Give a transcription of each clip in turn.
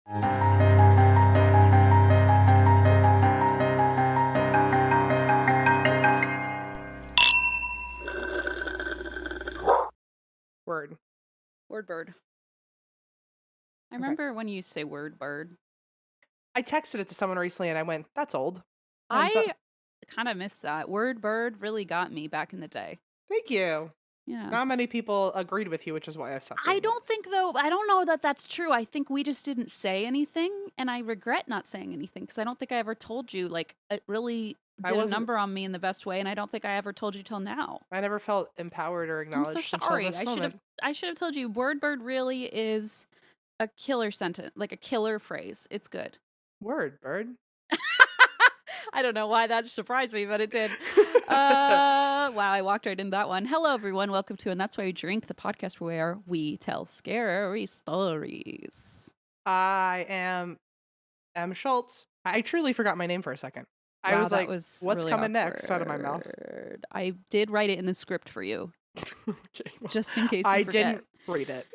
Word. Word bird. I Okay. remember when you say word bird. I texted it to someone recently and I went, that's old. I kind of missed that. Word bird really got me back in the day. Thank you. Yeah. Not many people agreed with you, which is why I stopped doing I don't think, though, I don't know that that's true. I think we just didn't say anything, and I regret not saying anything, because I don't think I ever told you, like, it really did a number on me in the best way, and I don't think I ever told you till now. I never felt empowered or I'm acknowledged so sorry. until this moment. I should have told you, word bird really is a killer sentence, like a killer phrase. It's good. Word bird. I don't know why that surprised me, but it did. Wow, I walked right into that one. Hello, everyone. Welcome to And That's Why We Drink, the podcast where we tell scary stories. I am M. Schultz. I truly forgot my name for a second. Wow, I was like, what's really coming next out of my mouth? I did write it in the script for you. Okay, well, just in case you forget. Didn't read it.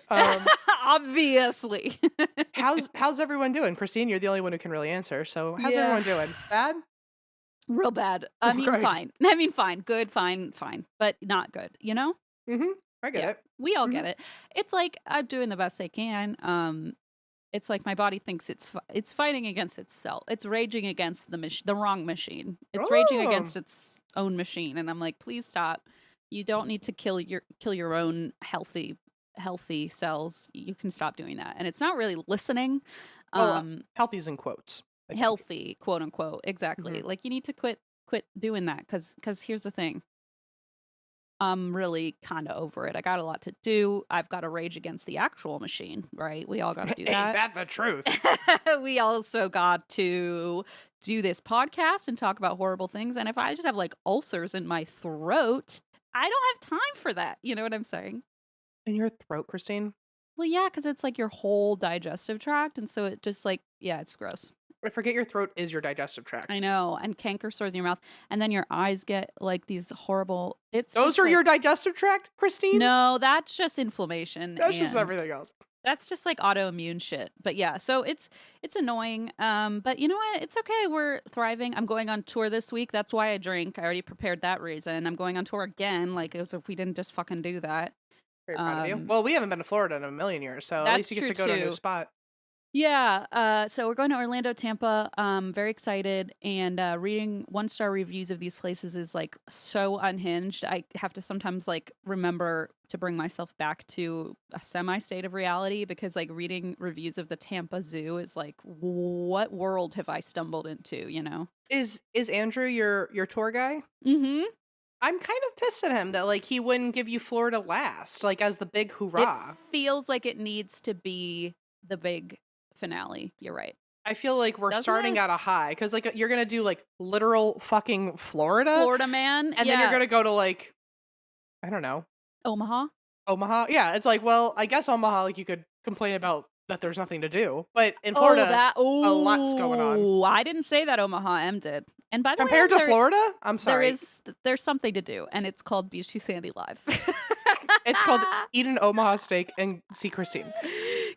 Obviously. How's everyone doing? Christine, you're the only one who can really answer. So how's everyone doing? Bad? Real bad. I mean, fine. I mean, fine. Good, fine, but not good, you know? Mm-hmm. I get it. We all get it. It's like, I'm doing the best I can. It's like my body thinks it's fighting against itself. It's raging against the wrong machine. It's raging against its own machine. And I'm like, please stop. You don't need to kill your own healthy cells. You can stop doing that. And it's not really listening. Healthy's in quotes. Healthy, quote unquote. Exactly. Mm-hmm. Like, you need to quit doing that, because here's the thing. I'm really kind of over it. I got a lot to do. I've got to rage against the actual machine, right? We all got to do that. Ain't that the truth? We also got to do this podcast and talk about horrible things. And if I just have like ulcers in my throat, I don't have time for that. You know what I'm saying? In your throat, Christine? Well, yeah, because it's like your whole digestive tract. And so it just like, yeah, it's gross. I forget your throat is your digestive tract. I know. And canker sores in your mouth. And then your eyes get like these horrible... Those are your digestive tract, Christine? No, that's just inflammation. That's just everything else. That's just like autoimmune shit. But yeah, so it's annoying. But you know what? It's okay. We're thriving. I'm going on tour this week. That's why I drink. I already prepared that reason. I'm going on tour again. Like, as if we didn't just fucking do that. Very proud of you. Well, we haven't been to Florida in a million years, so at least you get to go to a new spot. Yeah, so we're going to Orlando, Tampa. Very excited, and reading 1-star reviews of these places is like so unhinged. I have to sometimes like remember to bring myself back to a semi-state of reality, because like reading reviews of the Tampa Zoo is like, what world have I stumbled into, you know? Is Andrew your tour guy? Mm-hmm. I'm kind of pissed at him that like he wouldn't give you Florida last, like as the big hoorah. It feels like it needs to be the big finale. You're right. I feel like we're starting at a high, because like you're gonna do like literal fucking Florida man, and then you're gonna go to like, I don't know, Omaha. Yeah, it's like, well, I guess Omaha, like you could complain about that there's nothing to do, but in Florida, a lot's going on. I didn't say that Omaha M did. And by the compared way, to Florida, I'm sorry, there's something to do, and it's called Beach Too Sandy Live. It's called Eat an Omaha Steak and See Christine.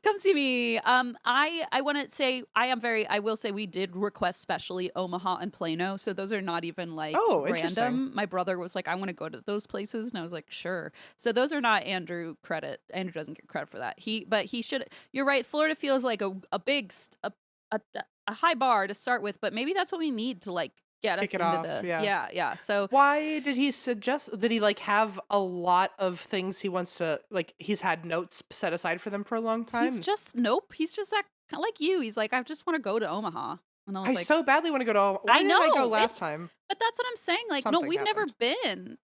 Come see me. I want to say I will say we did request specially Omaha and Plano, so those are not even like random. My brother was like, I want to go to those places, and I was like, sure. So those are not Andrew credit. Andrew doesn't get credit for that. But he should. You're right. Florida feels like a big high bar to start with, but maybe that's what we need to like get us into the yeah. So why did he suggest? Did he like have a lot of things he wants to like? He's had notes set aside for them for a long time. He's just that kind of like you. He's like, I just want to go to Omaha, and I so badly want to go to Omaha. Why didn't I go last time? But that's what I'm saying. Like, no, we've never been.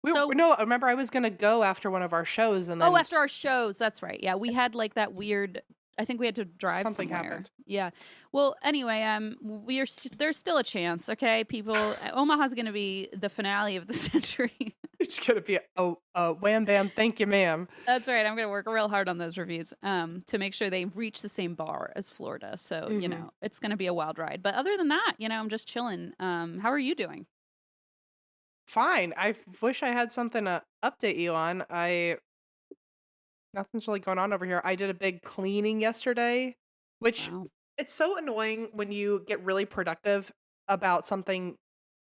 No, remember I was gonna go after one of our shows, and then after our shows, that's right. Yeah, we had like that weird. I think we had to drive something somewhere. Happened. Yeah. Well, anyway, there's still a chance, okay, people. Omaha's going to be the finale of the century. It's going to be a wham bam, thank you, ma'am. That's right. I'm going to work real hard on those reviews to make sure they reach the same bar as Florida. So, you know, it's going to be a wild ride. But other than that, you know, I'm just chilling. How are you doing? Fine. I wish I had something to update you on. Nothing's really going on over here. I did a big cleaning yesterday, which It's so annoying when you get really productive about something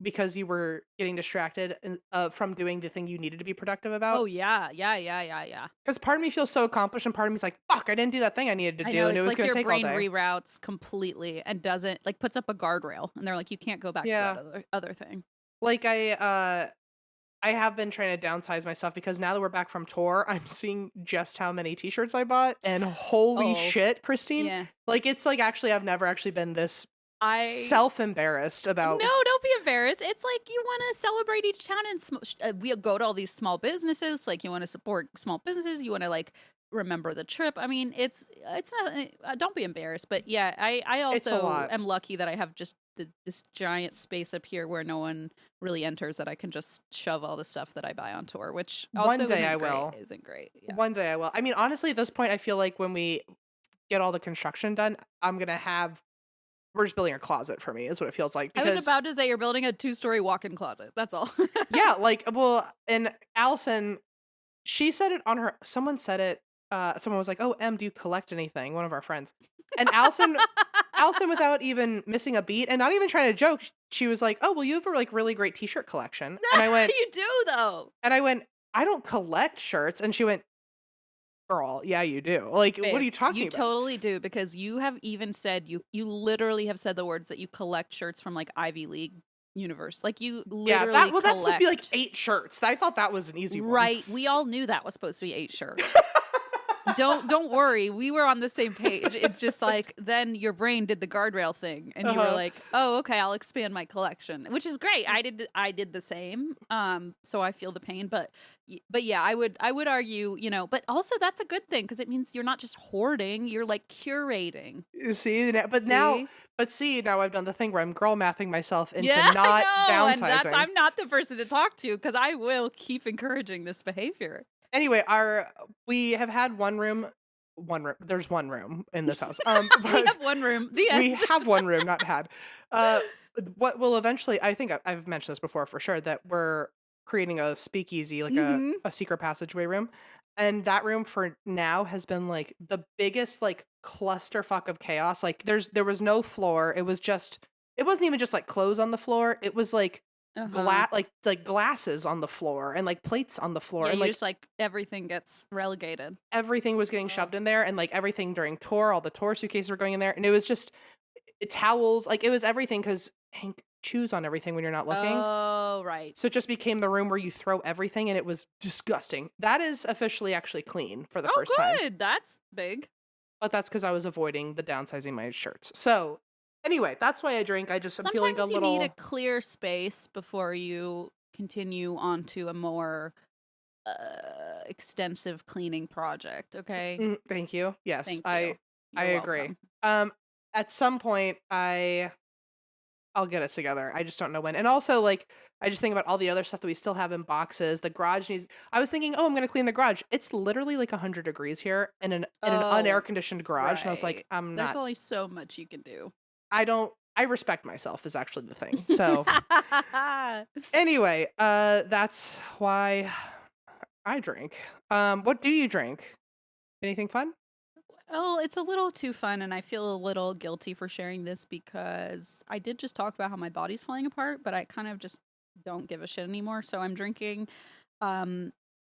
because you were getting distracted from doing the thing you needed to be productive about. Oh, yeah. Yeah. Because part of me feels so accomplished, and part of me is like, fuck, I didn't do that thing I needed to I do, know, and it it's was like going to your take all brain day. reroutes completely and doesn't like puts up a guardrail, and they're like, you can't go back to that other thing. Like I have been trying to downsize my stuff because now that we're back from tour, I'm seeing just how many t-shirts I bought, and holy shit, Christine. Yeah. Like, it's like, actually, I've never actually been this self-embarrassed about. No, don't be embarrassed. It's like you want to celebrate each town, and we go to all these small businesses. Like, you want to support small businesses. You want to like remember the trip. I mean, it's not. Don't be embarrassed. But yeah, I also am lucky that I have just this giant space up here where no one really enters, that I can just shove all the stuff that I buy on tour. Which also One day I will. Isn't great. Yeah. One day I will. I mean, honestly, at this point, I feel like when we get all the construction done, we're just building a closet for me, is what it feels like. I was about to say, you're building a 2-story walk-in closet. That's all. Yeah, like, well, and Allison, she said it on her, someone said it, someone was like, oh, Em, do you collect anything? One of our friends. And Allison, without even missing a beat and not even trying to joke, she was like, oh, well, you have a like really great t-shirt collection. And I went, you do though. And I went, I don't collect shirts. And she went, girl, yeah, you do. Like, babe, what are you talking about? You totally do, because you have even said, you literally have said the words that you collect shirts from like Ivy League universe. Like, you literally that's supposed to be like 8 shirts. I thought that was an easy one. Right. We all knew that was supposed to be 8 shirts. Don't worry, we were on the same page. It's just like, then your brain did the guardrail thing, and you were like, oh, okay, I'll expand my collection, which is great. I did the same. So I feel the pain, but yeah, I would argue, but also that's a good thing, because it means you're not just hoarding, you're like curating. Now I've done the thing where I'm girl mathing myself into not downsizing. And I'm not the person to talk to, because I will keep encouraging this behavior. Anyway, we have had one room. There's one room in this house. We have one room. The end. We have one room, not had. What will eventually, I think I've mentioned this before for sure, that we're creating a speakeasy, like a secret passageway room. And that room for now has been like the biggest like clusterfuck of chaos. Like, there was no floor. It wasn't even just like clothes on the floor. It was like like glasses on the floor and like plates on the floor, and like just like everything gets relegated. Everything was getting shoved in there, and like everything during tour, all the tour suitcases were going in there, and it was just towels, like it was everything, because Hank chews on everything when you're not looking. Oh, right. So it just became the room where you throw everything, and it was disgusting. That is officially actually clean for the first time. Oh, good. That's big. But that's because I was avoiding the downsizing my shirts. So anyway, that's why I drink. I'm feeling a little. Sometimes you need a clear space before you continue on to a more extensive cleaning project. Okay. Thank you. Yes, Thank you. I agree. At some point, I'll get it together. I just don't know when. And also, like, I just think about all the other stuff that we still have in boxes. The garage needs. I was thinking, I'm going to clean the garage. It's literally like 100 degrees here in an unair conditioned garage, right. And I was like, There's only so much you can do. I respect myself is actually the thing. So anyway, that's why I drink. What do you drink? Anything fun? Oh, it's a little too fun, and I feel a little guilty for sharing this, because I did just talk about how my body's falling apart, but I kind of just don't give a shit anymore. So I'm drinking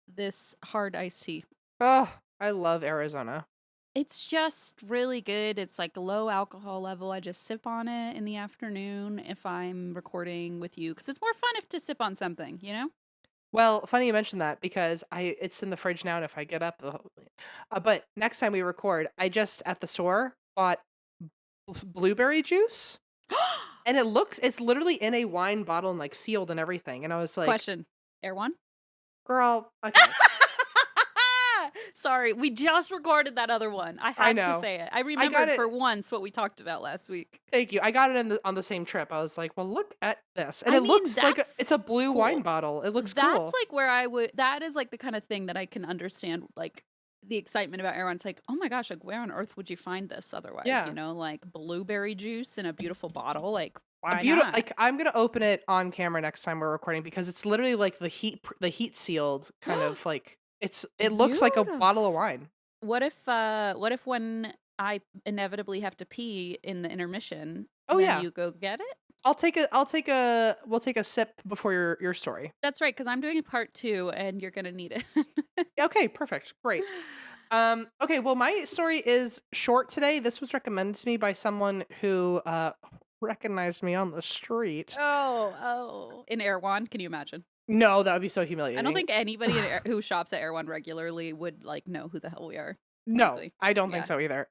this hard iced tea. Oh, I love Arizona. It's just really good. It's like low alcohol level. I just sip on it in the afternoon if I'm recording with you, because it's more fun to sip on something, Well, funny you mentioned that, because it's in the fridge now, and if I get up, but next time we record, I just at the store bought blueberry juice, and it's literally in a wine bottle and like sealed and everything, and I was like, question, Air One, girl, okay. Sorry, we just recorded that other one. I had to say it. I remembered for once what we talked about last week. Thank you. I got it on the same trip. I was like, well, look at this. And it looks like it's a blue wine bottle. It looks cool. That's like where that is like the kind of thing that I can understand, like the excitement about Air One. It's like, oh my gosh, like where on earth would you find this otherwise? Yeah. Like blueberry juice in a beautiful bottle. Like, why not? Like, I'm going to open it on camera next time we're recording, because it's literally like the heat sealed kind of like, it looks like a bottle of wine. What if when I inevitably have to pee in the intermission, Oh then yeah. you go get it? We'll take a sip before your story. That's right, because I'm doing a part 2 and you're gonna need it. Okay, perfect. Great. Okay, well my story is short today. This was recommended to me by someone who recognized me on the street. Oh. In Erewhon, can you imagine? No, that would be so I don't humiliating. think anybody who shops at Erewhon regularly would, like, know who the hell we are, No, frankly. I don't think Yeah. so either.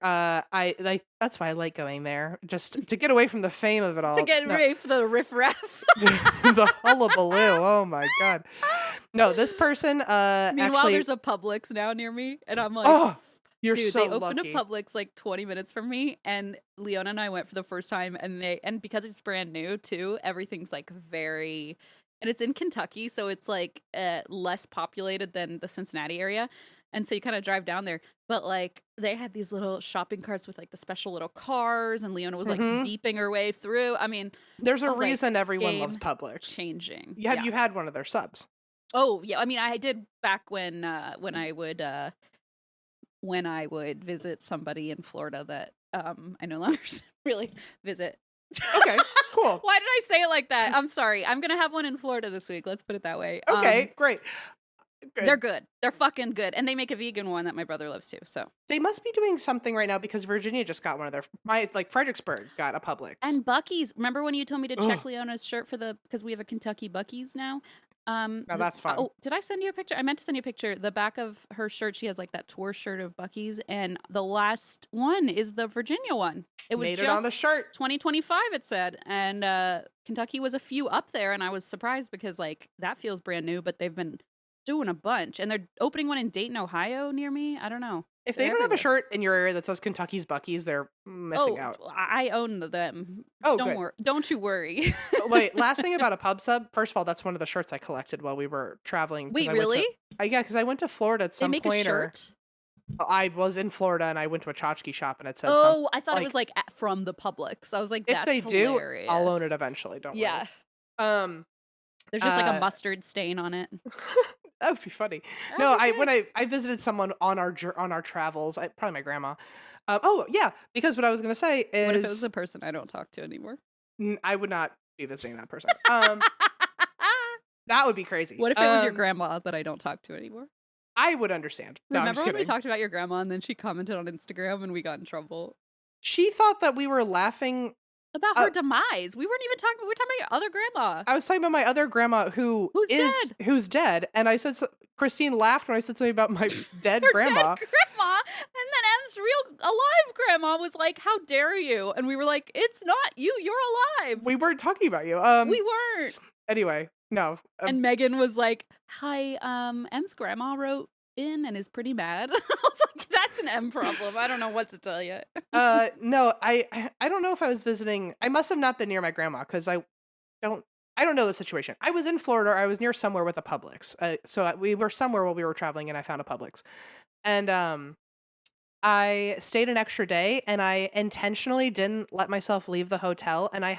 That's why I like going there, just to get away from the fame of it To all. get No. ready for the riffraff. The hullabaloo. Oh my god. No, this person Meanwhile, actually there's a Publix now near me, and I'm like, Oh, you're dude, so they opened lucky. a Publix like 20 minutes from me, and Leona and I went for the first time, and because it's brand new too, everything's like very, and it's in Kentucky, so it's like less populated than the Cincinnati area, and so you kind of drive down there, but like they had these little shopping carts with like the special little cars, and Leona was like beeping her way through. I mean, There's a was like, reason everyone loves game Publix. changing. Have you had one of their subs? Oh yeah, I mean I did back when I would visit somebody in Florida that I no longer really visit. Okay, cool. Why did I say it like that? I'm sorry. I'm gonna have one in Florida this week. Let's put it that way. Okay, great. Good. They're good. They're fucking good, and they make a vegan one that my brother loves too. So They must be doing something right now because Virginia just got one of their Fredericksburg got a Publix. and Buc-ee's. Remember when you told me to check Leona's shirt for because we have a Kentucky Buc-ee's now. Now that's fun. Oh, did I send you a picture? I meant to send you a picture. The back of her shirt, she has like that tour shirt of Buc-ee's, and the last one is the Virginia one. It was Made just it on the shirt. 2025, it said, and Kentucky was a few up there, and I was surprised because like that feels brand new, but they've been doing a bunch, and they're opening one in Dayton, Ohio, near me. I don't know. If they don't have a shirt in your area that says Kentucky's Buc-ee's, they're missing out. I own them. Oh, don't good. worry. Don't you worry. Wait, last thing about a pub sub. First of all, that's one of the shirts I collected while we were traveling. Wait, really? Yeah, because I went to Florida at some they make point. a shirt? I was in Florida and I went to a tchotchke shop and it said Oh, I thought it was like from the Publix. I was like, that's if they hilarious. do, I'll own it eventually. Don't worry. Yeah. There's just like a mustard stain on it. That would be funny. When I visited someone on our travels, probably my grandma. Oh yeah, because what I was gonna say is, what if it was a person I don't talk to anymore? I would not be visiting that person. That would be crazy. What if it was your grandma that I don't talk to anymore? I would understand. No, Remember when we talked about your grandma and then she commented on Instagram and we got in trouble? She thought that we were laughing about her demise. We weren't even talking. We were talking about your other grandma. I was talking about my other grandma who's dead. And I said, Christine laughed when I said something about my dead grandma. Dead grandma. And then M's real alive grandma was like, "How dare you?" And we were like, "It's not you. You're alive." We weren't talking about you. We weren't. Anyway, no. And Megan was like, "Hi, M's grandma wrote in and is pretty mad." I was like, "That's an M problem. I don't know what to tell you." No, I don't know if I was visiting. I must have not been near my grandma because I don't know the situation. I was in Florida. Or I was near somewhere with a Publix. So we were somewhere while we were traveling, and I found a Publix, and I stayed an extra day, and I intentionally didn't let myself leave the hotel, and I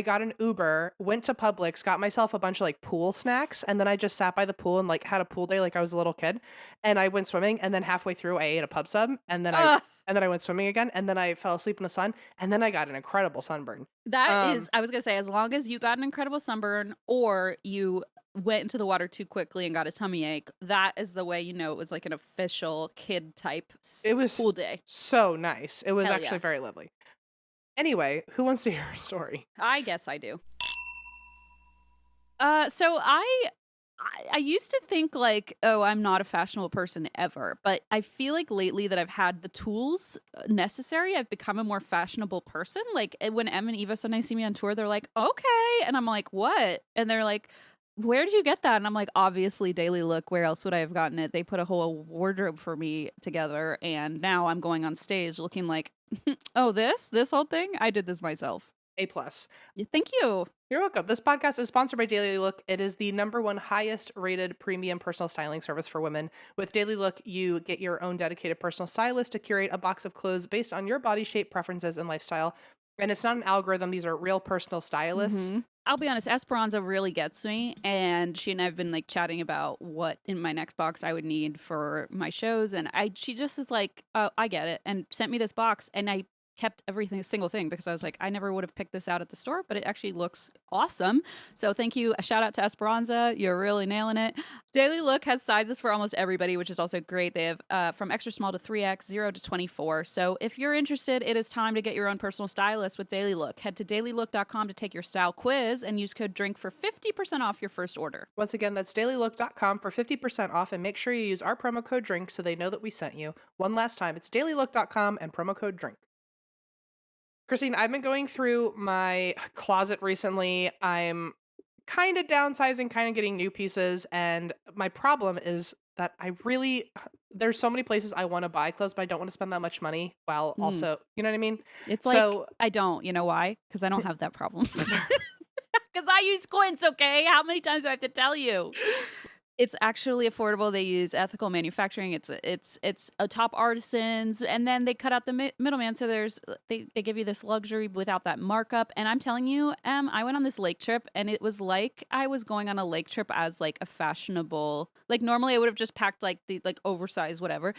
got an Uber, went to Publix, got myself a bunch of like pool snacks, and then I just sat by the pool and like had a pool day like I was a little kid. And I went swimming, and then halfway through I ate a pub sub, and then I went swimming again, and then I fell asleep in the sun, and then I got an incredible sunburn. That is, I was gonna say, as long as you got an incredible sunburn or you went into the water too quickly and got a tummy ache, that is the way you know it was like an official kid type pool day. So nice. It was Hell actually yeah. very lovely. Anyway, who wants to hear a story? I guess I do. So I used to think like, oh, I'm not a fashionable person ever, but I feel like lately that I've had the tools necessary. I've become a more fashionable person. Like when Em and Eva sometimes see me on tour, they're like, okay, and I'm like, what? And they're like, where did you get that? And I'm like, obviously Daily Look. Where else would I have gotten it? They put a whole wardrobe for me together, and now I'm going on stage looking like, oh, this whole thing, I did this myself. A+. Thank you. You're welcome. This podcast is sponsored by Daily Look. It is the #1 highest rated premium personal styling service for women. With Daily Look, you get your own dedicated personal stylist to curate a box of clothes based on your body shape, preferences, and lifestyle. And it's not an algorithm. These are real personal stylists. I'll be honest, Esperanza really gets me, and she and I've been like chatting about what in my next box I would need for my shows, and she just is like, oh, I get it, and sent me this box, and I kept everything, a single thing, because I was like, I never would have picked this out at the store, but it actually looks awesome. So thank you. A shout out to Esperanza. You're really nailing it. Daily Look has sizes for almost everybody, which is also great. They have from extra small to 3X, 0 to 24. So if you're interested, it is time to get your own personal stylist with Daily Look. Head to dailylook.com to take your style quiz and use code DRINK for 50% off your first order. Once again, that's dailylook.com for 50% off, and make sure you use our promo code DRINK so they know that we sent you. One last time, it's dailylook.com and promo code DRINK. Christine, I've been going through my closet recently. I'm kind of downsizing, kind of getting new pieces. And my problem is that there's so many places I want to buy clothes, but I don't want to spend that much money while also, you know what I mean? It's so, I don't, you know why? Because I don't have that problem. Because I use Quince, okay? How many times do I have to tell you? It's actually affordable. They use ethical manufacturing. It's a top artisans, and then they cut out the middleman. So they give you this luxury without that markup. And I'm telling you, I went on this lake trip, and it was like I was going on a lake trip as like a fashionable. Like normally, I would have just packed like the oversized whatever.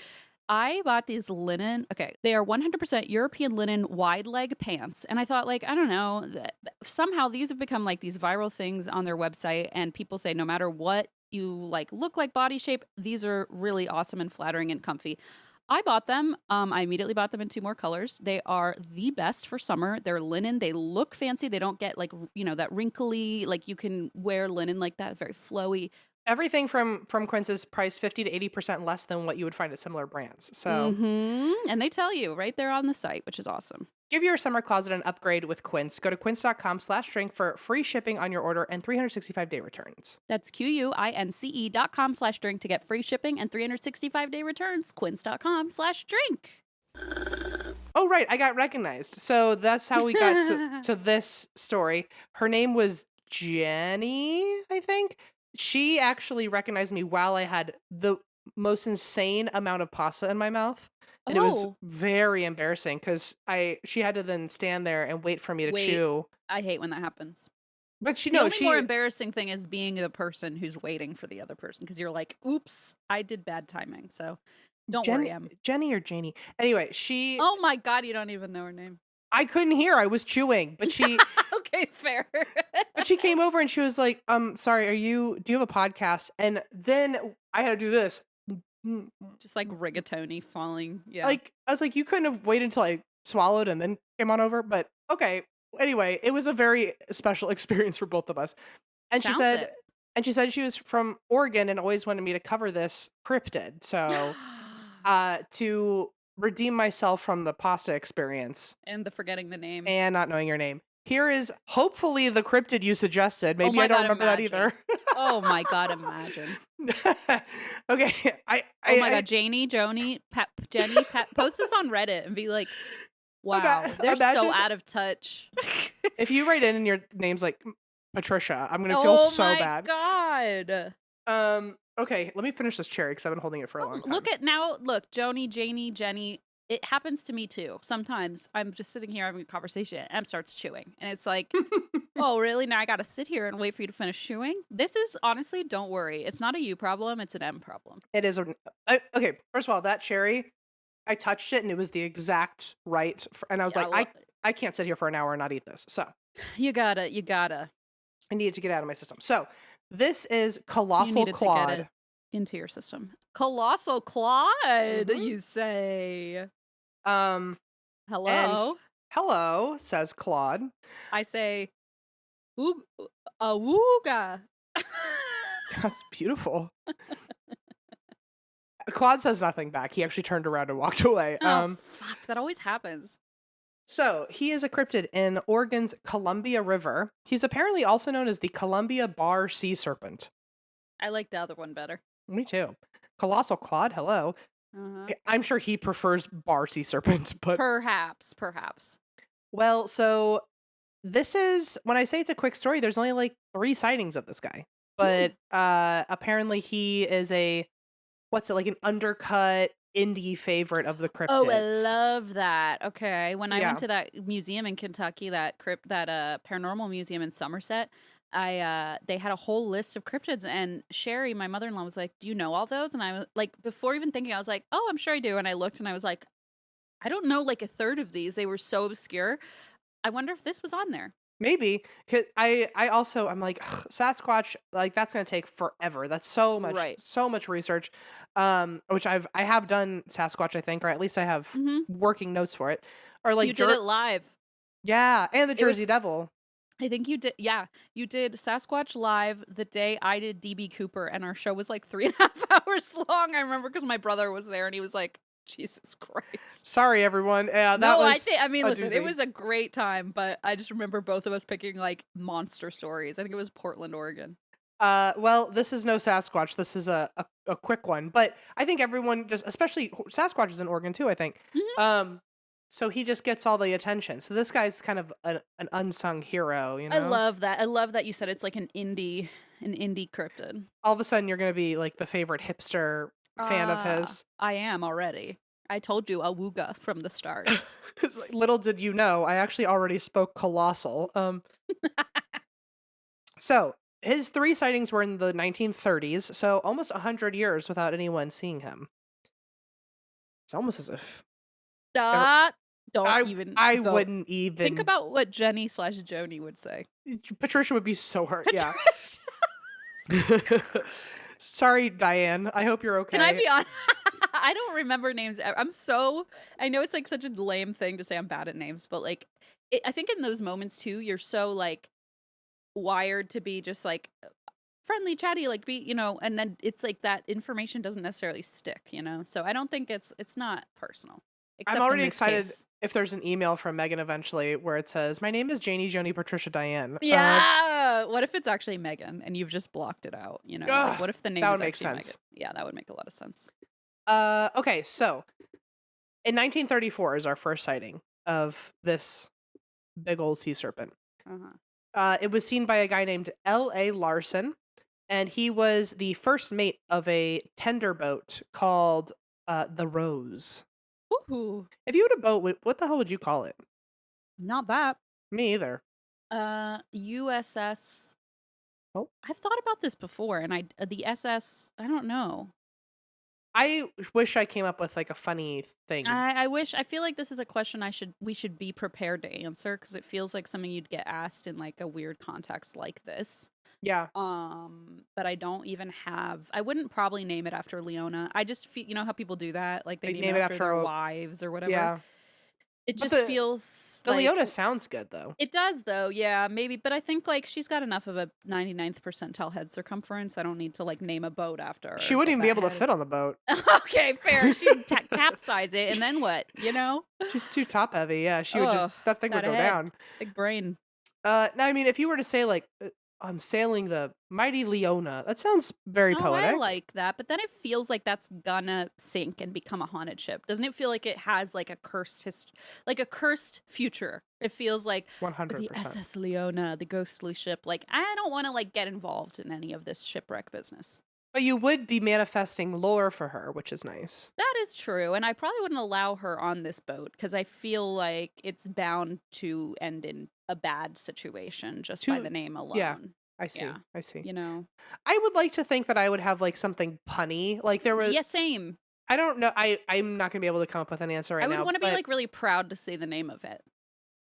I bought these linen. Okay, they are 100% European linen wide leg pants, and I thought, like, I don't know, somehow these have become like these viral things on their website, and people say no matter what you like look like body shape, these are really awesome and flattering and comfy. I bought them. I immediately bought them in 2 more colors. They are the best for summer. They're linen. They look fancy. They don't get like, that wrinkly, like you can wear linen like that, very flowy. Everything from Quince is priced 50 to 80% less than what you would find at similar brands. So, and they tell you right there on the site, which is awesome. Give your summer closet an upgrade with Quince. Go to quince.com/drink for free shipping on your order and 365-day returns. That's QUINCE.com/drink to get free shipping and 365-day returns. Quince.com/drink. Oh, right. I got recognized. So that's how we got to this story. Her name was Jenny, I think. She actually recognized me while I had the most insane amount of pasta in my mouth. And it was very embarrassing because she had to then stand there and wait for me to chew. I hate when that happens. But the only more embarrassing thing is being the person who's waiting for the other person because you're like, oops, I did bad timing. So don't worry, Em. Jenny or Janie. Anyway, Oh my God, you don't even know her name. I couldn't hear. I was chewing, but she. Okay, fair. But she came over and she was like, sorry, do you have a podcast? And then I had to do this. Just like rigatoni falling. Yeah. Like, I was like, you couldn't have waited until I swallowed and then came on over. But okay. Anyway, it was a very special experience for both of us. And she said she was from Oregon and always wanted me to cover this cryptid. So to redeem myself from the pasta experience. And the forgetting the name. And not knowing your name. Here is hopefully the cryptid you suggested. Maybe I don't remember that either. Oh my God, imagine. Okay. Oh my God, Janie, Joni, Jenny, post this on Reddit and be like, wow, they're so out of touch. If you write in and your name's like Patricia, I'm going to feel so bad. Oh my God. Okay, let me finish this cherry because I've been holding it for a long time. Look, Joni, Janie, Jenny. It happens to me too. Sometimes I'm just sitting here having a conversation and Em starts chewing. And it's like, oh, really? Now I got to sit here and wait for you to finish chewing? This is, honestly, don't worry. It's not a you problem. It's an M problem. It is. Okay, first of all, that cherry, I touched it and it was the exact right. And I was I can't sit here for an hour and not eat this. So. You gotta. I needed to get it out of my system. So this is Colossal Claude. To get it into your system. Colossal Claude, you say. Hello. Hello, says Claude. I say, awooga. That's beautiful. Claude says nothing back. He actually turned around and walked away. Fuck, that always happens. So, he is a cryptid in Oregon's Columbia River. He's apparently also known as the Columbia Bar Sea Serpent. I like the other one better. Me too. Colossal Claude, hello. I'm sure he prefers Bar Sea Serpent, but... Perhaps. Well, so this is... When I say it's a quick story, there's only like 3 sightings of this guy. But apparently he is like an undercut indie favorite of the Oh, I cryptids. love that. Okay. When I Yeah. went to that museum in Kentucky, that paranormal museum in Somerset, they had a whole list of cryptids, and Sherry, my mother-in-law, was like, "Do you know all those?" And I was like, before even thinking, I was like, "Oh, I'm sure I do." And I looked and I was like, I don't know like a third of these. They were so obscure. I wonder if this was on there. Maybe. 'Cause I also I'm like, "Ugh, Sasquatch, like that's gonna take forever. That's Right. so much research. Which I have done Sasquatch, I think, or at least I have Mhm. working notes for it. Or like You did it live. yeah, and the It Jersey was Devil. I think you did, yeah, you did Sasquatch live the day I did DB Cooper, and our show was like 3.5 hours long. I remember because my brother was there, and he was like, "Jesus Christ." Sorry, everyone. Yeah, that No, was I mean, a listen, it doozy. was a great time, but I just remember both of us picking like monster stories. I think it was Portland, Oregon. Well, this is no Sasquatch. This is a quick one, but I think everyone just, especially Sasquatch is in Oregon too, I think. Mhm. So he just gets all the attention. So this guy's kind of an unsung hero, you I know? love that. I love that you said it's like an indie cryptid. All of a sudden you're going to be like the favorite hipster fan of his. I am already. I told you awooga from the start. It's like, little did you know, I actually already spoke Colossal. So his 3 sightings were in the 1930s, so almost 100 years without anyone seeing him. It's almost as if Stop. Don't even I go. wouldn't Think even. about what Jenny/Joni would say. Patricia would be so hurt. Yeah. Patricia. Sorry, Diane. I hope you're okay. Can I be honest? I don't remember names. I know it's like such a lame thing to say I'm bad at names, but like, I think in those moments too, you're so like wired to be just like friendly, chatty, like and then it's like that information doesn't necessarily stick, So I don't think it's not personal. I'm Except in already this excited case. if there's an email from Megan eventually where it says, "My name is Janie, Joni, Patricia, Diane." Yeah. What if it's actually Megan and you've just blocked it out? Like what if the name that is would make actually Megan? sense. Yeah, that would make a lot of sense. Okay, so in 1934 is our first sighting of this big old sea serpent. It was seen by a guy named L.A. Larson, and he was the first mate of a tender boat called the Rose. Ooh. If you had a boat, what the hell would you call it? Not that. Me either. USS. Oh, I've thought about this before, and the SS. I don't know. I wish I came up with like a funny thing. I feel like this is a question we should be prepared to answer because it feels like something you'd get asked in like a weird context like this. Yeah. But I don't even have. I wouldn't probably name it after Leona. I just feel, how people do that, like they name it after their wives or whatever. Yeah. It just feels the like Leona sounds good though. It does though, yeah, maybe. But I think like she's got enough of a 99th percentile head circumference. I don't need to like name a boat after her. She wouldn't even be able to fit on the boat. Okay, fair. She'd capsize it, and then what? She's too top heavy. Yeah, she would just that thing would go down. Big brain. Now, I mean, if you were to say like, I'm sailing the mighty Leona, that sounds very poetic. I like that, but then it feels like that's gonna sink and become a haunted ship. Doesn't it feel like it has like a cursed future? It feels like 100%. The SS Leona, the ghostly ship. Like I don't want to like get involved in any of this shipwreck business. But you would be manifesting lore for her, which is nice. That is true, and I probably wouldn't allow her on this boat because I feel like it's bound to end in a bad situation just by the name alone. Yeah, I see. Yeah. I see. I would like to think that I would have like something punny. Like there was. Yeah, same. I don't know. I'm not gonna be able to come up with an answer right now. I would want to be like really proud to say the name of it.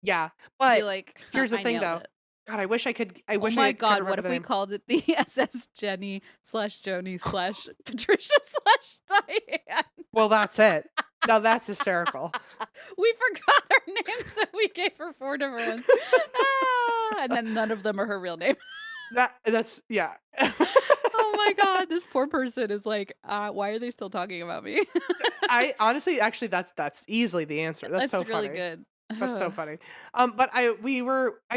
Yeah, but like, here's the thing though. God, I wish I could. Oh my God, what if we called it the SS Jenny/Joni/Patricia/Diane? Well, that's it. Now that's hysterical. We forgot her name, so we gave her 4 different ones. And then none of them are her real name. That's yeah. Oh my God, this poor person is like, why are they still talking about me? I honestly, actually, that's easily the answer. That's so really funny. Good. That's so funny. But I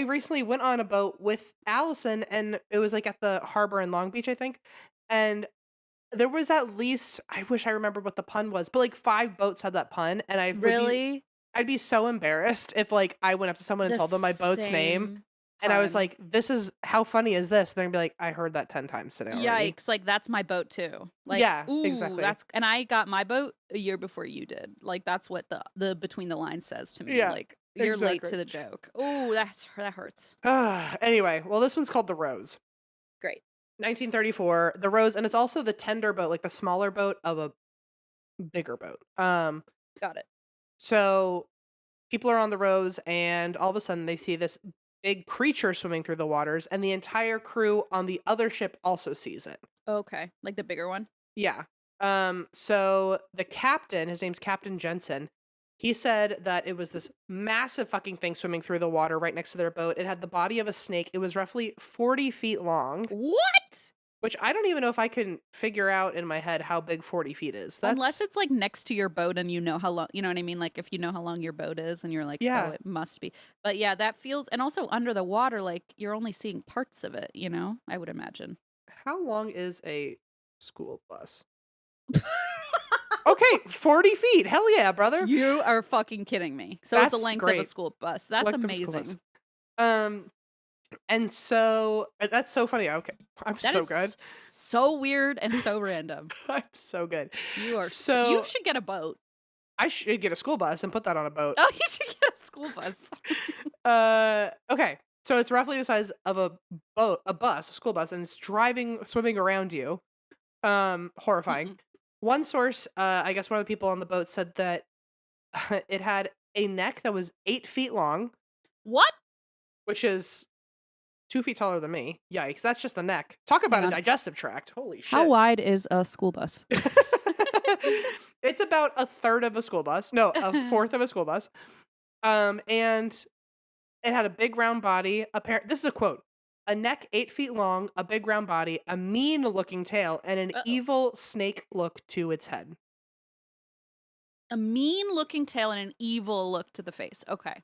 recently went on a boat with Allison, and it was like at the harbor in Long Beach, I think. And there was at least, I wish I remembered what the pun was, but like 5 boats had that pun, and I'd be so embarrassed if like I went up to someone and told them my boat's name. And I was like, this is, how funny is this? And they're gonna be like, I heard that 10 times today already. Yikes, like, that's my boat too. Like, Yeah, ooh, exactly. and I got my boat a year before you did. Like, that's what the between the lines says to me. Yeah, Like, you're late exactly. to the joke. Oh, that hurts. Anyway, well, this one's called the Rose. Great. 1934, the Rose, and it's also the tender boat, like the smaller boat of a bigger boat. Got it. So people are on the Rose, and all of a sudden they see this big creature swimming through the waters, and the entire crew on the other ship also sees it. Okay, like the bigger one? Yeah. So the captain, his name's Captain Jensen, he said that it was this massive fucking thing swimming through the water right next to their boat. It had the body of a snake. It was roughly 40 feet long. What? Which I don't even know if I can figure out in my head how big 40 feet is. Unless it's like next to your boat and you know how long, you know what I mean? Like if you know how long your boat is and you're like, Yeah. oh, it must be. But yeah, that feels, and also under the water, like you're only seeing parts of it, I would imagine. How long is a school bus? Okay, 40 feet. Hell yeah, brother. You are fucking kidding me. So it's the length of a school bus. That's amazing. And so that's so funny. Okay, I'm so good. So weird and so random. I'm so good. You are you should get a boat. I should get a school bus and put that on a boat. Oh, you should get a school bus. Okay. So it's roughly the size of a school bus, and it's swimming around you. Horrifying. Mm-mm. One source, I guess one of the people on the boat said that it had a neck that was 8 feet long. What? Which is 2 feet taller than me. Yikes, that's just the neck. Talk about a digestive tract. Holy shit. How wide is a school bus? It's about a third of a school bus. No, a fourth of a school bus. And it had a big round body. This is a quote. A neck 8 feet long, a big round body, a mean looking tail, and an evil snake look to its head. A mean looking tail and an evil look to the face. Okay.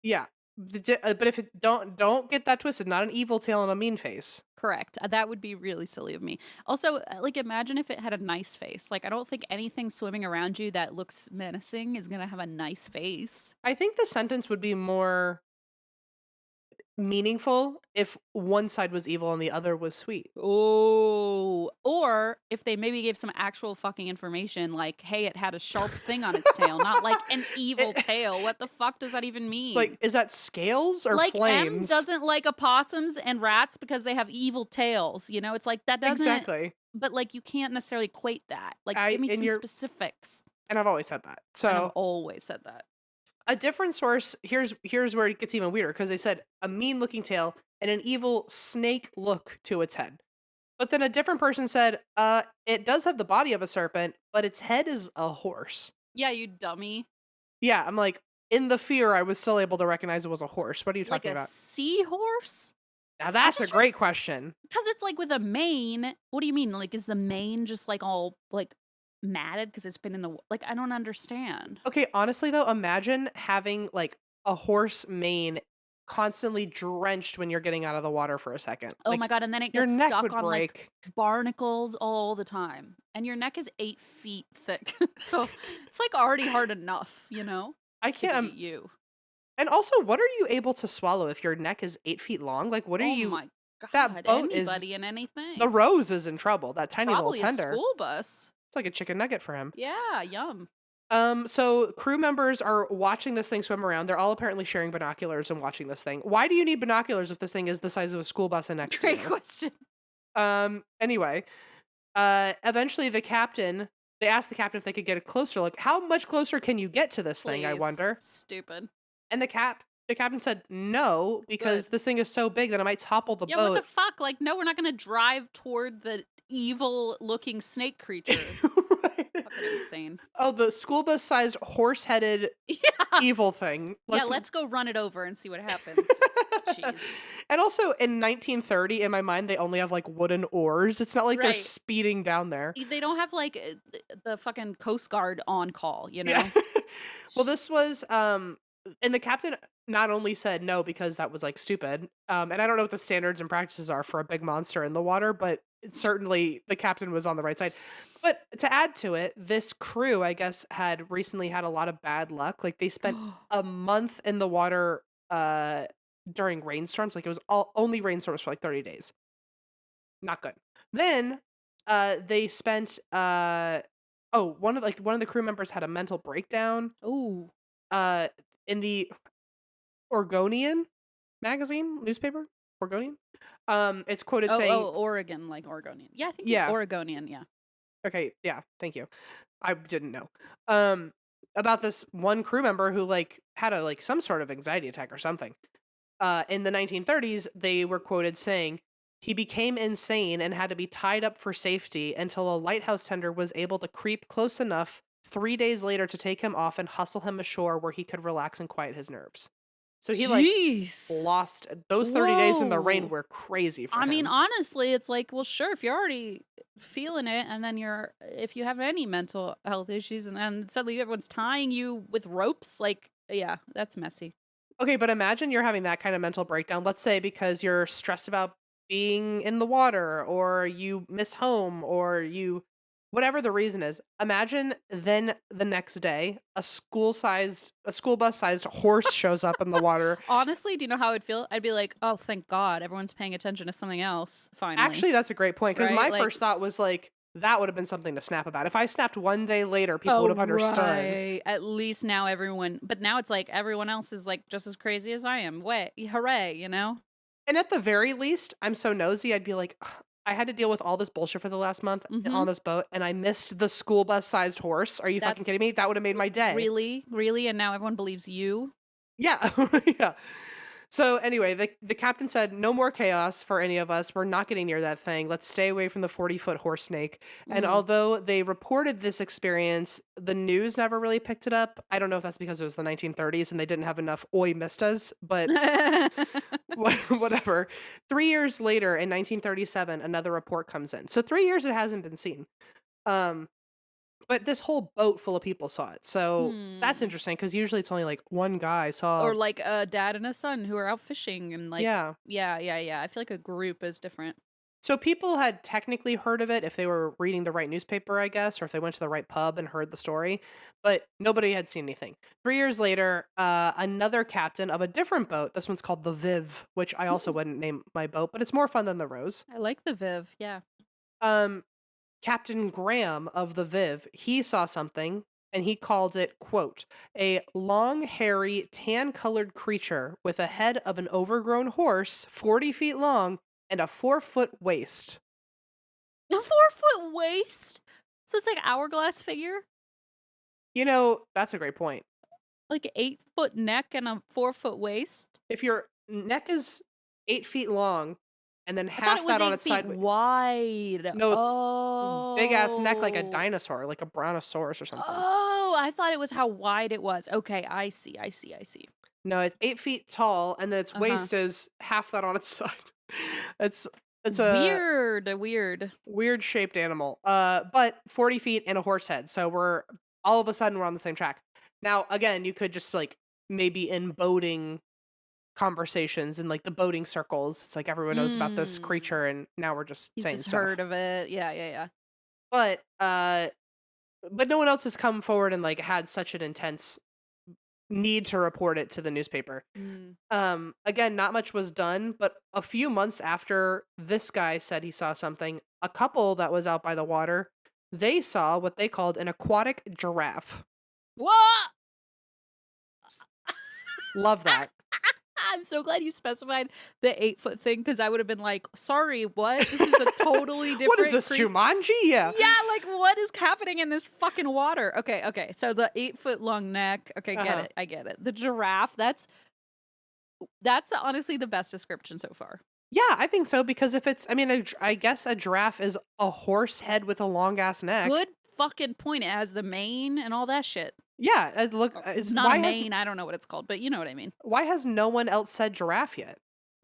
Yeah. But if it don't get that twisted, not an evil tail and a mean face. Correct. That would be really silly of me. Also, like imagine if it had a nice face. Like I don't think anything swimming around you that looks menacing is going to have a nice face. I think the sentence would be more meaningful if one side was evil and the other was sweet. Oh, or if they maybe gave some actual fucking information like, hey, it had a sharp thing on its tail, not like an evil tail. What the fuck does that even mean? Like, is that scales or like flames? M doesn't like opossums and rats because they have evil tails. It's like that doesn't exactly. But like you can't necessarily equate that. Like give me some specifics. And I've always said that. So I've always said that. A different source, here's where it gets even weirder, because they said a mean looking tail and an evil snake look to its head. But then a different person said, it does have the body of a serpent, but its head is a horse. Yeah, you dummy. Yeah, I'm like, in the fear, I was still able to recognize it was a horse. What are you talking about? Like a seahorse? Now that's a great question. Because it's like with a mane. What do you mean? Like, is the mane just like all like matted because it's been in the like? I don't understand. Okay, honestly though, imagine having like a horse mane constantly drenched when you're getting out of the water for a second. Oh like, my god! And then it your gets neck stuck would on break. like barnacles all the time, and your neck is 8 feet thick, so it's like already hard enough, I can't. You. And also, what are you able to swallow if your neck is 8 feet long? Like, what are you? Oh my god! That boat anybody and anything. The Rose is in trouble. That tiny Probably little tender. A school bus. It's like a chicken nugget for him. Yeah, yum. So crew members are watching this thing swim around. They're all apparently sharing binoculars and watching this thing. Why do you need binoculars if this thing is the size of a school bus and next to you? Great question. Anyway, eventually they asked the captain if they could get a closer look. How much closer can you get to this thing, I wonder? Stupid. And the captain said no, because this thing is so big that it might topple the boat. Yeah, what the fuck? Like, no, we're not going to drive toward the evil-looking snake creature. Right. Fucking insane. Oh, the school bus-sized, horse-headed evil thing. Let's go run it over and see what happens. Jeez. And also, in 1930, in my mind, they only have, like, wooden oars. It's not like they're speeding down there. They don't have, like, the fucking Coast Guard on call, Yeah. Well, this was, and the captain not only said no because that was, like, stupid, and I don't know what the standards and practices are for a big monster in the water, but certainly the captain was on the right side. But to add to it, this crew, I guess, had recently had a lot of bad luck. Like, they spent a month in the water, during rainstorms. Like, it was only rainstorms for like 30 days. Not good. Then they spent one of the crew members had a mental breakdown. Ooh. In the Oregonian newspaper. Oregonian. It's quoted saying, Oregon, like Oregonian. Yeah, I think yeah. Oregonian, yeah. Okay, yeah, thank you. I didn't know. About this one crew member who like had a like some sort of anxiety attack or something. In the 1930s, they were quoted saying he became insane and had to be tied up for safety until a lighthouse tender was able to creep close enough 3 days later to take him off and hustle him ashore where he could relax and quiet his nerves. So he like lost those 30 days in the rain were crazy for him. I mean, honestly, it's like, well, sure, if you're already feeling it and then if you have any mental health issues and suddenly everyone's tying you with ropes, like, yeah, that's messy. Okay, but imagine you're having that kind of mental breakdown, let's say because you're stressed about being in the water or you miss home or whatever the reason is. Imagine then the next day a school bus sized horse shows up in the water. Honestly, do you know how I'd feel? I'd be like, oh, thank God, everyone's paying attention to something else finally. Actually, that's a great point, because my first thought was like, that would have been something to snap about. If I snapped one day later, people would have understood. Right. At least now but now it's like everyone else is like just as crazy as I am. Hooray, you know? And at the very least, I'm so nosy, I'd be like, I had to deal with all this bullshit for the last month on this boat, and I missed the school bus sized horse. Are you fucking kidding me? That would have made my day. Really? Really? And now everyone believes you? Yeah. Yeah. So anyway, the captain said, no more chaos for any of us. We're not getting near that thing. Let's stay away from the 40-foot horse snake. And although they reported this experience, the news never really picked it up. I don't know if that's because it was the 1930s and they didn't have enough oi mistas, but whatever. 3 years later, in 1937, another report comes in. So 3 years it hasn't been seen. But this whole boat full of people saw it. So that's interesting, because usually it's only like one guy saw. Or like a dad and a son who are out fishing and like. Yeah. I feel like a group is different. So people had technically heard of it if they were reading the right newspaper, I guess, or if they went to the right pub and heard the story. But nobody had seen anything. 3 years later, another captain of a different boat, this one's called the Viv, which I also wouldn't name my boat, but it's more fun than the Rose. I like the Viv, yeah. Captain Graham of the Viv, he saw something, and he called it, quote, a long, hairy, tan-colored creature with a head of an overgrown horse, 40 feet long, and a 4-foot waist. A 4-foot waist? So it's like hourglass figure? You know, that's a great point. Like 8-foot neck and a 4-foot waist? If your neck is 8 feet long, and then half that on its side wide. No, big ass neck like a dinosaur, like a brontosaurus or something. Oh, I thought it was how wide it was. Okay, I see. No, it's 8 feet tall, and then its waist is half that on its side. It's a weird shaped animal. But 40 feet and a horse head. So we're all of a sudden we're on the same track. Now, again, you could just like maybe in boating conversations and like the boating circles, it's like everyone knows about this creature, and now we're just saying just stuff. Heard of it. Yeah. But no one else has come forward and like had such an intense need to report it to the newspaper. Again, not much was done, but a few months after this guy said he saw something, a couple that was out by the water, they saw what they called an aquatic giraffe. What? Love that. I'm so glad you specified the 8-foot thing, because I would have been like, sorry, what? This is a totally different. What is this, Jumanji? Yeah. Yeah, like what is happening in this fucking water? Okay. So the 8-foot long neck. Okay, I get it. The giraffe, that's honestly the best description so far. Yeah, I think so, because if it's, I guess a giraffe is a horse head with a long ass neck. Good fucking point. It has the mane and all that shit. Yeah, it's not a mane. I don't know what it's called, but you know what I mean. Why has no one else said giraffe yet?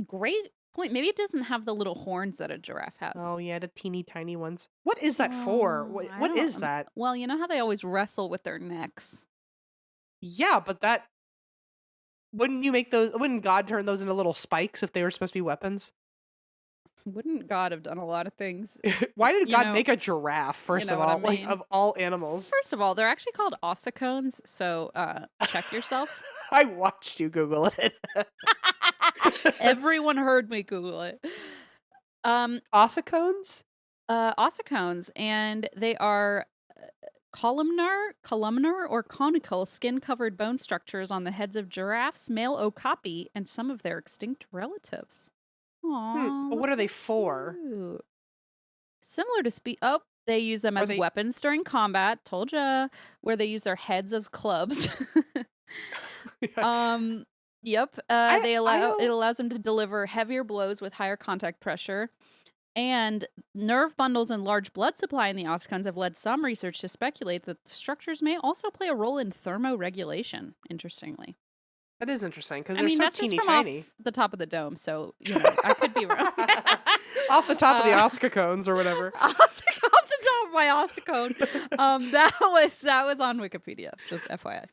Great point. Maybe it doesn't have the little horns that a giraffe has. Oh yeah, the teeny tiny ones. What is that for? What is that? Well, you know how they always wrestle with their necks. Yeah, but that wouldn't God turn those into little spikes if they were supposed to be weapons? Wouldn't God have done a lot of things? Why did God make a giraffe, first of all, like of all animals? First of all, they're actually called ossicones, so check yourself. I watched you Google it. Everyone heard me Google it. Ossicones? Ossicones, and they are columnar or conical skin-covered bone structures on the heads of giraffes, male okapi, and some of their extinct relatives. Aww, But what are they for? cute. Similar to they use them as weapons during combat. Told ya. Where they use their heads as clubs. Yep. It allows them to deliver heavier blows with higher contact pressure. And nerve bundles and large blood supply in the ossicones have led some research to speculate that the structures may also play a role in thermoregulation, interestingly. That is interesting, because they're so teeny tiny. Off the top of the dome, so I could be wrong. Off the top of the ossicones or whatever. Off the top of my ossicone. That was on Wikipedia, just FYI.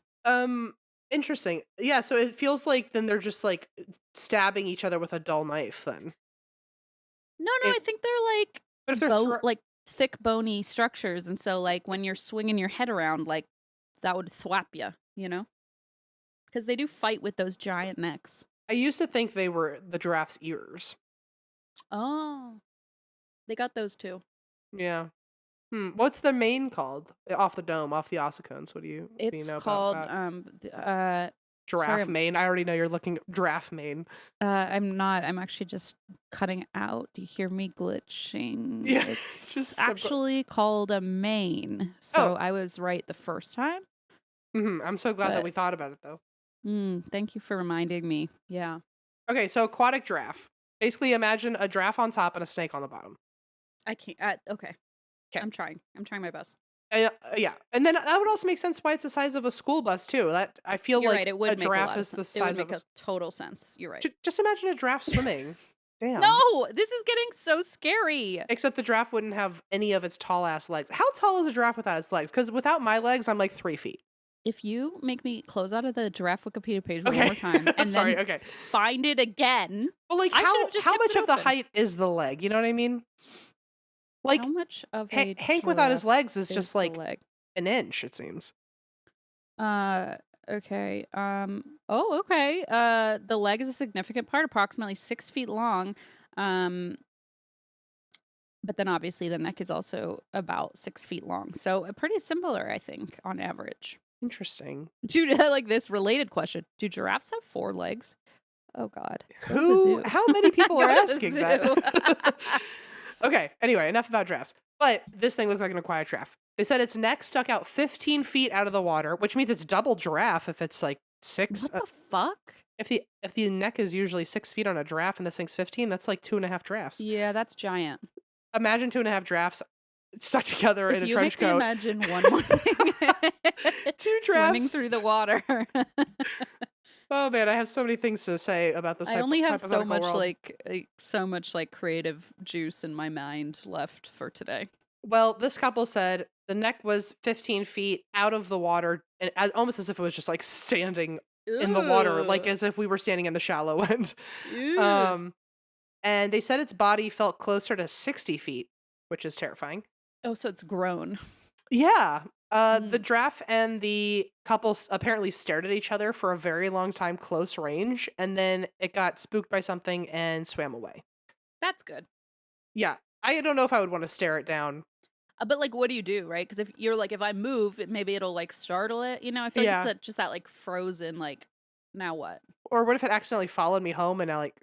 Interesting. Yeah, so it feels like then they're just like stabbing each other with a dull knife then. No, I think they're like, but if they're like thick bony structures, and so like when you're swinging your head around, like that would thwap you, because they do fight with those giant necks. I used to think they were the giraffe's ears. Oh, they got those too. Yeah. What's the mane called? Off the dome, off the ossicones. What do you know about that? It's called giraffe mane. I already know you're looking giraffe mane. I'm not. I'm actually just cutting out. Do you hear me glitching? Yeah. It's just actually called a mane. So I was right the first time. I'm so glad that we thought about it though. Thank you for reminding me. Yeah. Okay, so aquatic giraffe. Basically, imagine a giraffe on top and a snake on the bottom. I can't. Okay. I'm trying my best. Yeah, and then that would also make sense why it's the size of a school bus too. That I feel You're like right, it would a giraffe is the size of a total sense. You're right. Just imagine a giraffe swimming. Damn. No, this is getting so scary. Except the giraffe wouldn't have any of its tall ass legs. How tall is a giraffe without its legs? Because without my legs, I'm like 3 feet. If you make me close out of the giraffe Wikipedia page one more time and then find it again. Well, like how much of the height is the leg? You know what I mean? Like how much of Hank without his legs is just like an inch, it seems. Okay. Okay. The leg is a significant part, approximately 6 feet long. But then obviously the neck is also about 6 feet long. So pretty similar, I think, on average. Interesting. Like this related question. Do giraffes have 4 legs? Oh God. How many people are asking that? Okay, anyway, enough about giraffes. But this thing looks like an aquatic giraffe. They said its neck stuck out 15 feet out of the water, which means it's double giraffe if it's like 6. What the fuck? If the neck is usually 6 feet on a giraffe and this thing's 15, that's like 2.5 giraffes. Yeah, that's giant. Imagine 2.5 giraffes stuck together in a trench coat. Imagine one more thing. 2 giraffes swimming through the water. Oh man, I have so many things to say about this. I only have so much world. like creative juice in my mind left for today. Well, this couple said the neck was 15 feet out of the water, and almost as if it was just like standing in the water, like as if we were standing in the shallow end. And they said its body felt closer to 60 feet, which is terrifying. Oh, so it's grown. Yeah. The giraffe and the couple apparently stared at each other for a very long time, close range, and then it got spooked by something and swam away. That's good. Yeah. I don't know if I would want to stare it down. But like, what do you do, right? Because if I move, maybe it'll like startle it. I feel like it's just that like frozen, like, now what? Or what if it accidentally followed me home and I like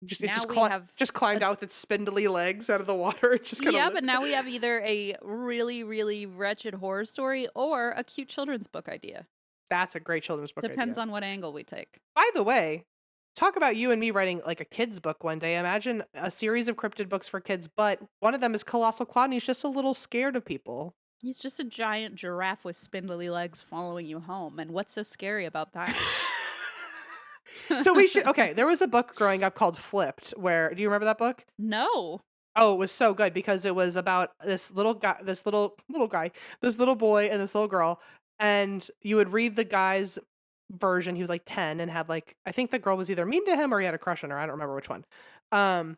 just climbed out with its spindly legs out of the water. But now we have either a really, really wretched horror story or a cute children's book idea. That's a great children's book idea. Depends on what angle we take. By the way, talk about you and me writing like a kid's book one day. Imagine a series of cryptid books for kids, but one of them is Colossal Claude and he's just a little scared of people. He's just a giant giraffe with spindly legs following you home. And what's so scary about that? So there was a book growing up called Flipped, do you remember that book? No. Oh, it was so good because it was about this little boy and this little girl, and you would read the guy's version. He was like 10 and had like, I think the girl was either mean to him or he had a crush on her. I don't remember which one. And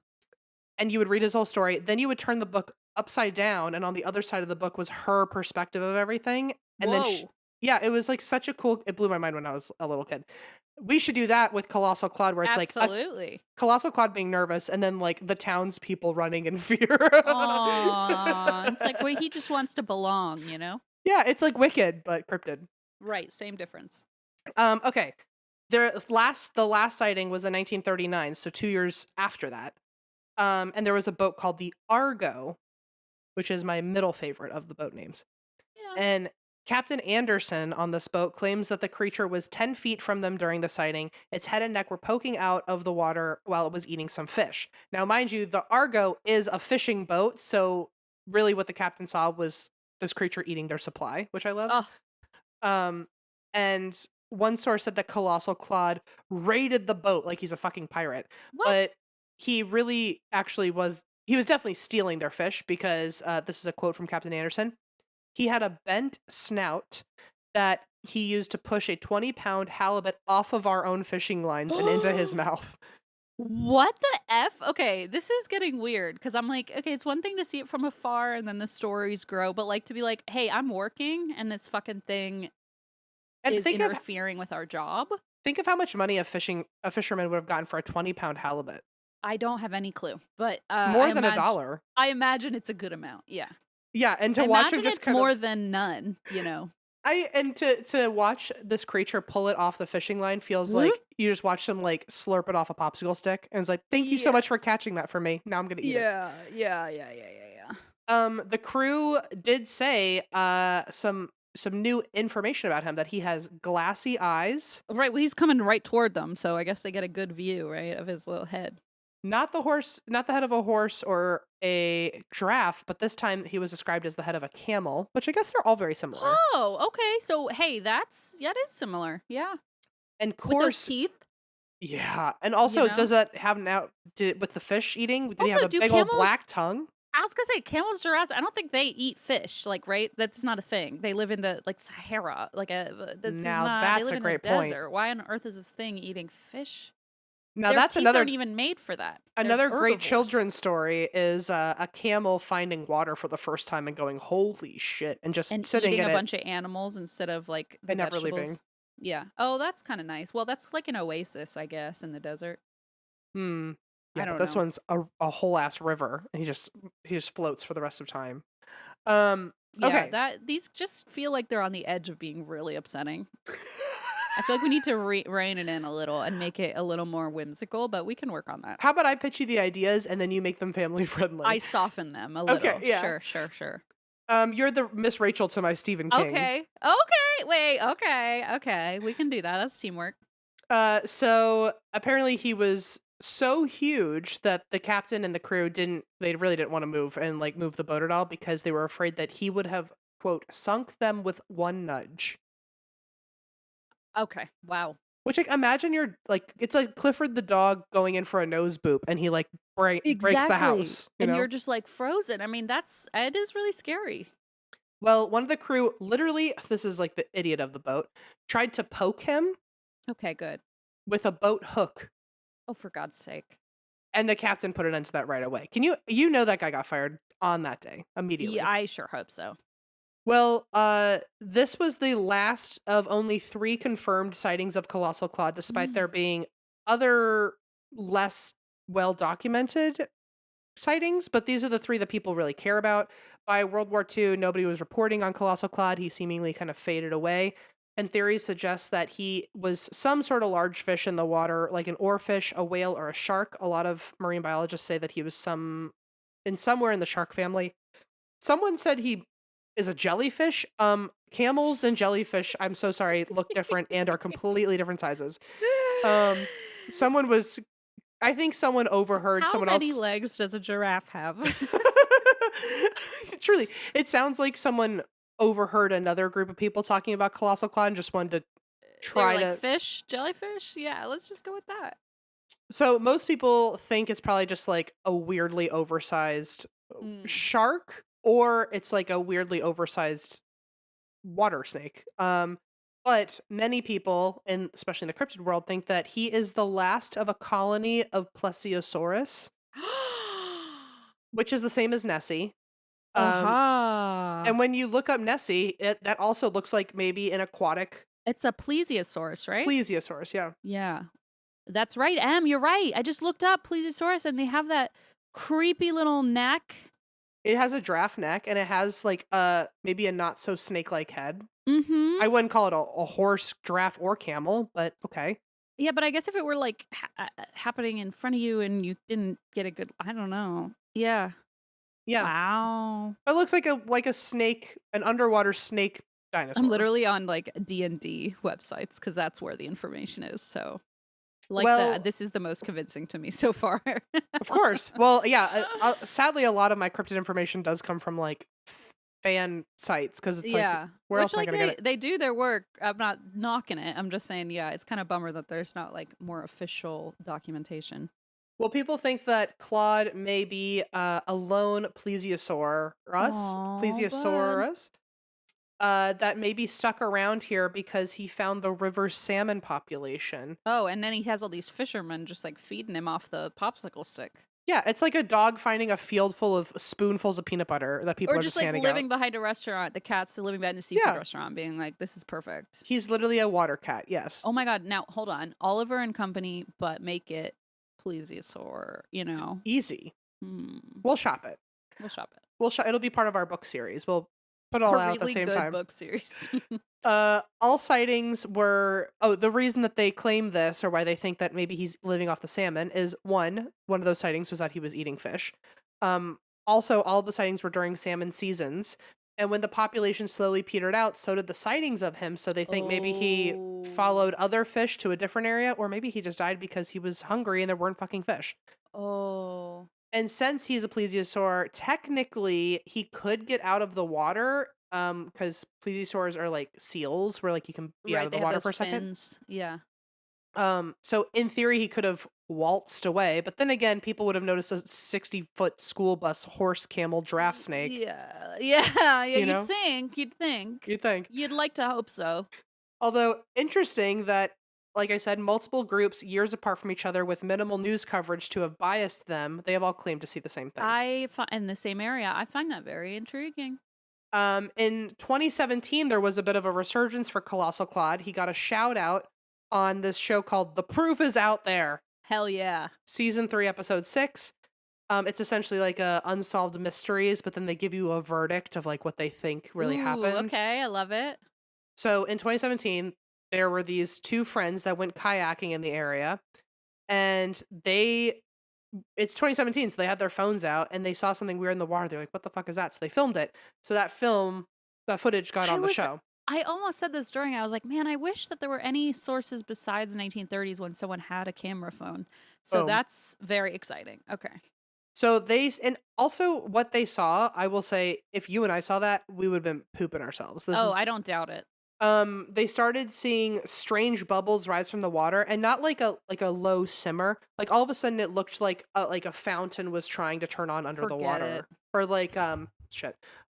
you would read his whole story. Then you would turn the book upside down, and on the other side of the book was her perspective of everything. And Whoa. then Yeah, it was like such a cool. It blew my mind when I was a little kid. We should do that with Colossal Claude, where it's like a Absolutely. Colossal Claude being nervous, and then like the townspeople running in fear. Aw, it's like, well, he just wants to belong, you know? Yeah, it's like Wicked, but cryptid. Right, same difference. Okay. The last sighting was in 1939, so 2 years after that. And there was a boat called the Argo, which is my middle favorite of the boat names. Yeah. And Captain Anderson on this boat claims that the creature was 10 feet from them during the sighting. Its head and neck were poking out of the water while it was eating some fish. Now, mind you, the Argo is a fishing boat, so really what the captain saw was this creature eating their supply, which I love. Oh. And one source said that Colossal Claude raided the boat like he's a fucking pirate. What? But he really actually he was definitely stealing their fish because this is a quote from Captain Anderson. He had a bent snout that he used to push a 20-pound halibut off of our own fishing lines and into his mouth. What the F? Okay, this is getting weird because I'm like, okay, it's one thing to see it from afar and then the stories grow, but like to be like, hey, I'm working and this fucking thing is interfering with our job. Think of how much money a fisherman would have gotten for a 20-pound halibut. I don't have any clue, but more than $1. I imagine it's a good amount. Yeah. Yeah, and to watch him just it's more than none, you know. To watch this creature pull it off the fishing line feels like you just watch them like slurp it off a popsicle stick, and it's like, thank you so much for catching that for me. Now I'm gonna eat it. Yeah. The crew did say some new information about him, that he has glassy eyes. Right, well, he's coming right toward them, so I guess they get a good view, right, of his little head. Not the head of a horse or a giraffe, but this time he was described as the head of a camel, which I guess they're all very similar. Oh, okay. So, hey, that is similar. Yeah. And course, with those teeth. Yeah. And also, does that have with the fish eating? Did he have a big old black tongue? I was gonna say camels, giraffes. I don't think they eat fish. Like, right? That's not a thing. They live in the Sahara. That's a great point. Desert. Why on earth is this thing eating fish? Now Their that's teeth aren't even made for that. Another great children's story is a camel finding water for the first time and going, "Holy shit!" and just sitting eating in a bunch of animals instead of the never vegetables. Leaving. Yeah. Oh, that's kind of nice. Well, that's like an oasis, I guess, in the desert. Yeah, I don't know. This one's a whole ass river, and he just floats for the rest of time. Okay. These just feel like they're on the edge of being really upsetting. I feel like we need to rein it in a little and make it a little more whimsical, but we can work on that. How about I pitch you the ideas and then you make them family friendly? I soften them a little. Okay, yeah. Sure. You're the Miss Rachel to my Stephen King. Okay. We can do that. That's teamwork. So apparently he was so huge that the captain and the crew really didn't want to move the boat at all because they were afraid that he would have, quote, sunk them with one nudge. Okay. Wow. Which, imagine it's like Clifford the dog going in for a nose boop and he breaks the house. You're just frozen. I mean, it is really scary. Well, one of the crew literally, this is like the idiot of the boat, tried to poke him. Okay, good. With a boat hook. Oh, for God's sake. And the captain put an end to that right away. You know that guy got fired on that day immediately. Yeah, I sure hope so. Well, this was the last of only 3 confirmed sightings of Colossal Claude, despite there being other less well-documented sightings, but these are the 3 that people really care about. By World War II, nobody was reporting on Colossal Claude. He seemingly kind of faded away, and theories suggest that he was some sort of large fish in the water, like an oarfish, a whale, or a shark. A lot of marine biologists say that he was somewhere in the shark family. Someone said he is a jellyfish. Camels and jellyfish, I'm so sorry, look different and are completely different sizes. I think someone overheard someone else. How many legs does a giraffe have? Truly, it sounds like someone overheard another group of people talking about Colossal Claude and just wanted to try to fish, jellyfish. Yeah, let's just go with that. So most people think it's probably just like a weirdly oversized shark, or it's like a weirdly oversized water snake. But many people, and especially in the cryptid world, think that he is the last of a colony of Plesiosaurus, which is the same as Nessie. And when you look up Nessie, that also looks like maybe an aquatic. It's a plesiosaurus, right? Plesiosaurus, yeah. Yeah. That's right, Em. You're right. I just looked up plesiosaurus, and they have that creepy little neck. It has a giraffe neck, and it has like maybe a not so snake-like head. Mm-hmm. I wouldn't call it a horse, giraffe, or camel, but okay. Yeah, but I guess if it were like happening in front of you and you didn't get a good, I don't know. Yeah. Yeah. Wow. It looks like a snake, an underwater snake dinosaur. I'm literally on like D&D websites because that's where the information is. So that. This is the most convincing to me so far. Of course. Well, yeah. Sadly, a lot of my cryptid information does come from like fan sites because it's like, where else am I gonna get it? They do their work. I'm not knocking it. I'm just saying, yeah, it's kind of bummer that there's not like more official documentation. Well, people think that Claude may be a lone plesiosaurus, that may be stuck around here because he found the river salmon population. Oh, and then he has all these fishermen just like feeding him off the popsicle stick. Yeah, it's like a dog finding a field full of spoonfuls of peanut butter that people are just like handing living out. behind a restaurant. The cat's living behind a seafood restaurant, being like, "This is perfect." He's literally a water cat. Yes. Oh my god! Now hold on, Oliver and Company, but make it plesiosaur. You know, easy. We'll shop it. It'll be part of our book series. We'll put it all out at the same time. Book series. All sightings were the reason that they claim this, or why they think that maybe he's living off the salmon, is one of those sightings was that he was eating fish. Also, all of the sightings were during salmon seasons, and when the population slowly petered out, so did the sightings of him. So they think maybe he followed other fish to a different area, or maybe he just died because he was hungry and there weren't fucking fish. Oh. And since he's a plesiosaur, technically he could get out of the water, because plesiosaurs are like seals, where like you can be out of the water for a second. Yeah. So in theory he could have waltzed away, but then again, people would have noticed a 60-foot school bus, horse, camel, giraffe snake. Yeah. You'd think. You'd like to hope so. Although interesting that, like I said, multiple groups years apart from each other with minimal news coverage to have biased them, they have all claimed to see the same thing. In the same area. I find that very intriguing. In 2017, there was a bit of a resurgence for Colossal Claude. He got a shout out on this show called The Proof is Out There. Hell yeah. Season 3, episode 6. It's essentially like unsolved mysteries, but then they give you a verdict of like what they think really happened. Okay, I love it. So in 2017, there were these two friends that went kayaking in the area, and it's 2017, so they had their phones out and they saw something weird in the water. They're like, what the fuck is that? So they filmed it. So that footage got on the show. I almost said this I was like, man, I wish that there were any sources besides the 1930s when someone had a camera phone. So that's very exciting. Okay. So and also what they saw, I will say, if you and I saw that, we would have been pooping ourselves. I don't doubt it. They started seeing strange bubbles rise from the water, and not like a low simmer. Like all of a sudden, it looked like a fountain was trying to turn on under the water, or like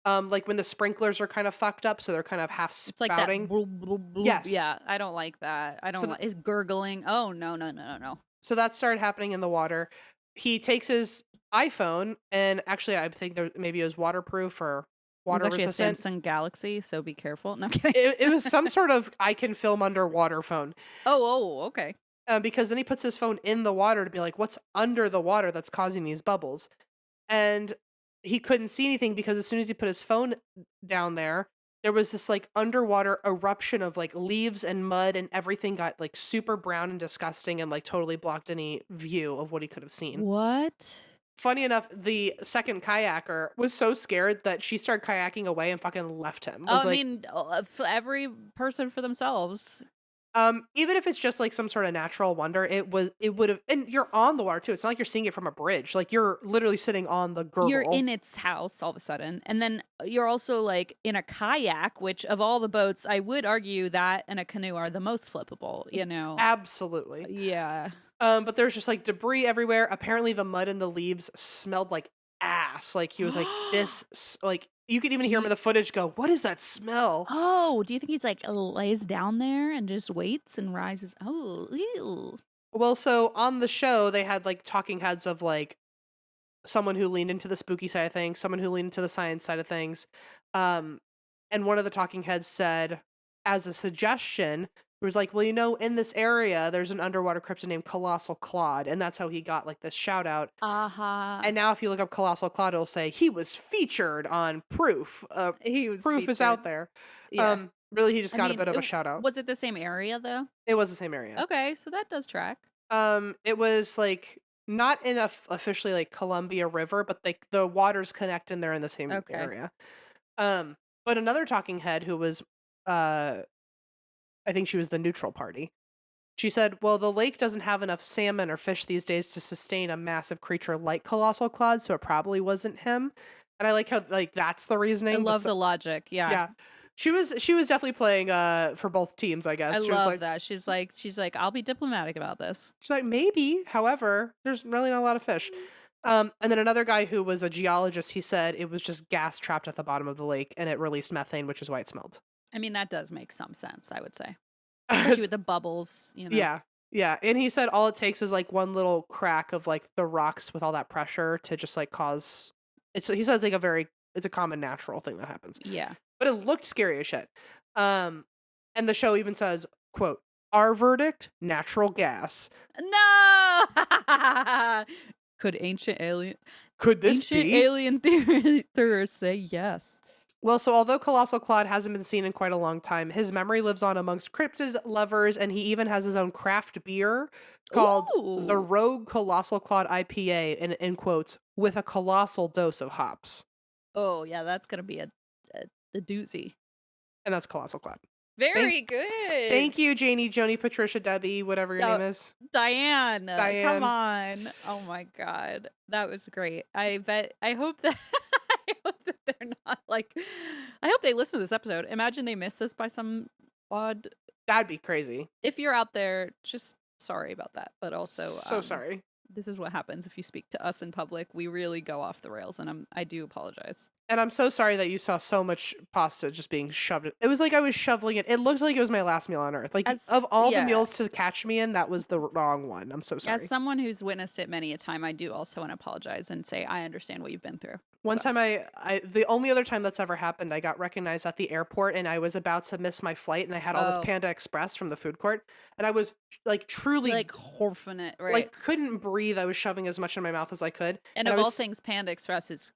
like when the sprinklers are kind of fucked up, so they're kind of half spouting. It's like that. Yes. Yeah, I don't like that. It's gurgling. Oh no. So that started happening in the water. He takes his iPhone, and actually, I think maybe it was waterproof or water resistant. It was actually a Samsung Galaxy, so be careful. No, I'm kidding. It was some sort of I can film underwater phone. Oh, okay. Because then he puts his phone in the water to be like, what's under the water that's causing these bubbles? And he couldn't see anything because as soon as he put his phone down there was this like underwater eruption of like leaves and mud, and everything got like super brown and disgusting and like totally blocked any view of what he could have seen. What? Funny enough, the second kayaker was so scared that she started kayaking away and fucking left him. For every person for themselves. Even if it's just like some sort of natural wonder, it would have, and you're on the water too. It's not like you're seeing it from a bridge. Like you're literally sitting on the gurgle. You're in its house all of a sudden. And then you're also like in a kayak, which of all the boats, I would argue that and a canoe are the most flippable, you know? Absolutely. Yeah. But there's just like debris everywhere. Apparently the mud and the leaves smelled like ass. Like he was like, this, like you could even hear him in the footage go, what is that smell? Oh, do you think he's like lays down there and just waits and rises? Oh, ew. Well, so on the show, they had like talking heads of like someone who leaned into the spooky side of things, someone who leaned into the science side of things. Um, and one of the talking heads said, as a suggestion, it was like, well, in this area, there's an underwater cryptid named Colossal Claude, and that's how he got like this shout out. Uh-huh. And now if you look up Colossal Claude, it'll say he was featured on Proof. He was Proof is out there. Yeah. Really, he just got a bit of a shout out. Was it the same area though? It was the same area. Okay, so that does track. It was like not in officially like Columbia River, but like the waters connect and they're in the same area. But another talking head who was, I think she was the neutral party. She said, well, the lake doesn't have enough salmon or fish these days to sustain a massive creature like Colossal Claude, so it probably wasn't him. And I like how like that's the reasoning. I love the logic. Yeah. Yeah. She was definitely playing for both teams, I guess. I love that. She's like, I'll be diplomatic about this. She's like, maybe, however, there's really not a lot of fish. And then another guy who was a geologist, he said it was just gas trapped at the bottom of the lake and it released methane, which is why it smelled. I mean, that does make some sense, I would say. Especially with the bubbles, Yeah. Yeah. And he said all it takes is like one little crack of like the rocks with all that pressure to just like cause he says like it's a common natural thing that happens. Yeah. But it looked scary as shit. And the show even says, quote, our verdict, natural gas. No. Could this be? Alien theorists say yes. Well, so although Colossal Claude hasn't been seen in quite a long time, his memory lives on amongst cryptid lovers, and he even has his own craft beer called the Rogue Colossal Claude IPA, in quotes, with a colossal dose of hops. Oh, yeah, that's going to be the doozy. And that's Colossal Claude. Very good. Thank you, Janie, Joni, Patricia, Debbie, whatever your name is. Diane. Come on. Oh my God. That was great. I hope that they're not like, I hope they listen to this episode. Imagine they missed this by some odd. That'd be crazy. If you're out there, just sorry about that. But also, sorry. This is what happens if you speak to us in public. We really go off the rails, and I do apologize. And I'm so sorry that you saw so much pasta just being shoved. It was like I was shoveling it. It looked like it was my last meal on earth. Like, of all the meals to catch me in, that was the wrong one. I'm so sorry. As someone who's witnessed it many a time, I do also want to apologize and say I understand what you've been through. One time the only other time that's ever happened, I got recognized at the airport and I was about to miss my flight and I had all this Panda Express from the food court and I was like truly like horfing it, right? Like couldn't breathe. I was shoving as much in my mouth as I could. And of all things, Panda Express is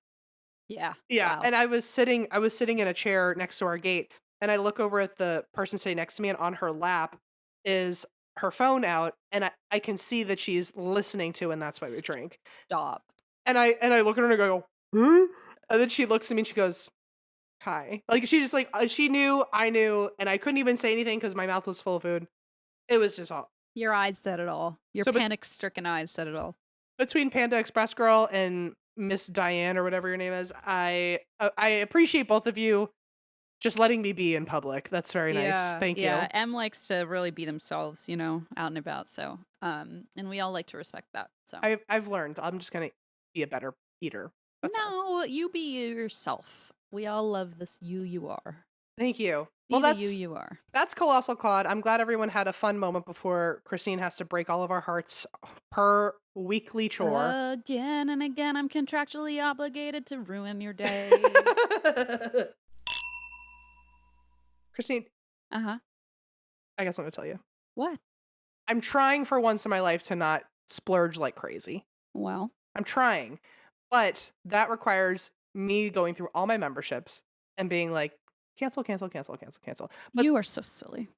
yeah. Yeah. Wow. And I was sitting in a chair next to our gate and I look over at the person sitting next to me and on her lap is her phone out and I can see that she's listening to And That's Why We Drink. Stop. And I look at her and I go, huh? And then she looks at me and she goes, hi. Like she just like, she knew, I knew, and I couldn't even say anything because my mouth was full of food. It was just all. Your eyes said it all. Your panic-stricken eyes said it all. Between Panda Express Girl and Miss Diane or whatever your name is, I appreciate both of you just letting me be in public. That's very nice. Thank you. Yeah, M likes to really be themselves, out and about. So, and we all like to respect that. So I've learned. I'm just gonna be a better eater. You be yourself. We all love this you are. Thank you. Well, that's you are. That's Colossal Claude. I'm glad everyone had a fun moment before Christine has to break all of our hearts per weekly chore. Again and again, I'm contractually obligated to ruin your day. Christine. Uh-huh. I guess I'm gonna tell you. What? I'm trying for once in my life to not splurge like crazy. Well. I'm trying. But that requires me going through all my memberships and being like, cancel. But you are so silly.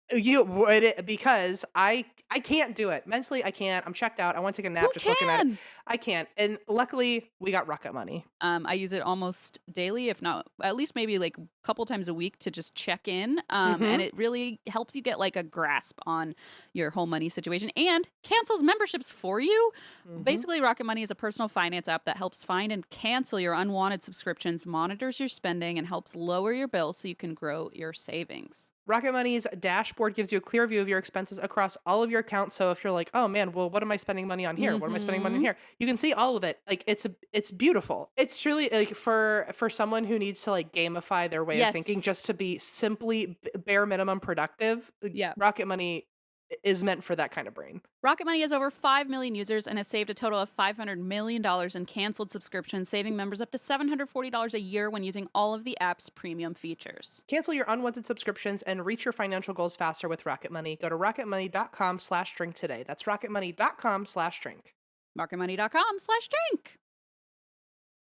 Because I can't do it. Mentally, I can't. I'm checked out. I want to take a nap looking at it. I can't. And luckily, we got Rocket Money. I use it almost daily, if not at least maybe like a couple times a week to just check in. And it really helps you get like a grasp on your whole money situation and cancels memberships for you. Basically, Rocket Money is a personal finance app that helps find and cancel your unwanted subscriptions, monitors your spending, and helps lower your bills so you can grow your savings. Rocket Money's dashboard gives you a clear view of your expenses across all of your accounts. So if you're like, oh man, well, what am I spending money on here? What am I spending money on here? You can see all of it. Like it's beautiful. It's really like for someone who needs to like gamify their way of thinking just to be simply bare minimum productive. Yeah. Rocket Money is meant for that kind of brain. Rocket Money has over 5 million users and has saved a total of $500 million in canceled subscriptions, saving members up to $740 a year when using all of the app's premium features. Cancel your unwanted subscriptions and reach your financial goals faster with Rocket Money. Go to rocketmoney.com/drink today. That's rocketmoney.com/drink. rocketmoney.com/drink.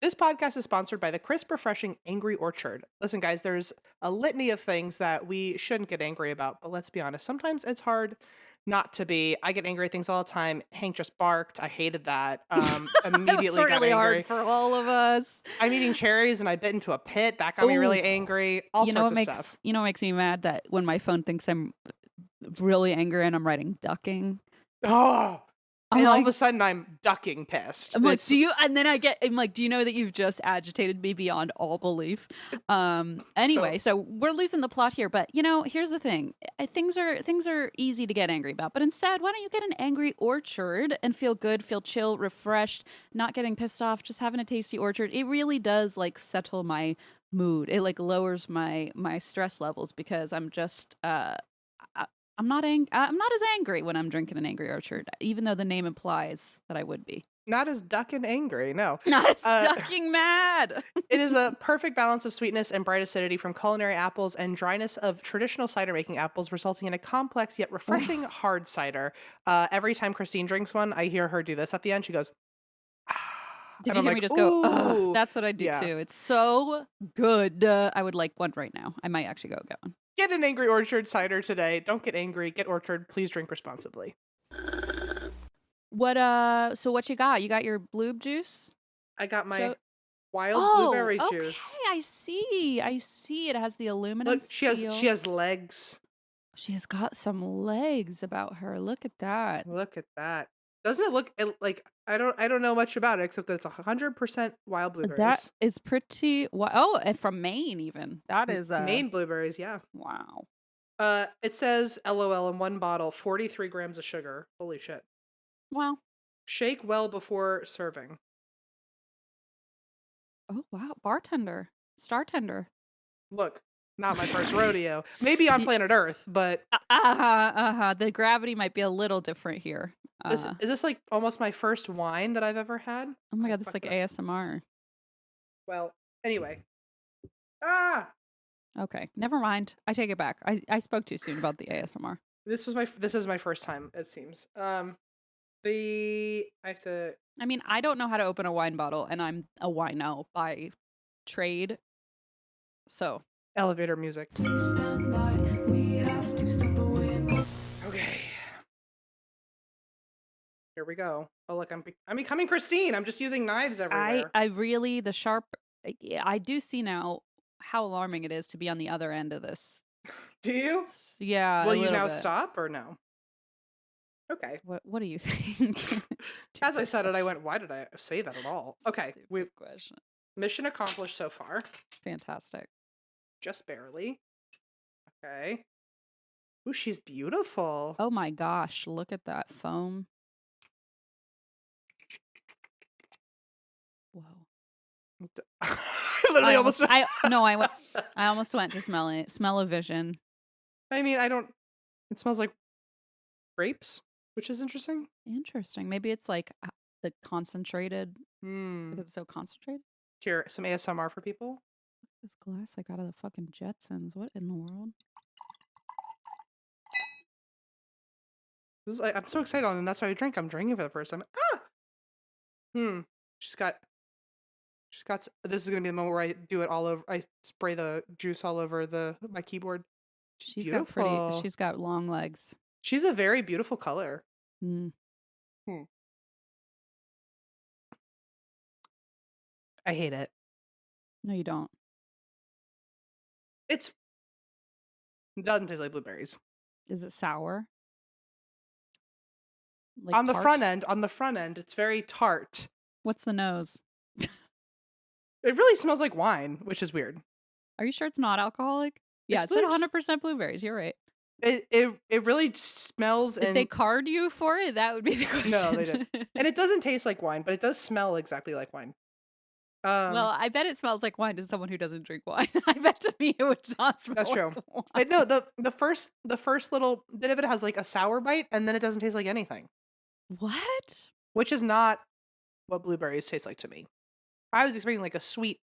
This podcast is sponsored by the crisp, refreshing Angry Orchard. Listen, guys, there's a litany of things that we shouldn't get angry about, but let's be honest. Sometimes it's hard not to be. I get angry at things all the time. Hank just barked. I hated that. Immediately got really angry. Hard for all of us. I'm eating cherries and I bit into a pit. That got me really angry. All sorts of stuff. You know what makes me mad? That when my phone thinks I'm really angry and I'm writing ducking. Oh. And all of a sudden, I'm ducking pissed. I'm like, do you know that you've just agitated me beyond all belief? Anyway, so we're losing the plot here, but here's the thing: things are easy to get angry about, but instead, why don't you get an Angry Orchard and feel good, feel chill, refreshed, not getting pissed off, just having a tasty orchard? It really does settle my mood. It lowers my stress levels because I'm just I'm not as angry when I'm drinking an Angry Orchard, even though the name implies that I would be. Not as ducking angry, no. Not as ducking mad. It is a perfect balance of sweetness and bright acidity from culinary apples and dryness of traditional cider making apples, resulting in a complex yet refreshing hard cider. Every time Christine drinks one, I hear her do this at the end. She goes, Did you hear me just go, ugh? That's what I do too. It's so good. I would like one right now. I might actually go get one. Get an Angry Orchard cider today. Don't get angry. Get Orchard. Please drink responsibly. So what you got? You got your bloob juice? I got my wild blueberry juice. Okay, I see. It has the aluminum seal. She has legs. She has got some legs about her. Look at that. Look at that. Doesn't it look like I don't know much about it except that it's 100% wild blueberries. That is pretty. And from Maine even. That is Maine blueberries. Yeah. Wow. It says LOL in one bottle, 43 grams of sugar. Holy shit. Wow. Shake well before serving. Oh wow, bartender, startender. Look, not my first rodeo. Maybe on planet Earth, but the gravity might be a little different here. Is this almost my first wine that I've ever had? Oh my god, this is like ASMR. Well, anyway. Okay, never mind. I take it back. I spoke too soon about the ASMR. This is my first time, it seems. I mean, I don't know how to open a wine bottle, and I'm a wino by trade. So elevator music. Please stand by. We have to step away and go. Okay. Here we go. Oh look, I'm becoming Christine. I'm just using knives everywhere. I really I do see now how alarming it is to be on the other end of this. Do you? Yeah. Will you now stop or no? Okay. So what do you think? As I said it, I went, why did I say that at all? Okay. Question. Mission accomplished so far. Fantastic. Just barely. Okay. Ooh, she's beautiful. Oh my gosh, look at that foam. Whoa. I literally almost I almost went to smell it. Smell of vision. I mean, it smells like grapes, which is interesting. Interesting. Maybe it's like the concentrated because it's so concentrated. Here, some ASMR for people. This glass I got out of the fucking Jetsons. What in the world? This is I'm so excited, and that's why I drink. I'm drinking for the first time. She's got. This is gonna be the moment where I do it all over. I spray the juice all over my keyboard. She's beautiful. She's got long legs. She's a very beautiful color. I hate it. No, you don't. It doesn't taste like blueberries. Is it sour? Like on the front end, it's very tart. What's the nose? It really smells like wine, which is weird. Are you sure it's not alcoholic? Yeah, it's at 100% blueberries. You're right. It really smells. Did they card you for it? That would be the question. No, they didn't. And it doesn't taste like wine, but it does smell exactly like wine. Well, I bet it smells like wine to someone who doesn't drink wine. I bet to me it would not smell That's true. like wine. But no, the first little bit of it has like a sour bite, and then it doesn't taste like anything, What? which is not what blueberries taste like to me. I was expecting like a sweet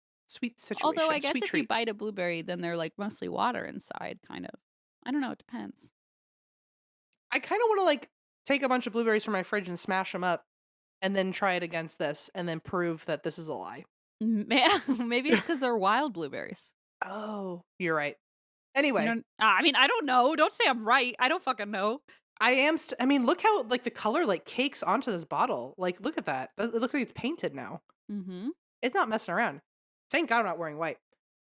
Although I situation, guess sweet if you treat. bite a blueberry, then they're like mostly water inside, kind of. I don't know. It depends. I kind of want to like take a bunch of blueberries from my fridge and smash them up, and then try it against this, and then prove that this is a lie. Maybe it's because they're wild blueberries. Oh, you're right. You Anyway, know, I mean, I don't know. Don't say I'm right. I don't fucking know. I mean, look how like the color like cakes onto this bottle. Like, look at that. It looks like it's painted now. Mm-hmm. It's not messing around. Thank God I'm not wearing white.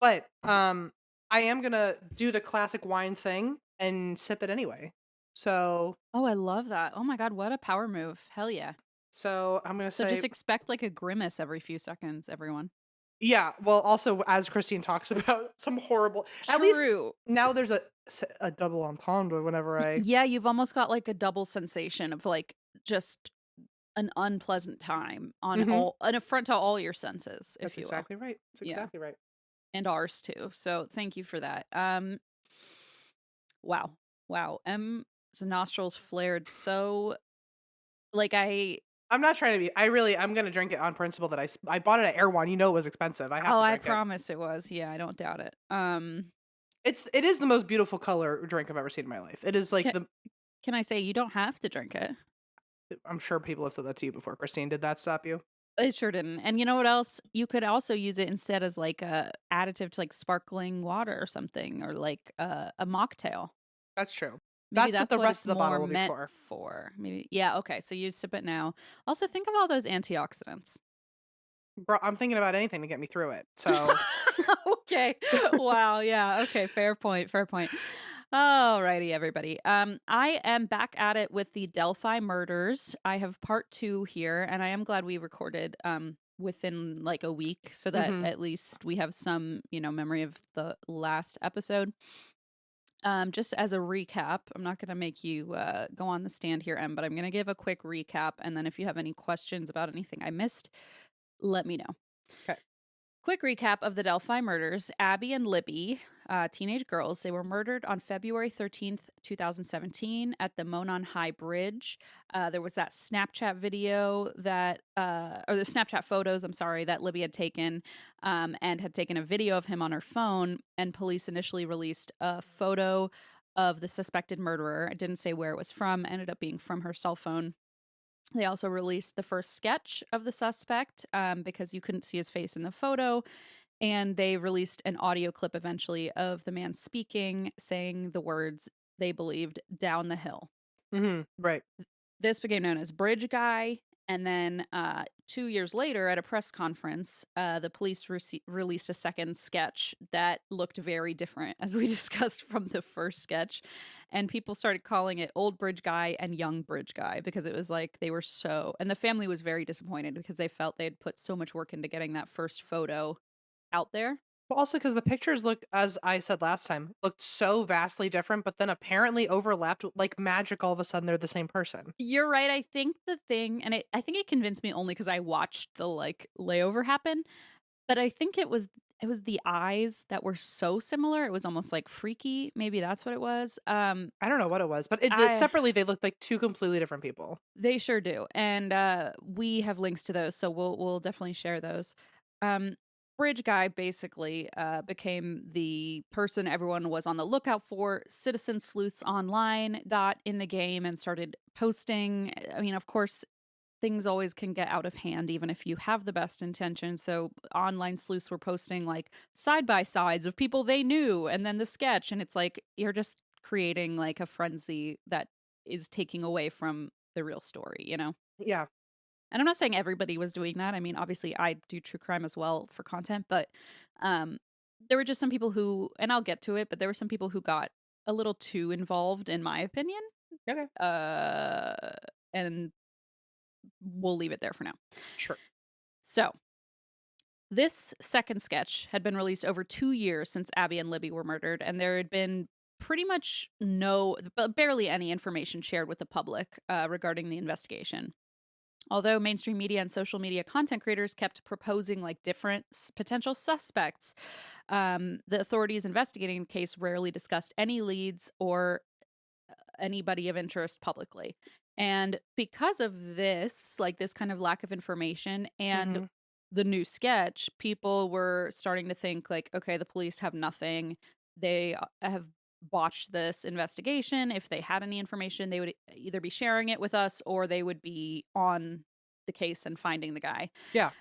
But I am gonna do the classic wine thing and sip it anyway. So Oh, I love that. Oh my God, what a power move. Hell yeah. I'm gonna So say, just expect like a grimace every few seconds, everyone. yeah. Well, also as Christine talks about some horrible. At least True. now there's a double entendre whenever I. Yeah, you've almost got like a double sensation of like just an unpleasant time on Mhm. an affront to all your senses, if That's you will. exactly right. That's Yeah. exactly right. And ours too. So thank you for that. Wow. Wow. M's nostrils flared so like I'm not trying to be. I'm gonna drink it on principle that I bought it at Erewhon. You know it was expensive. I have to I drink it. promise it was. Yeah, I don't doubt it. It is the most beautiful color drink I've ever seen in my life. It is like Can, can I say you don't have to drink it? I'm sure people have said that to you before. Christine, did that stop you? It sure didn't. And you know what else? You could also use it instead as like a additive to like sparkling water or something, or like a mocktail. That's true. Maybe That's what that's the what rest it's of the bottle more will be meant for. for. Maybe, yeah. Okay, so you sip it now. Also, think of all those antioxidants. Bro, I'm thinking about anything to get me through it. So Okay. Wow. Yeah. Okay. Fair point. Fair point. Alrighty, everybody. I am back at it with the Delphi Murders. I have part 2 here, and I am glad we recorded within like a week so that at least we have some, memory of the last episode. Just as a recap, I'm not going to make you go on the stand here, Em, but I'm going to give a quick recap, and then if you have any questions about anything I missed, let me know. okay. Quick recap of the Delphi murders. Abby and Libby, teenage girls, they were murdered on February 13th, 2017 at the Monon High Bridge. There was that Snapchat video that, or the Snapchat photos, I'm sorry, that Libby had taken and had taken a video of him on her phone. And police initially released a photo of the suspected murderer. It didn't say where it was from, ended up being from her cell phone. They also released the first sketch of the suspect because you couldn't see his face in the photo. And they released an audio clip eventually of the man speaking, saying the words they believed down the hill. Right. This became known as Bridge Guy. And then 2 years later, at a press conference, the police released a second sketch that looked very different, as we discussed from the first sketch. And people started calling it Old Bridge Guy and Young Bridge Guy because it was like they were so. And the family was very disappointed because they felt they had put so much work into getting that first photo out there. Well, also because the pictures look, as I said last time, looked so vastly different, but then apparently overlapped like magic. All of a sudden, they're the same person. You're right. I think the thing, and I think it convinced me only because I watched the like layover happen, but I think it was the eyes that were so similar. It was almost like freaky. Maybe that's what it was. I don't know what it was, but separately they looked like two completely different people. They sure do, and we have links to those, so we'll definitely share those. Bridge Guy basically became the person everyone was on the lookout for. Citizen sleuths online got in the game and started posting. I mean, of course, things always can get out of hand, even if you have the best intentions. So online sleuths were posting like side-by-sides of people they knew, and then the sketch. And it's like, you're just creating like a frenzy that is taking away from the real story, Yeah. And I'm not saying everybody was doing that. I mean, obviously, I do true crime as well for content, but there were just some people who, and I'll get to it, but there were some people who got a little too involved, in my opinion. Okay. And we'll leave it there for now. Sure. So, this second sketch had been released over 2 years since Abby and Libby were murdered, and there had been pretty much barely any information shared with the public regarding the investigation. Although mainstream media and social media content creators kept proposing like different potential suspects, the authorities investigating the case rarely discussed any leads or anybody of interest publicly. And because of this, like this kind of lack of information and Mhm. the new sketch, people were starting to think like, okay, the police have nothing. They have botched this investigation. If they had any information, they would either be sharing it with us or they would be on the case and finding the guy. Yeah.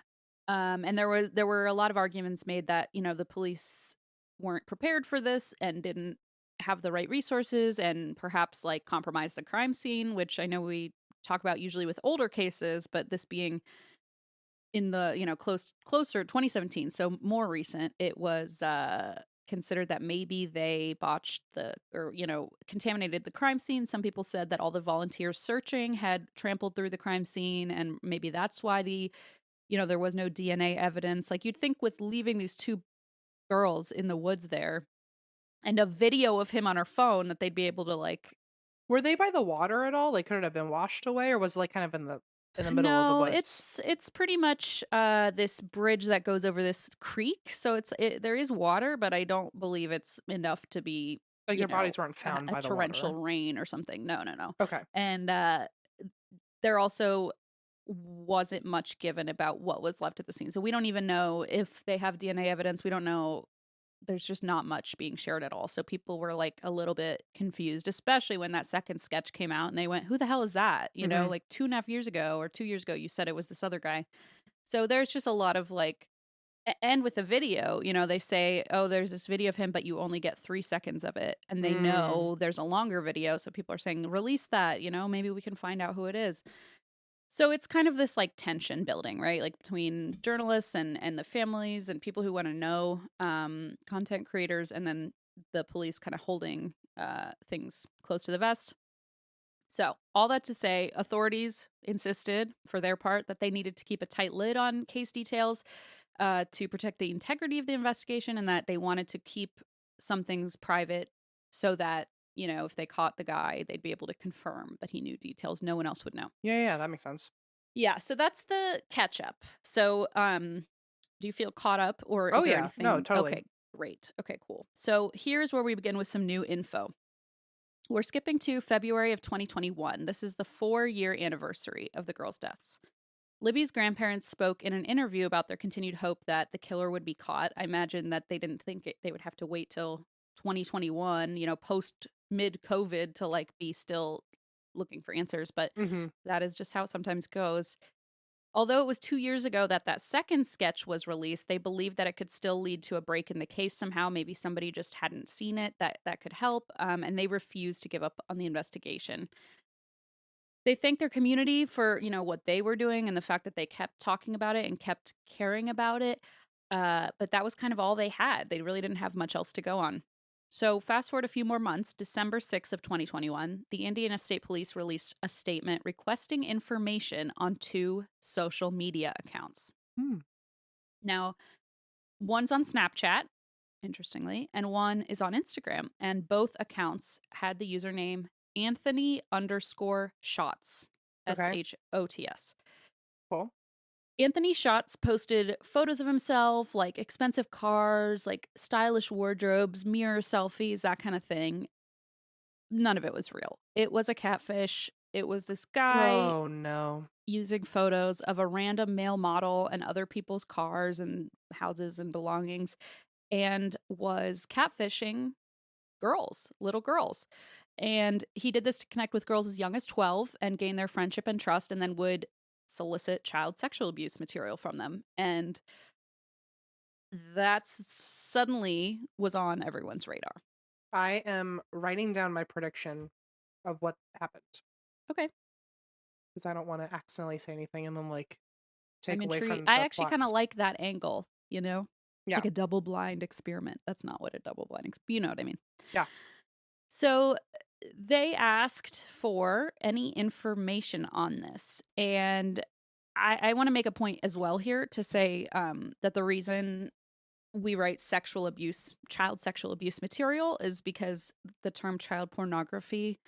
And there were a lot of arguments made that, you know, the police weren't prepared for this and didn't have the right resources and perhaps like compromise the crime scene, which I know we talk about usually with older cases, but this being in the, you know, closer 2017, so more recent, it was considered that maybe they botched or you know, contaminated the crime scene. Some people said that all the volunteers searching had trampled through the crime scene and maybe that's why you know, there was no DNA evidence. Like you'd think with leaving these two girls in the woods there and a video of him on her phone that they'd be able to like Were they by the water at all? Like, could it have been washed away, or was it, like, kind of in the middle of the no, woods? it's pretty much this bridge that goes over this creek. So there is water, but I don't believe it's enough to be, Like, you their know, bodies weren't found a by the torrential water? rain or something. No, no, no. Okay. And there also wasn't much given about what was left at the scene. So we don't even know if they have DNA evidence. We don't know. There's just not much being shared at all. So people were like a little bit confused, especially when that second sketch came out and they went, who the hell is that? You know, Mhm. like 2.5 years ago or 2 years ago, you said it was this other guy. So there's just a lot of like, and with the video, you know, they say, oh, there's this video of him, but you only get 3 seconds of it. And they Mm. know there's a longer video. So people are saying, release that, you know, maybe we can find out who it is. So it's kind of this like tension building, right? Like between journalists and the families and people who want to know, content creators, and then the police kind of holding things close to the vest. So all that to say, authorities insisted for their part that they needed to keep a tight lid on case details to protect the integrity of the investigation, and that they wanted to keep some things private so that, you know, if they caught the guy, they'd be able to confirm that he knew details no one else would know. Yeah, yeah, that makes sense. Yeah, so that's the catch up. So, do you feel caught up or Oh, is there yeah. No, anything? totally. Okay, great. Okay, cool. So, here's where we begin with some new info. We're skipping to February of 2021. This is the 4-year anniversary of the girls' deaths. Libby's grandparents spoke in an interview about their continued hope that the killer would be caught. I imagine that they didn't think they would have to wait till 2021, you know, post mid COVID to like be still looking for answers, but Mhm. that is just how it sometimes goes. Although it was 2 years ago that that second sketch was released, they believed that it could still lead to a break in the case somehow. Maybe somebody just hadn't seen it that could help, and they refused to give up on the investigation. They thanked their community for, you know, what they were doing and the fact that they kept talking about it and kept caring about it. But that was kind of all they had. They really didn't have much else to go on. So fast forward a few more months, December 6th of 2021, the Indiana State Police released a statement requesting information on two social media accounts. Hmm. Now, one's on Snapchat, interestingly, and one is on Instagram. And both accounts had the username Anthony_Shots, Okay. SHOTS. Cool. Anthony Shots posted photos of himself, like expensive cars, like stylish wardrobes, mirror selfies, that kind of thing. None of it was real. It was a catfish. It was this guy Oh, no. using photos of a random male model and other people's cars and houses and belongings, and was catfishing girls, little girls. And he did this to connect with girls as young as 12 and gain their friendship and trust, and then would solicit child sexual abuse material from them. And that suddenly was on everyone's radar. I am writing down my prediction of what happened Okay. because I don't wanna accidentally say anything and then, like, I'm take away intrigued. from I the actually kind of plot. like that angle, you know? It's Yeah. like a double blind experiment. That's not what a double blind you know what I mean. Yeah. So they asked for any information on this. And I want to make a point as well here to say that the reason we write child sexual abuse material is because the term child pornography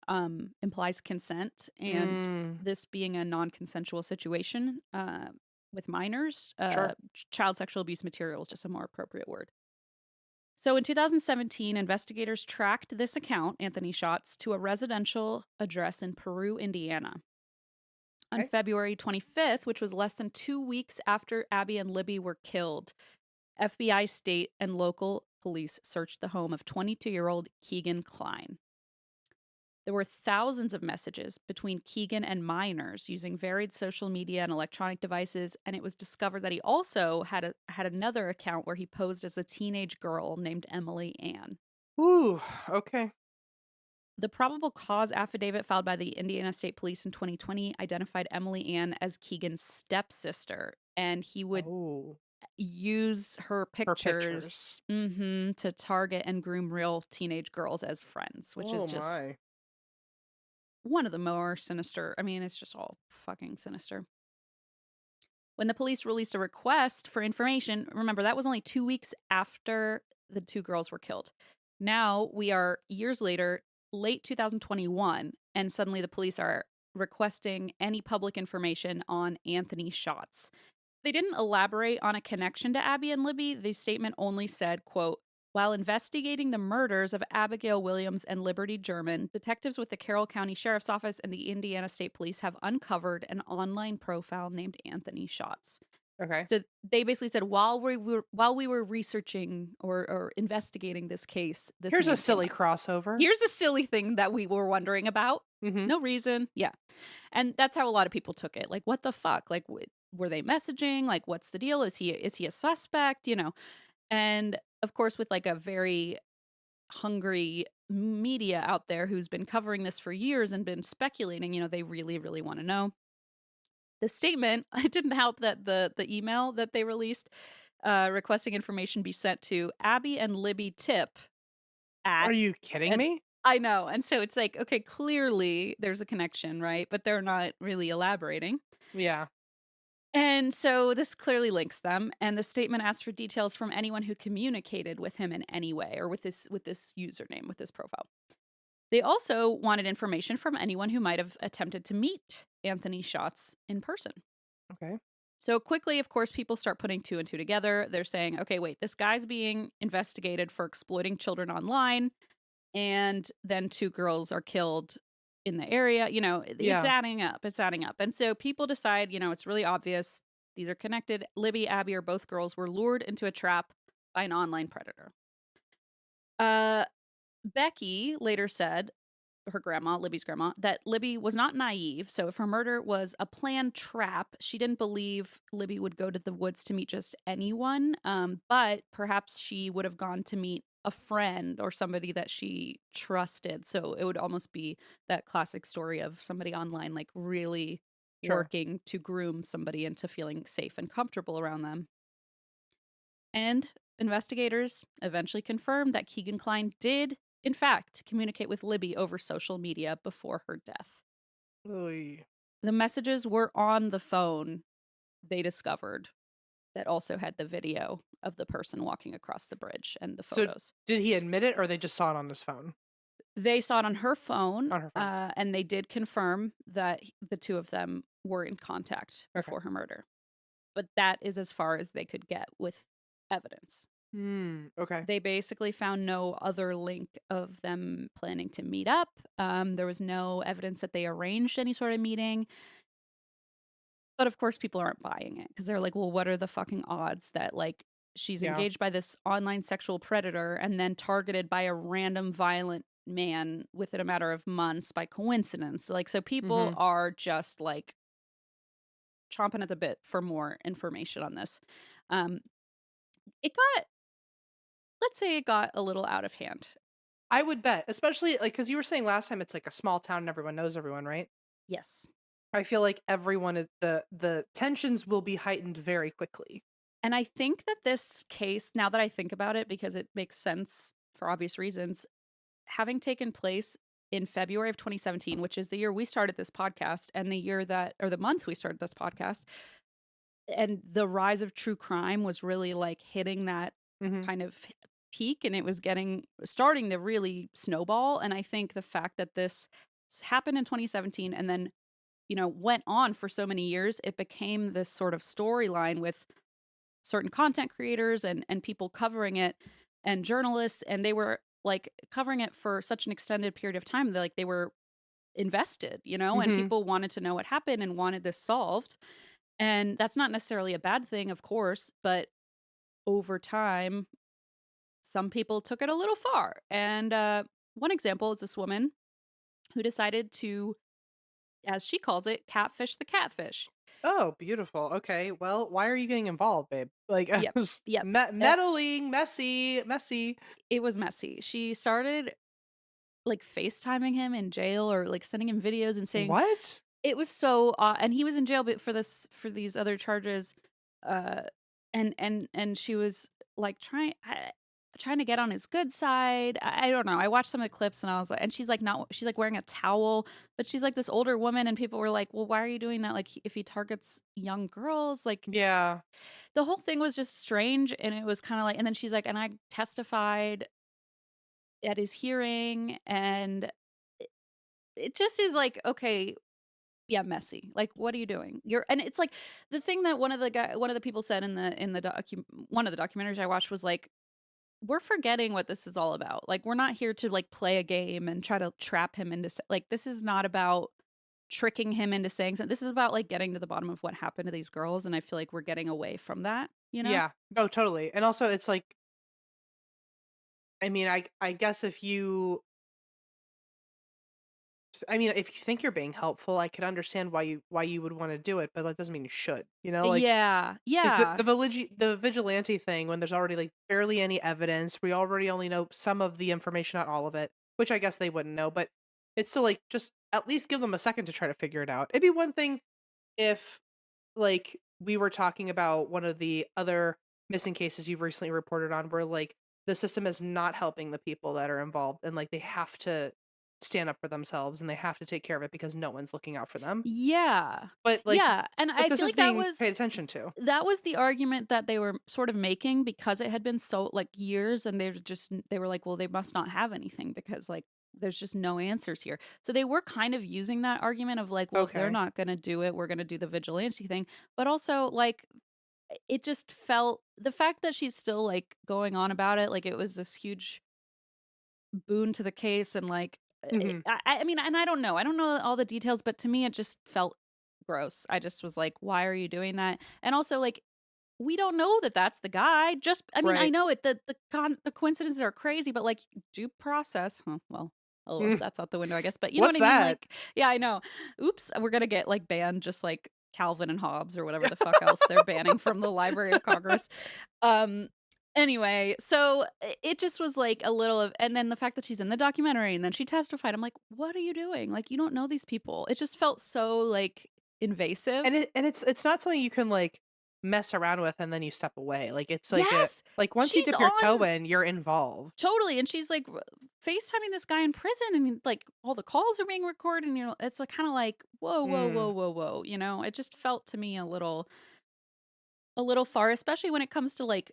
implies consent, and Mm, this being a non-consensual situation with minors, sure. child sexual abuse material is just a more appropriate word. So in 2017, investigators tracked this account, Anthony Shots, to a residential address in Peru, Indiana. On Okay. February 25th, which was less than 2 weeks after Abby and Libby were killed, FBI, state, and local police searched the home of 22-year-old Keegan Klein. There were thousands of messages between Keegan and minors using varied social media and electronic devices, and it was discovered that he also had another account where he posed as a teenage girl named Emily Ann. Ooh, okay. The probable cause affidavit filed by the Indiana State Police in 2020 identified Emily Ann as Keegan's stepsister, and he would Oh, use her her pictures. pictures to target and groom real teenage girls as friends, which is Oh just my. one of the more sinister. I mean, it's just all fucking sinister. When the police released a request for information, remember that was only 2 weeks after the two girls were killed. Now we are years later, late 2021, and suddenly the police are requesting any public information on Anthony Shots. They didn't elaborate on a connection to Abby and Libby. The statement only said, quote, while investigating the murders of Abigail Williams and Liberty German, detectives with the Carroll County Sheriff's Office and the Indiana State Police have uncovered an online profile named Anthony Shots. Okay. So they basically said while we were researching or investigating this case, this Here's a name came silly up. crossover. Here's a silly thing that we were wondering about. Mm-hmm. No reason. Yeah. And that's how a lot of people took it. Like, what the fuck? Like, were they messaging? Like, what's the deal? Is he a suspect? And of course, with like a very hungry media out there who's been covering this for years and been speculating, they really, really want to know. The statement, it didn't help that the email that they released requesting information be sent to Abby and Libby Tip Are at, you kidding and me? I know. And so it's like, okay, clearly there's a connection, right? But they're not really elaborating. Yeah. And so this clearly links them, and the statement asks for details from anyone who communicated with him in any way or with this username, with this profile. They also wanted information from anyone who might have attempted to meet Anthony Shots in person. Okay. So quickly, of course, people start putting two and two together. They're saying, okay, wait, this guy's being investigated for exploiting children online, and then two girls are killed in the area. It's Yeah. adding up. It's adding up. And so people decide, it's really obvious. These are connected. Libby, Abby, or both girls were lured into a trap by an online predator. Becky later said, her grandma, Libby's grandma, that Libby was not naive. So if her murder was a planned trap, she didn't believe Libby would go to the woods to meet just anyone. But perhaps she would have gone to meet a friend or somebody that she trusted. So it would almost be that classic story of somebody online, like really Sure. working to groom somebody into feeling safe and comfortable around them. And investigators eventually confirmed that Keegan Klein did, in fact, communicate with Libby over social media before her death. Oy. The messages were on the phone they discovered that also had the video of the person walking across the bridge and the So photos. did he admit it, or they just saw it on his phone? They saw it on her phone, On her phone. and they did confirm that the two of them were in contact Okay. before her murder. But that is as far as they could get with evidence. Okay. They basically found no other link of them planning to meet up. There was no evidence that they arranged any sort of meeting. But of course, people aren't buying it because they're like, well, what are the fucking odds that like she's Yeah. engaged by this online sexual predator and then targeted by a random violent man within a matter of months by coincidence? Like, so people are just like chomping at the bit for more information on this. It got, let's say it got a little out of hand. I would bet, especially like because you were saying last time it's like a small town and everyone knows everyone, right? Yes. I feel like everyone is the tensions will be heightened very quickly. And I think that this case, now that I think about it, because it makes sense for obvious reasons, having taken place in February of 2017, which is the year we started this podcast and the month we started this podcast, and the rise of true crime was really like hitting that kind of peak, and it was starting to really snowball. And I think the fact that this happened in 2017 and then, went on for so many years. It became this sort of storyline with certain content creators and people covering it and journalists, and they were like covering it for such an extended period of time that like they were invested, and Mhm. people wanted to know what happened and wanted this solved. And that's not necessarily a bad thing, of course, but over time, some people took it a little far. And one example is this woman who decided to, as she calls it, catfish the catfish. Oh, beautiful. Okay. Well, why are you getting involved, babe? Like, Yep. Yep. meddling, messy, messy. It was messy. She started like FaceTiming him in jail or like sending him videos and saying What? it was so and he was in jail but for these other charges uh and she was like trying to get on his good side. I don't know. I watched some of the clips and I was like, and she's like not she's like wearing a towel, but she's like this older woman and people were like, "Well, why are you doing that? Like if he targets young girls, like Yeah. the whole thing was just strange." And it was kind of like, and then she's like, and I testified at his hearing, and it, it just is like, okay, yeah, messy. Like, what are you doing? And it's like the thing that one of the people said in the one of the documentaries I watched was like, we're forgetting what this is all about. Like, we're not here to like play a game and try to trap him into like this is not about tricking him into saying something. This is about like getting to the bottom of what happened to these girls, and I feel like we're getting away from that. You know? Yeah. No, totally. And also, it's like, I mean, I guess if you think you're being helpful, I could understand why you would want to do it, but that doesn't mean you should. Like Yeah, yeah. the vigilante thing, when there's already like barely any evidence, we already only know some of the information, not all of it, which I guess they wouldn't know, but it's still like just at least give them a second to try to figure it out. It'd be one thing if like we were talking about one of the other missing cases you've recently reported on where like the system is not helping the people that are involved and like they have to stand up for themselves and they have to take care of it because no one's looking out for them. Yeah. But like Yeah, and but I this feel is like being paid attention to. that was the argument that they were sort of making because it had been so like years, and they were like, well, they must not have anything because like there's just no answers here. So they were kind of using that argument of like, well, if they're Okay. not going to do it, we're going to do the vigilante thing. But also like it just felt the fact that she's still like going on about it, like it was this huge boon to the case. And like Mhm. I mean, and I don't know all the details, but to me it just felt gross. I just was like, why are you doing that? And also like we don't know that that's the guy. Just I mean, I Right. know it the coincidences are crazy, but like due process, huh, well, oh well, Mm. that's out the window, I guess. But you know what What's I mean? that? Like, yeah, I know. Oops, we're gonna get like banned just like Calvin and Hobbes or whatever the fuck else they're banning from the Library of Congress. Um anyway, so it just was like a little of, and then the fact that she's in the documentary and then she testified, I'm like, what are you doing? Like you don't know these people. It just felt so like invasive. It's not something you can like mess around with and then you step away. Like it's like a Yes, like once you she's dip your toe on in, you're involved. totally, and she's like FaceTiming this guy in prison, and like all the calls are being recorded, and it's like kind of like whoa, whoa, whoa, Mm. whoa, whoa. It just felt to me a little far, especially when it comes to like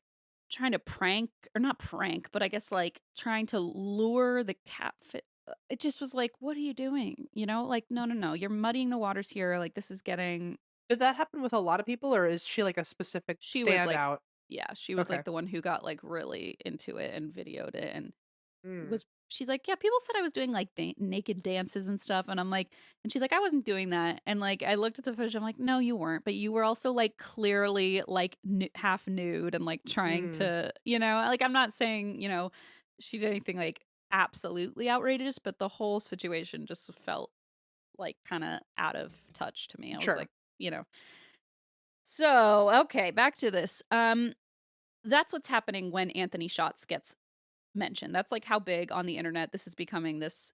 trying to prank or not prank, but I guess like trying to lure the catfish. It just was like, what are you doing? Like no, no, no, you're muddying the waters here. Like this is getting. Did that happen with a lot of people, or is she like a specific She was like, standout? yeah, she was Okay. like the one who got like really into it and videoed it and Mm. was she's like, "Yeah, people said I was doing like naked dances and stuff." And I'm like, and she's like, "I wasn't doing that." And like I looked at the footage, I'm like, "No, you weren't, but you were also like clearly like half nude and like trying Mm. to, like I'm not saying, she did anything like absolutely outrageous, but the whole situation just felt like kind of out of touch to me. I was Sure. like, you know. So, okay, back to this. That's what's happening when Anthony Shots gets mentioned. That's like how big on the internet this is becoming this,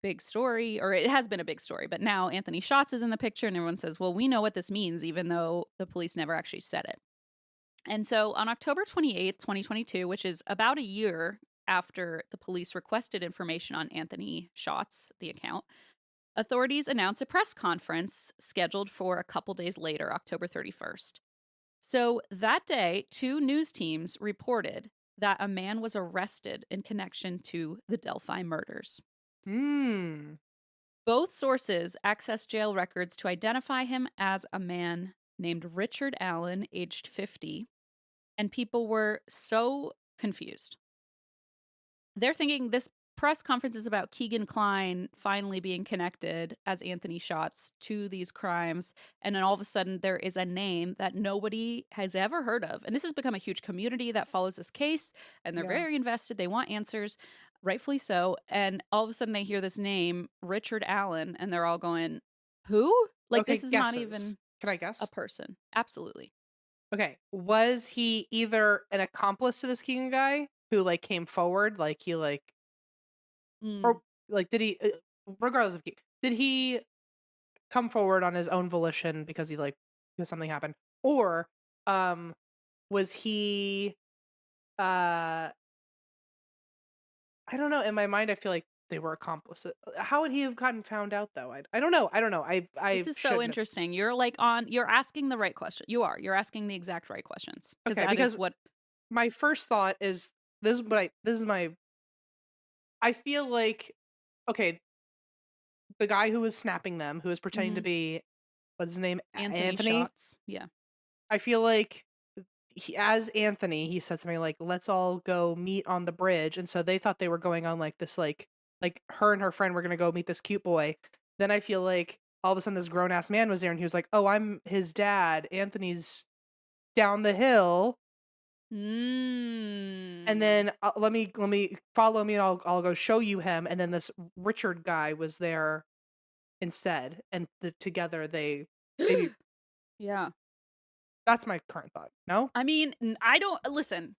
big story, or it has been a big story. But now Anthony Shots is in the picture and everyone says, well, we know what this means, even though the police never actually said it. And so on October 28th, 2022, which is about a year after the police requested information on Anthony Shots, the account, authorities announced a press conference scheduled for a couple days later, October 31st. So that day, two news teams reported that a man was arrested in connection to the Delphi murders. Mm. Both sources accessed jail records to identify him as a man named Richard Allen, aged 50, and people were so confused. They're thinking this press conference is about Keegan Kline finally being connected as Anthony Shots to these crimes, and then all of a sudden there is a name that nobody has ever heard of. And this has become a huge community that follows this case, and they're very invested. They want answers, rightfully so. And all of a sudden they hear this name, Richard Allen, and they're all going, who? Like, okay, this is not even Can I guess? a person. Absolutely. Okay. Was he either an accomplice to this Keegan guy who like came forward, like he like, or like did he, regardless of did he come forward on his own volition because he like because something happened, or was he I don't know. In my mind, I feel like they were accomplices. How would he have gotten found out though? I don't know. I don't know. I This is so shouldn't have. interesting. You're asking the right question. You're asking the exact right questions. Okay, That because is what my first thought is this is my I feel like okay, the guy who was snapping them, who was pretending to be what's his name? Anthony Anthony. Shots. Yeah. I feel like as Anthony, he said something like, "Let's all go meet on the bridge," and so they thought they were going on like this, like her and her friend were gonna go meet this cute boy. Then I feel like all of a sudden this grown ass man was there, and he was like, "Oh, I'm his dad. Anthony's down the hill." And then let me follow me, and I'll go show you him. And then this Richard guy was there instead, and together they maybe Yeah. that's my current thought. No, I mean, I don't listen.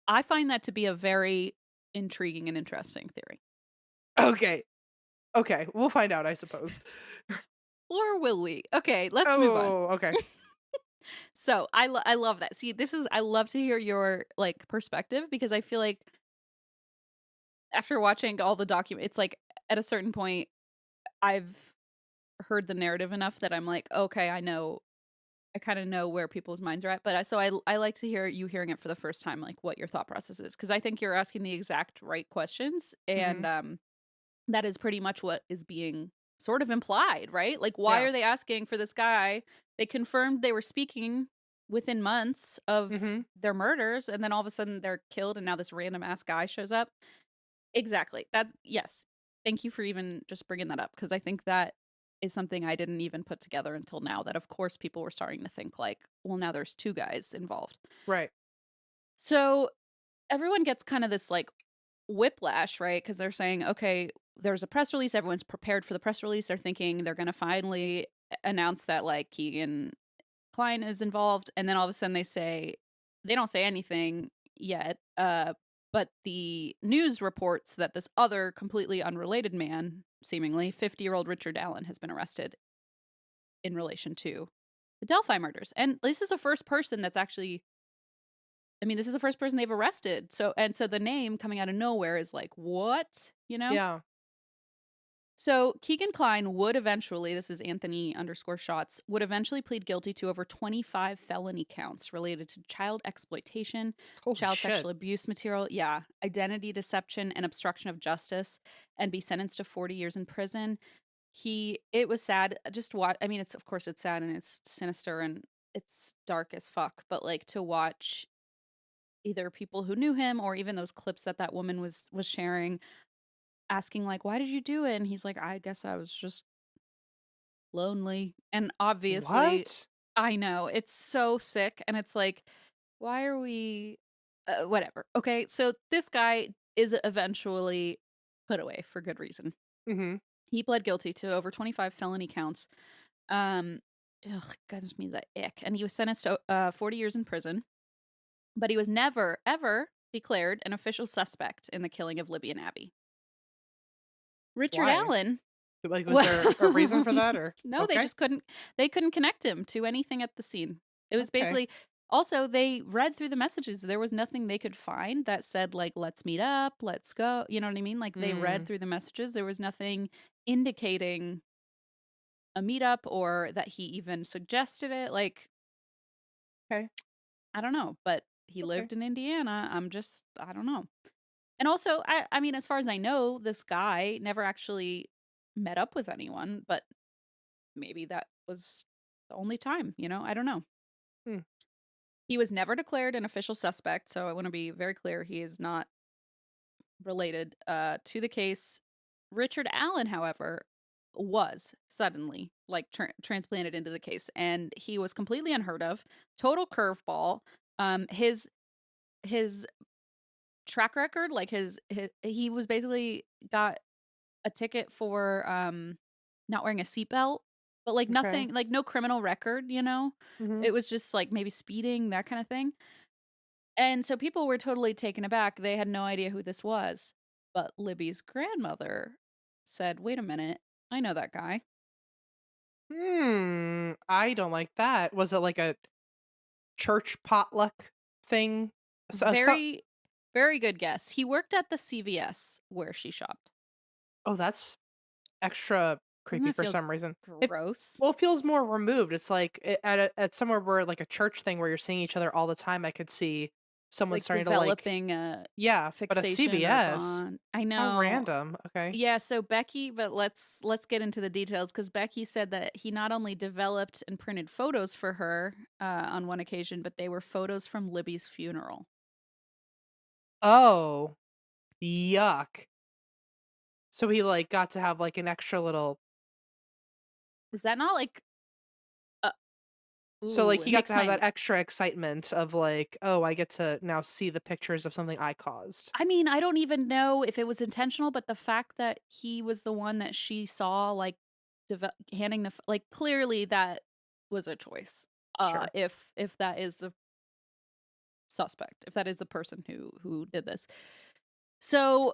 I find that to be a very intriguing and interesting theory. okay, we'll find out, I suppose. Or will we? Okay, let's move on. Okay. So I love that. See, I love to hear your like perspective, because I feel like after watching all the document, it's like at a certain point I've heard the narrative enough that I'm like, okay, I kind of know where people's minds are at. But I like to hear you hearing it for the first time, like what your thought process is, because I think you're asking the exact right questions, and that is pretty much what is being sort of implied, right? Like, why are they asking for this guy? They confirmed they were speaking within months of their murders, and then all of a sudden they're killed, and now this random ass guy shows up. Exactly. Yes. Thank you for even just bringing that up, because I think that is something I didn't even put together until now, that of course people were starting to think like, well, now there's two guys involved. Right. So everyone gets kind of this like whiplash, right? Because they're saying, okay, there's a press release. Everyone's prepared for the press release. They're thinking they're going to finally announce that like Keegan Kline is involved. And then all of a sudden they don't say anything yet. But the news reports that this other completely unrelated man, seemingly 50-year-old Richard Allen, has been arrested in relation to the Delphi murders. And this is the first person that's actually, this is the first person they've arrested. So the name coming out of nowhere is like, what? Yeah. So Keegan Kline would eventually, this is Anthony_Shots, would eventually plead guilty to over 25 felony counts related to child exploitation, sexual abuse material, identity deception, and obstruction of justice, and be sentenced to 40 years in prison. It was sad. Just watch. Of course it's sad and it's sinister and it's dark as fuck. But like to watch either people who knew him or even those clips that woman was sharing, asking like, why did you do it? And he's like, I guess I was just lonely. And obviously, I know, it's so sick. And it's like, why are we whatever. Okay, so this guy is eventually put away for good reason. He pled guilty to over 25 felony counts. Gives me the ick. And he was sentenced to 40 years in prison. But he was never, ever declared an official suspect in the killing of Libby and Abby. Richard Allen. Like, was there a reason for that, or no? They just couldn't connect him to anything at the scene. It was basically, also they read through the messages. There was nothing they could find that said like, let's meet up, let's go. You know what I mean? Like they read through the messages. There was nothing indicating a meetup or that he even suggested it. Like, I don't know, but he lived in Indiana. I don't know. And also, I mean, as far as I know, this guy never actually met up with anyone, but maybe that was the only time, I don't know. Hmm. He was never declared an official suspect, so I want to be very clear. He is not related to the case. Richard Allen, however, was suddenly transplanted into the case, and he was completely unheard of. Total curveball. His track record, like he was basically got a ticket for not wearing a seatbelt, but like Okay. nothing, like no criminal record. Mm-hmm. It was just like maybe speeding, that kind of thing. And so people were totally taken aback. They had no idea who this was. But Libby's grandmother said, "Wait a minute, I know that guy." I don't like that. Was it like a church potluck thing? Very, very good guess. He worked at the CVS where she shopped. Oh, that's extra Doesn't creepy that for feel some reason. gross? Well, it feels more removed. It's like at somewhere where like a church thing where you're seeing each other all the time. I could see someone Like starting to like, developing a yeah, but a fixation or CVS. bond. I How know. random. Okay. Yeah, so Becky, but let's get into the details because Becky said that he not only developed and printed photos for her on one occasion, but they were photos from Libby's funeral. Oh, yuck. So he like got to have like an extra little. Is that not like uh, So like ooh, he it got makes to have my that extra excitement of like, oh, I get to now see the pictures of something I caused. I mean, I don't even know if it was intentional, but the fact that he was the one that she saw like handing like clearly that was a choice. Sure. If that is the suspect, if that is the person who did this. So,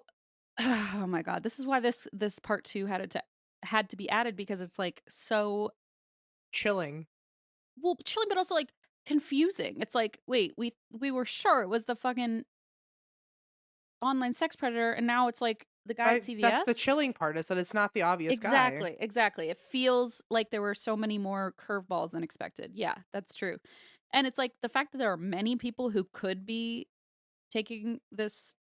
oh my god, this is why this part 2 had to be added because it's like so Chilling. well chilling but also like confusing. It's like, wait, we were sure it was the fucking online sex predator and now it's like the guy at Right? That's the CVS? chilling part is that it's not the obvious guy. Exactly, exactly. It feels like there were so many more curveballs than expected. Yeah, that's true. And it's like the fact that there are many people who could be taking these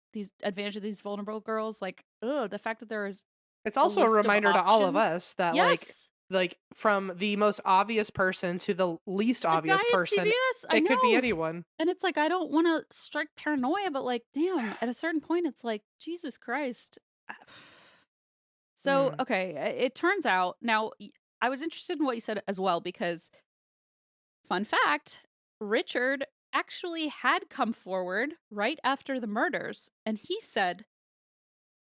advantage of these vulnerable girls, like, the fact that there is It's a also a list of reminder to all of options. us that Yes. like from the most obvious person to the least The guy obvious at person, CVS, I it could be know. anyone. And it's like I don't want to strike paranoia, but like, damn, at a certain point it's like, Jesus Christ. So, Hmm. okay, it turns out now I was interested in what you said as well because fun fact, Richard actually had come forward right after the murders and he said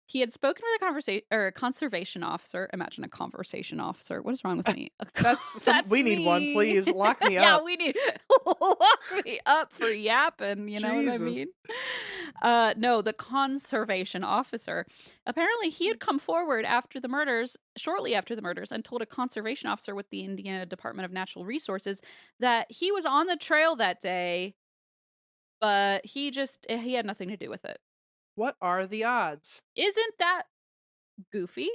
he had spoken with a conservation officer. Imagine a conversation officer. What is wrong with me? That's We need one, me. please. Lock me Yeah, up. we need lock me up for yapping. You know what I Jesus. mean? No, the conservation officer. Apparently, he had come forward after the murders, shortly after the murders, and told a conservation officer with the Indiana Department of Natural Resources that he was on the trail that day, but he had nothing to do with it. What are the odds? Isn't that goofy?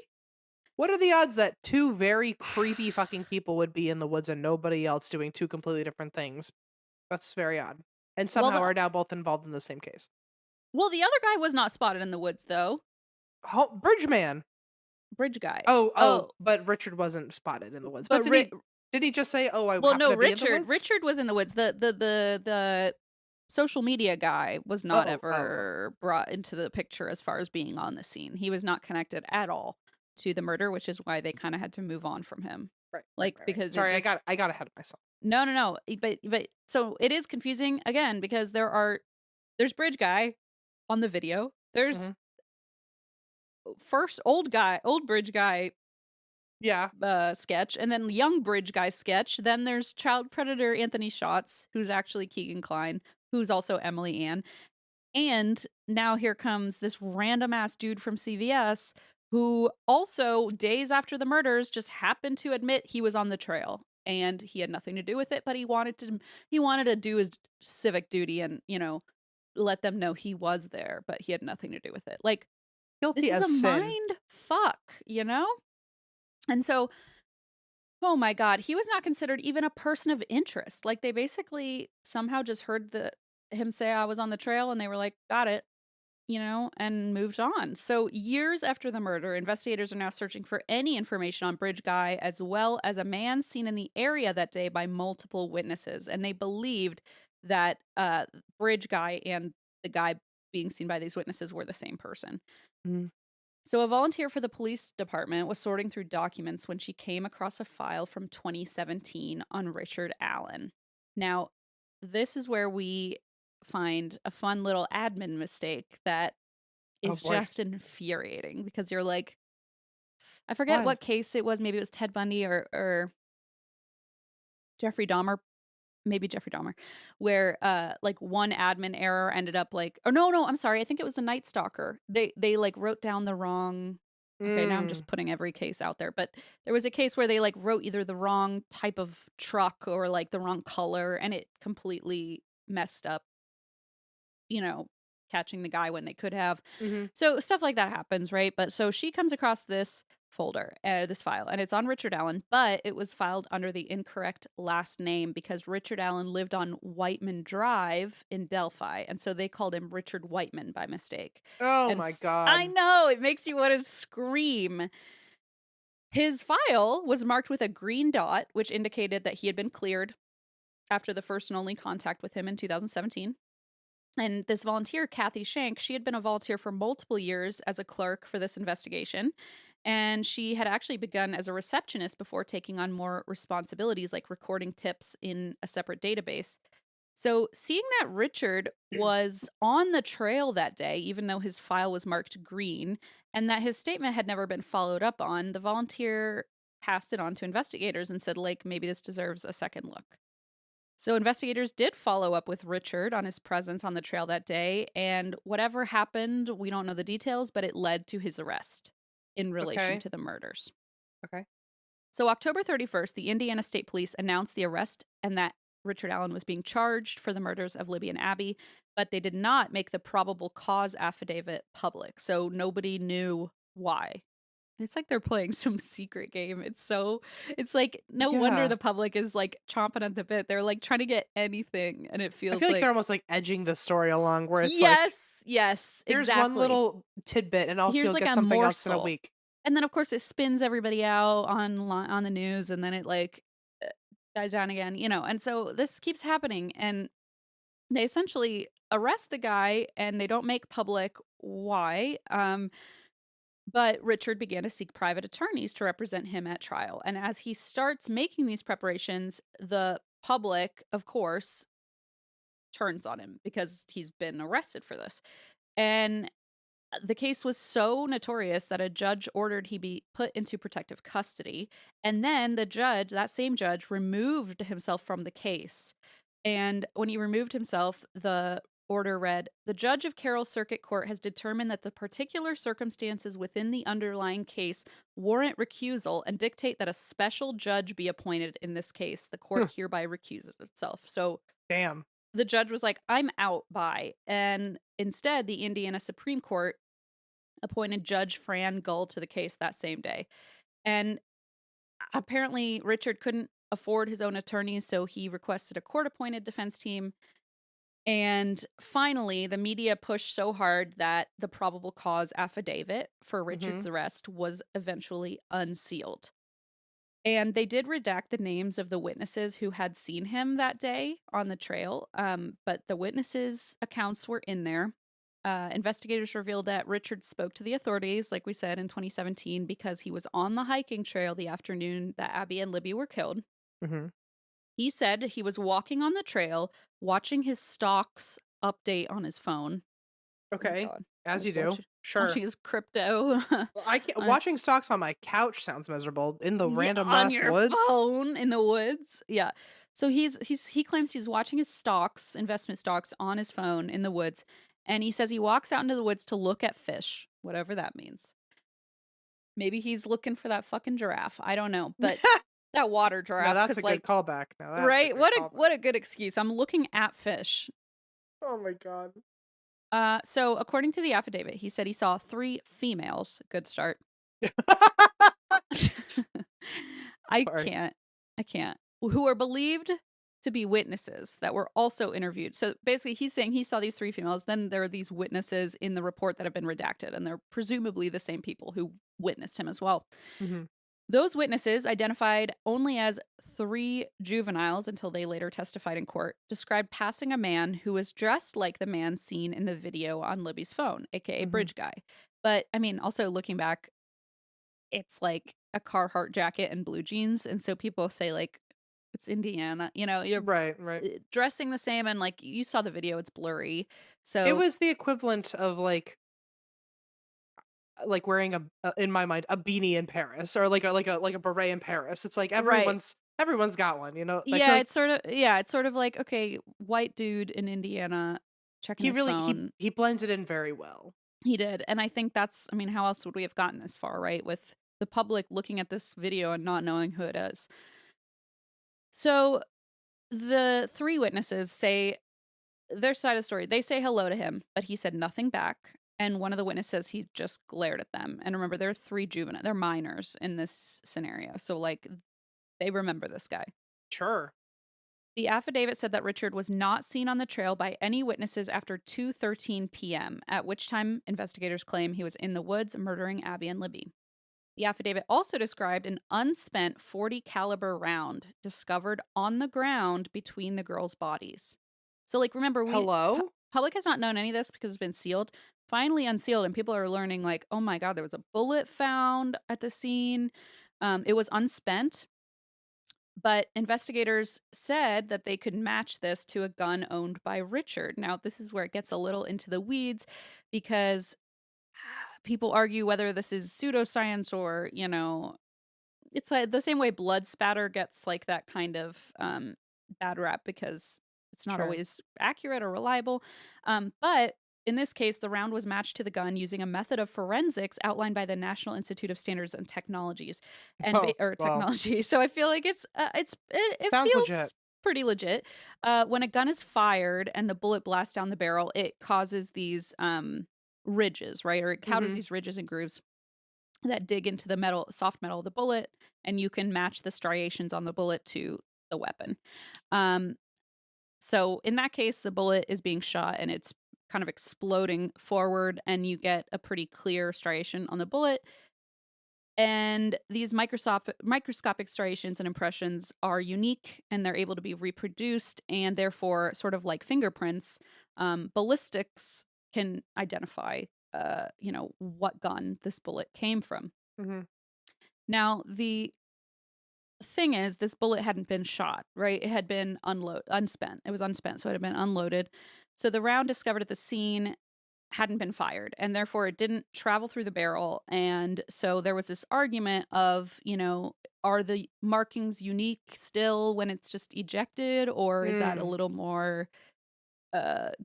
What are the odds that two very creepy fucking people would be in the woods and nobody else doing two completely different things? That's very odd. And Well, somehow are now both involved in the same case. the other guy was not spotted in the woods, though. Bridgeman. Bridge guy. Oh, but Richard wasn't spotted in the woods. But did he just say, "Oh, I well, happen no, to be in the woods"? Richard was in the woods. The social media guy was not ever brought into the picture as far as being on the scene. He was not connected at all to the murder, which is why they kind of had to move on from him. Right. Because sorry, I got ahead of myself. No. But so it is confusing again because there's Bridge guy on the video. There's first old Bridge guy sketch, and then young Bridge guy sketch. Then there's child predator Anthony Schatz, who's actually Keegan Kline, who's also Emily Ann. And now here comes this random ass dude from CVS who also days after the murders just happened to admit he was on the trail and he had nothing to do with it, but he wanted to do his civic duty and, let them know he was there, but he had nothing to do with it. Like, guilty this as is a sin. mind fuck, And so, oh my God, he was not considered even a person of interest. Like, they basically somehow just heard him say I was on the trail and they were like, got it. and moved on. So years after the murder, investigators are now searching for any information on Bridge Guy, as well as a man seen in the area that day by multiple witnesses. And they believed that Bridge Guy and the guy being seen by these witnesses were the same person. Mm. So a volunteer for the police department was sorting through documents when she came across a file from 2017 on Richard Allen. Now, this is where we find a fun little admin mistake that is just infuriating, because you're like, I forget what case it was. Maybe it was Ted Bundy or Jeffrey Dahmer. Maybe Jeffrey Dahmer, where like one admin error ended up like, oh no, I'm sorry. I think it was the Night Stalker. They like wrote down the wrong. Okay, now I'm just putting every case out there, but there was a case where they like wrote either the wrong type of truck or like the wrong color, and it completely messed up, catching the guy when they could have. Mm-hmm. So stuff like that happens, right? But so she comes across this folder, this file, and it's on Richard Allen, but it was filed under the incorrect last name because Richard Allen lived on Whiteman Drive in Delphi, and so they called him Richard Whiteman by mistake. Oh and my God. I know, it makes you want to scream. His file was marked with a green dot, which indicated that he had been cleared after the first and only contact with him in 2017. And this volunteer, Kathy Shank, she had been a volunteer for multiple years as a clerk for this investigation. And she had actually begun as a receptionist before taking on more responsibilities, like recording tips in a separate database. So seeing that Richard was on the trail that day, even though his file was marked green, and that his statement had never been followed up on, the volunteer passed it on to investigators and said, like, maybe this deserves a second look. So investigators did follow up with Richard on his presence on the trail that day, and whatever happened, we don't know the details, but it led to his arrest in relation to the murders. Okay. So October 31st, the Indiana State Police announced the arrest and that Richard Allen was being charged for the murders of Libby and Abby, but they did not make the probable cause affidavit public, so nobody knew why. It's like they're playing some secret game. It's like no wonder the public is like chomping at the bit. They're like trying to get anything, and it feels I feel like they're almost like edging the story along, where it's yes, here's exactly. one little tidbit, and also you'll like get something else in a week. And then of course it spins everybody out on the news, and then it like dies down again, And so this keeps happening, and they essentially arrest the guy, and they don't make public why. But Richard began to seek private attorneys to represent him at trial. And as he starts making these preparations, the public, of course, turns on him because he's been arrested for this. And the case was so notorious that a judge ordered he be put into protective custody. And then that same judge, removed himself from the case. And when he removed himself, the order read, "The judge of Carroll Circuit Court has determined that the particular circumstances within the underlying case warrant recusal and dictate that a special judge be appointed in this case. The court hereby recuses itself." So, damn. The judge was like, "I'm out, bye." And instead, the Indiana Supreme Court appointed Judge Fran Gull to the case that same day. And apparently, Richard couldn't afford his own attorneys, so he requested a court-appointed defense team. And finally, the media pushed so hard that the probable cause affidavit for Richard's arrest was eventually unsealed. And they did redact the names of the witnesses who had seen him that day on the trail, but the witnesses' accounts were in there. Investigators revealed that Richard spoke to the authorities, like we said, in 2017, because he was on the hiking trail the afternoon that Abby and Libby were killed. He said he was walking on the trail, watching his stocks update on his phone. Okay, as you do. Sure. Watching his crypto. Well, I can't, watching stocks on my couch sounds miserable. In the random on ass your woods. Phone in the woods. Yeah. So he claims he's watching his stocks, investment stocks, on his phone in the woods, and he says he walks out into the woods to look at fish, whatever that means. Maybe he's looking for that fucking giraffe. I don't know, but. That water giraffe. No, that's a good callback. Right? What a good excuse. I'm looking at fish. Oh my God. So according to the affidavit, he said he saw 3 females. Good start. I can't. Who are believed to be witnesses that were also interviewed. So basically, he's saying he saw these 3 females. Then there are these witnesses in the report that have been redacted, and they're presumably the same people who witnessed him as well. Mm-hmm. Those witnesses, identified only as 3 juveniles until they later testified in court, described passing a man who was dressed like the man seen in the video on Libby's phone, aka Bridge Guy. But I mean, also looking back, it's like a Carhartt jacket and blue jeans, and so people say like, it's Indiana, you're right. dressing the same, and like you saw the video, it's blurry. So it was the equivalent of like wearing in my mind a beanie in Paris, or like a beret in Paris. It's like everyone's got one, Yeah, it's sort of like, okay, white dude in Indiana checking his phone. He blends it in very well. He did, and I think how else would we have gotten this far, right? With the public looking at this video and not knowing who it is. So the 3 witnesses say their side of the story. They say hello to him, but he said nothing back. And one of the witnesses, he just glared at them. And remember, there are 3 they're minors in this scenario. So like, they remember this guy. Sure. The affidavit said that Richard was not seen on the trail by any witnesses after 2:13 p.m., at which time investigators claim he was in the woods murdering Abby and Libby. The affidavit also described an unspent .40 caliber round discovered on the ground between the girls' bodies. So, like, remember, Public has not known any of this because it's been sealed. Finally unsealed, and people are learning, like, oh my God, there was a bullet found at the scene. It was unspent, but investigators said that they could match this to a gun owned by Richard. Now, this is where it gets a little into the weeds, because people argue whether this is pseudoscience or, it's like the same way blood spatter gets like that kind of bad rap because it's not always accurate or reliable. But in this case, the round was matched to the gun using a method of forensics outlined by the National Institute of Standards and Technologies, technology. So I feel like it feels legit. Pretty legit. When a gun is fired and the bullet blasts down the barrel, it causes these ridges, right? Or it encounters these ridges and grooves that dig into the soft metal of the bullet, and you can match the striations on the bullet to the weapon. So in that case, the bullet is being shot and it's kind of exploding forward, and you get a pretty clear striation on the bullet. And these microscopic striations and impressions are unique, and they're able to be reproduced, and therefore, sort of like fingerprints, ballistics can identify, what gun this bullet came from. Now, the thing is, this bullet hadn't been shot, right? It had been unspent. It was unspent, so it had been unloaded. So the round discovered at the scene hadn't been fired, and therefore it didn't travel through the barrel. And so there was this argument of, are the markings unique still when it's just ejected, or is that a little more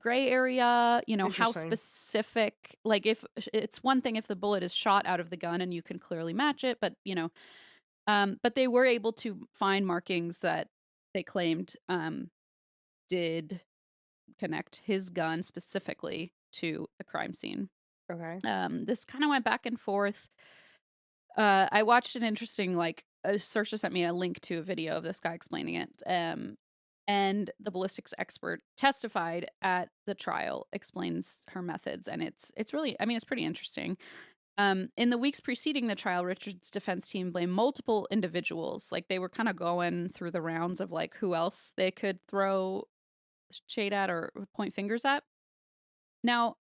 gray area? How specific? Like, if it's one thing if the bullet is shot out of the gun and you can clearly match it, but but they were able to find markings that they claimed did connect his gun specifically to the crime scene. Okay. This kind of went back and forth. I watched an interesting, Saoirse sent me a link to a video of this guy explaining it. And the ballistics expert testified at the trial, explains her methods, and it's really, it's pretty interesting. In the weeks preceding the trial, Richard's defense team blamed multiple individuals. Like, they were kind of going through the rounds of like who else they could throw shade at or point fingers at. Now,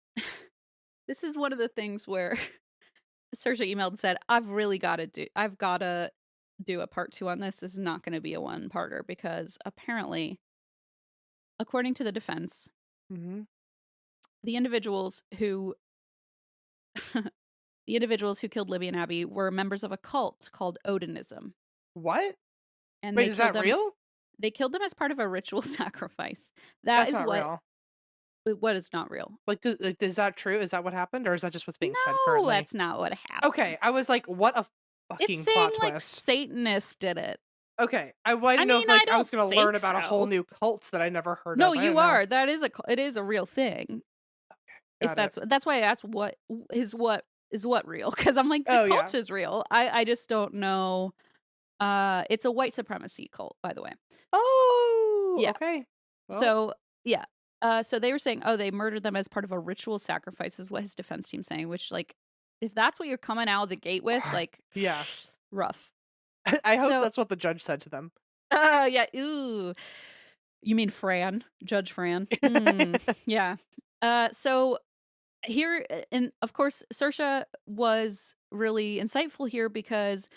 this is one of the things where Saoirse emailed and said, I've got to do a part 2 on this. This is not going to be a 1-parter, because apparently, according to the defense, the individuals who killed Libby and Abby were members of a cult called Odinism. What? And wait, is that real? They killed them as part of a ritual sacrifice. That's not real. What is not real? Is that true? Is that what happened, or is that just what's being said No, currently? that's not what happened. Okay, I was like, what a fucking It's plot saying twist. Satanists did it. Okay, I didn't know if I was going to learn about a whole new cult that I never heard of. No, you are. That is it is a real thing. Okay, that's why I asked what is real, because I'm like, the cult is real. I just don't know. It's a white supremacy cult, by the way. Oh, Oh, Yeah. okay. Well, So, yeah. So they were saying, oh, they murdered them as part of a ritual sacrifice, is what his defense team's saying, which, like, if that's what you're coming out of the gate with, like, yeah. rough. I hope So, that's what the judge said to them. yeah, ooh. You mean Fran? Judge Fran? Yeah. So here, and of course, Saoirse was really insightful here because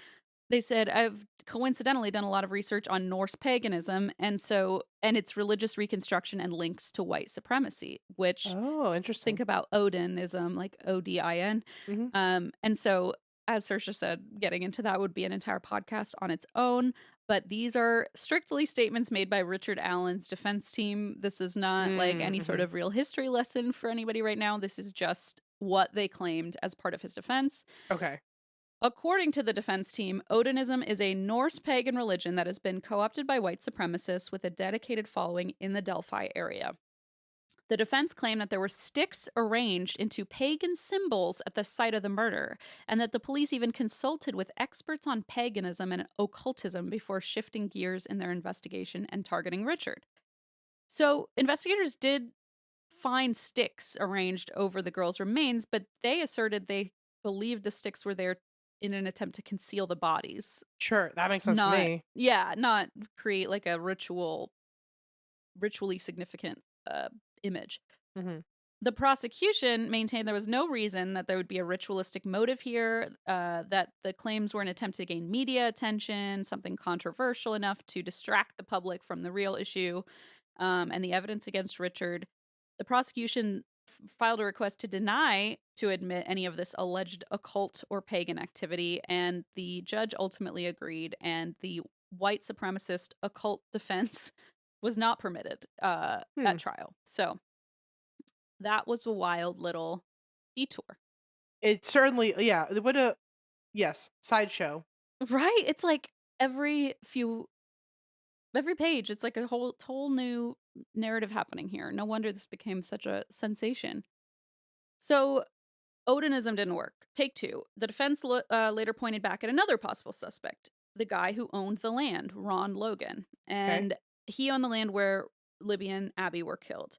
they said, I've coincidentally done a lot of research on Norse paganism and its religious reconstruction and links to white supremacy, which Oh, think interesting. about Odinism, like Odin. Mhm. And so, as Saoirse said, getting into that would be an entire podcast on its own. But these are strictly statements made by Richard Allen's defense team. This is not like any sort Mhm. of real history lesson for anybody right now. This is just what they claimed as part of his defense. Okay. According to the defense team, Odinism is a Norse pagan religion that has been co opted by white supremacists with a dedicated following in the Delphi area. The defense claimed that there were sticks arranged into pagan symbols at the site of the murder, and that the police even consulted with experts on paganism and occultism before shifting gears in their investigation and targeting Richard. So, investigators did find sticks arranged over the girl's remains, but they asserted they believed the sticks were there in an attempt to conceal the bodies, Sure, that makes sense to not, me. yeah, not create like a ritually significant image. Mhm. The prosecution maintained there was no reason that there would be a ritualistic motive here, that the claims were an attempt to gain media attention, something controversial enough to distract the public from the real issue, and the evidence against Richard. The prosecution filed a request to deny to admit any of this alleged occult or pagan activity, and the judge ultimately agreed, and the white supremacist occult defense was not permitted Hmm. at trial. So that was a wild little detour. It certainly yeah, it would have yes, sideshow. Right? It's like every page, it's like a whole new narrative happening here. No wonder this became such a sensation. So Odinism didn't work. Take two. The defense later pointed back at another possible suspect, the guy who owned the land, Ron Logan. Okay. And he owned the land where Libby and Abby were killed.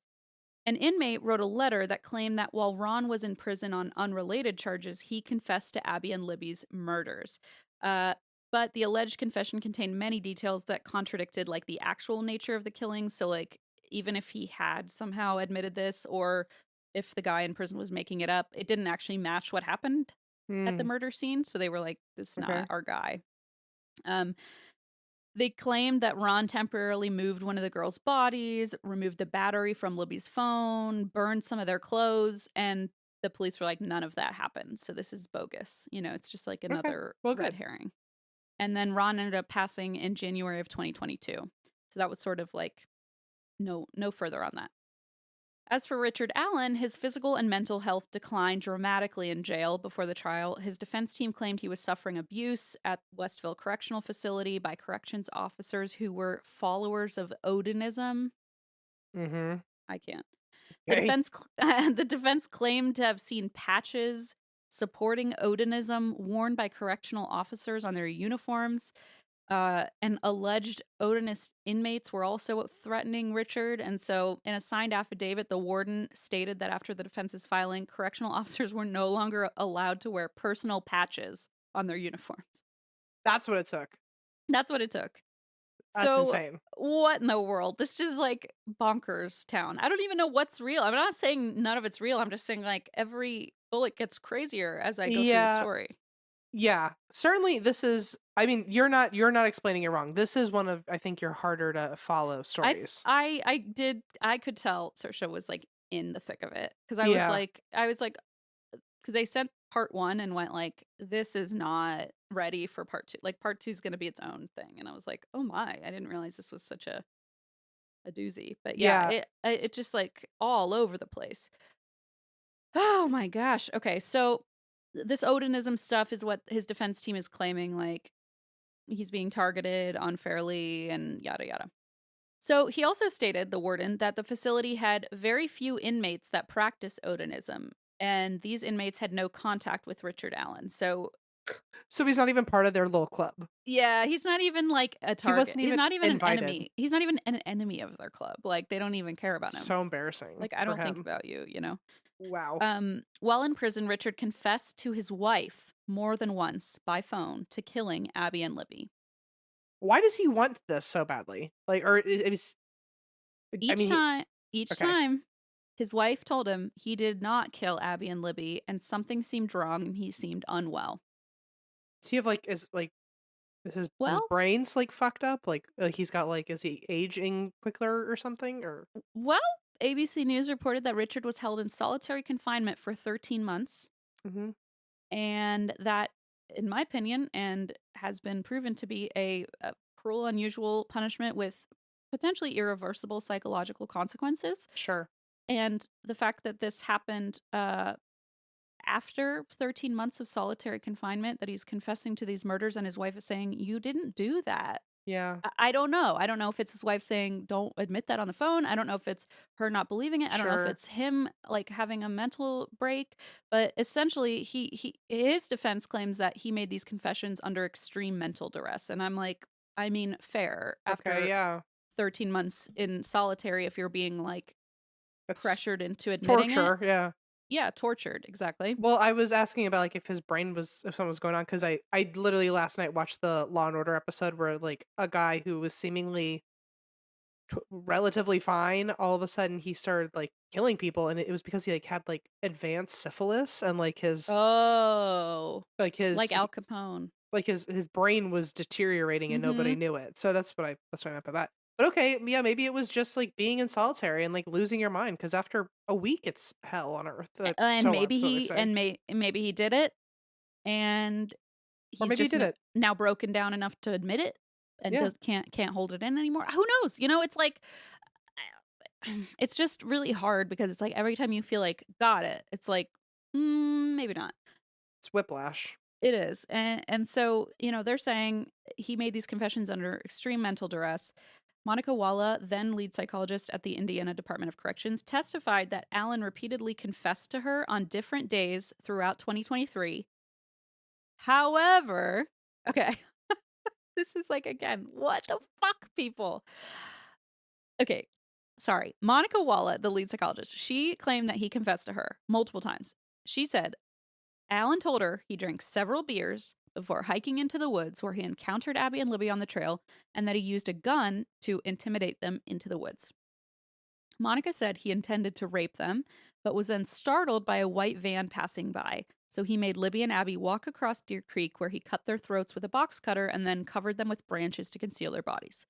An inmate wrote a letter that claimed that while Ron was in prison on unrelated charges, he confessed to Abby and Libby's murders. Uh, but the alleged confession contained many details that contradicted like the actual nature of the killings. So like even if he had somehow admitted this or if the guy in prison was making it up, it didn't actually match what happened at the Hmm. murder scene. So they were like, this is not Okay. our guy. Um, they claimed that Ron temporarily moved one of the girls' bodies, removed the battery from Libby's phone, burned some of their clothes, and the police were like, none of that happened. So this is bogus. You know, it's just like Okay. another Well, red good. herring. And then Ron ended up passing in January of 2022. So that was sort of like no further on that. As for Richard Allen, his physical and mental health declined dramatically in jail before the trial. His defense team claimed he was suffering abuse at Westville Correctional Facility by corrections officers who were followers of Odinism. Mhm. I can't. The Okay. defense the defense claimed to have seen patches supporting Odinism worn by correctional officers on their uniforms. And alleged Odinist inmates were also threatening Richard. And so, in a signed affidavit, the warden stated that after the defense's filing, correctional officers were no longer allowed to wear personal patches on their uniforms. That's what it took. That's what it took. That's So, insane. what in the world? This is like bonkers town. I don't even know what's real. I'm not saying none of it's real. I'm just saying, like, every bullet gets crazier as I go through the Yeah. story. Yeah. Certainly this is I mean, you're not explaining it wrong. This is one of I think your harder to follow stories. I could tell Saoirse was like in the thick of it because Yeah. I was like because they sent part one and went like this is not ready for part two. Like part two is going to be its own thing, and I was like, oh my, I didn't realize this was such a doozy. But yeah, Yeah. it just like all over the place. Oh my gosh. Okay, so this Odinism stuff is what his defense team is claiming. Like he's being targeted unfairly and yada yada. So he also stated, the warden, that the facility had very few inmates that practice Odinism, and these inmates had no contact with Richard Allen. So So he's not even part of their little club. Yeah, he's not even like a He target. wasn't He's even not even an invited. enemy. He's not even an enemy of their club. Like they don't even care about him. So embarrassing Like I for don't think him. about you, you know. Wow. While in prison, Richard confessed to his wife more than once by phone to killing Abby and Libby. Why does he want this so badly? Like, or it was, I Each mean, time, each okay. time, his wife told him he did not kill Abby and Libby, and something seemed wrong, and he seemed unwell. Does he have is his Well, brain's like fucked up? Like he's got like, is he aging quicker or something? Or well, ABC News reported that Richard was held in solitary confinement for 13 months, hmm and that, in my opinion, and has been proven to be a cruel, unusual punishment with potentially irreversible psychological consequences. sure. And the fact that this happened after 13 months of solitary confinement, that he's confessing to these murders, and his wife is saying, "You didn't do that." Yeah, I don't know. I don't know if it's his wife saying, "Don't admit that on the phone." I don't know if it's her not believing it. I don't know if sure. it's him like having a mental break. But essentially, he his defense claims that he made these confessions under extreme mental duress, and I'm like, I mean, fair Okay, after yeah. 13 months in solitary if you're being like That's pressured into admitting it. torture. Yeah. Yeah, tortured, exactly. Well, I was asking about like if his brain was if something was going on because I literally last night watched the Law and Order episode where like a guy who was seemingly relatively fine, all of a sudden he started like killing people, and it was because he like had like advanced syphilis, and Oh, like like his Al Capone. like his brain was deteriorating and nobody Mhm. knew it. So that's what I meant by that. But okay, yeah, maybe it was just like being in solitary and like losing your mind because after a week it's hell on earth. And So on, maybe so they he say, and maybe he did it, and or he's maybe he just did it. now broken down enough to admit it and Yeah, can't hold it in anymore. Who knows? You know, it's like it's just really hard because it's like every time you feel like got it, it's like maybe not. it's whiplash. It is. And so, you know, they're saying he made these confessions under extreme mental duress. Monica Walla, then lead psychologist at the Indiana Department of Corrections, testified that Allen repeatedly confessed to her on different days throughout 2023. However, okay, this is like, again, what the fuck, people? Okay, sorry. Monica Walla, the lead psychologist, she claimed that he confessed to her multiple times. She said, Alan told her he drank several beers before hiking into the woods where he encountered Abby and Libby on the trail, and that he used a gun to intimidate them into the woods. Monica said he intended to rape them, but was then startled by a white van passing by. So he made Libby and Abby walk across Deer Creek, where he cut their throats with a box cutter and then covered them with branches to conceal their bodies.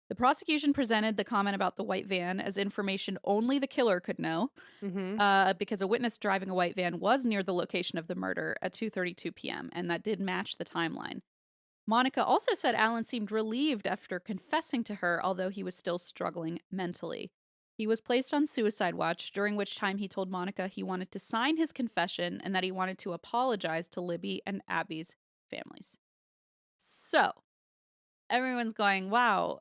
The prosecution presented the comment about the white van as information only the killer could know, Mm-hmm. because a witness driving a white van was near the location of the murder at 2:32 p.m., and that did match the timeline. Monica also said Alan seemed relieved after confessing to her, although he was still struggling mentally. He was placed on suicide watch, during which time he told Monica he wanted to sign his confession and that he wanted to apologize to Libby and Abby's families. So, everyone's going, "Wow,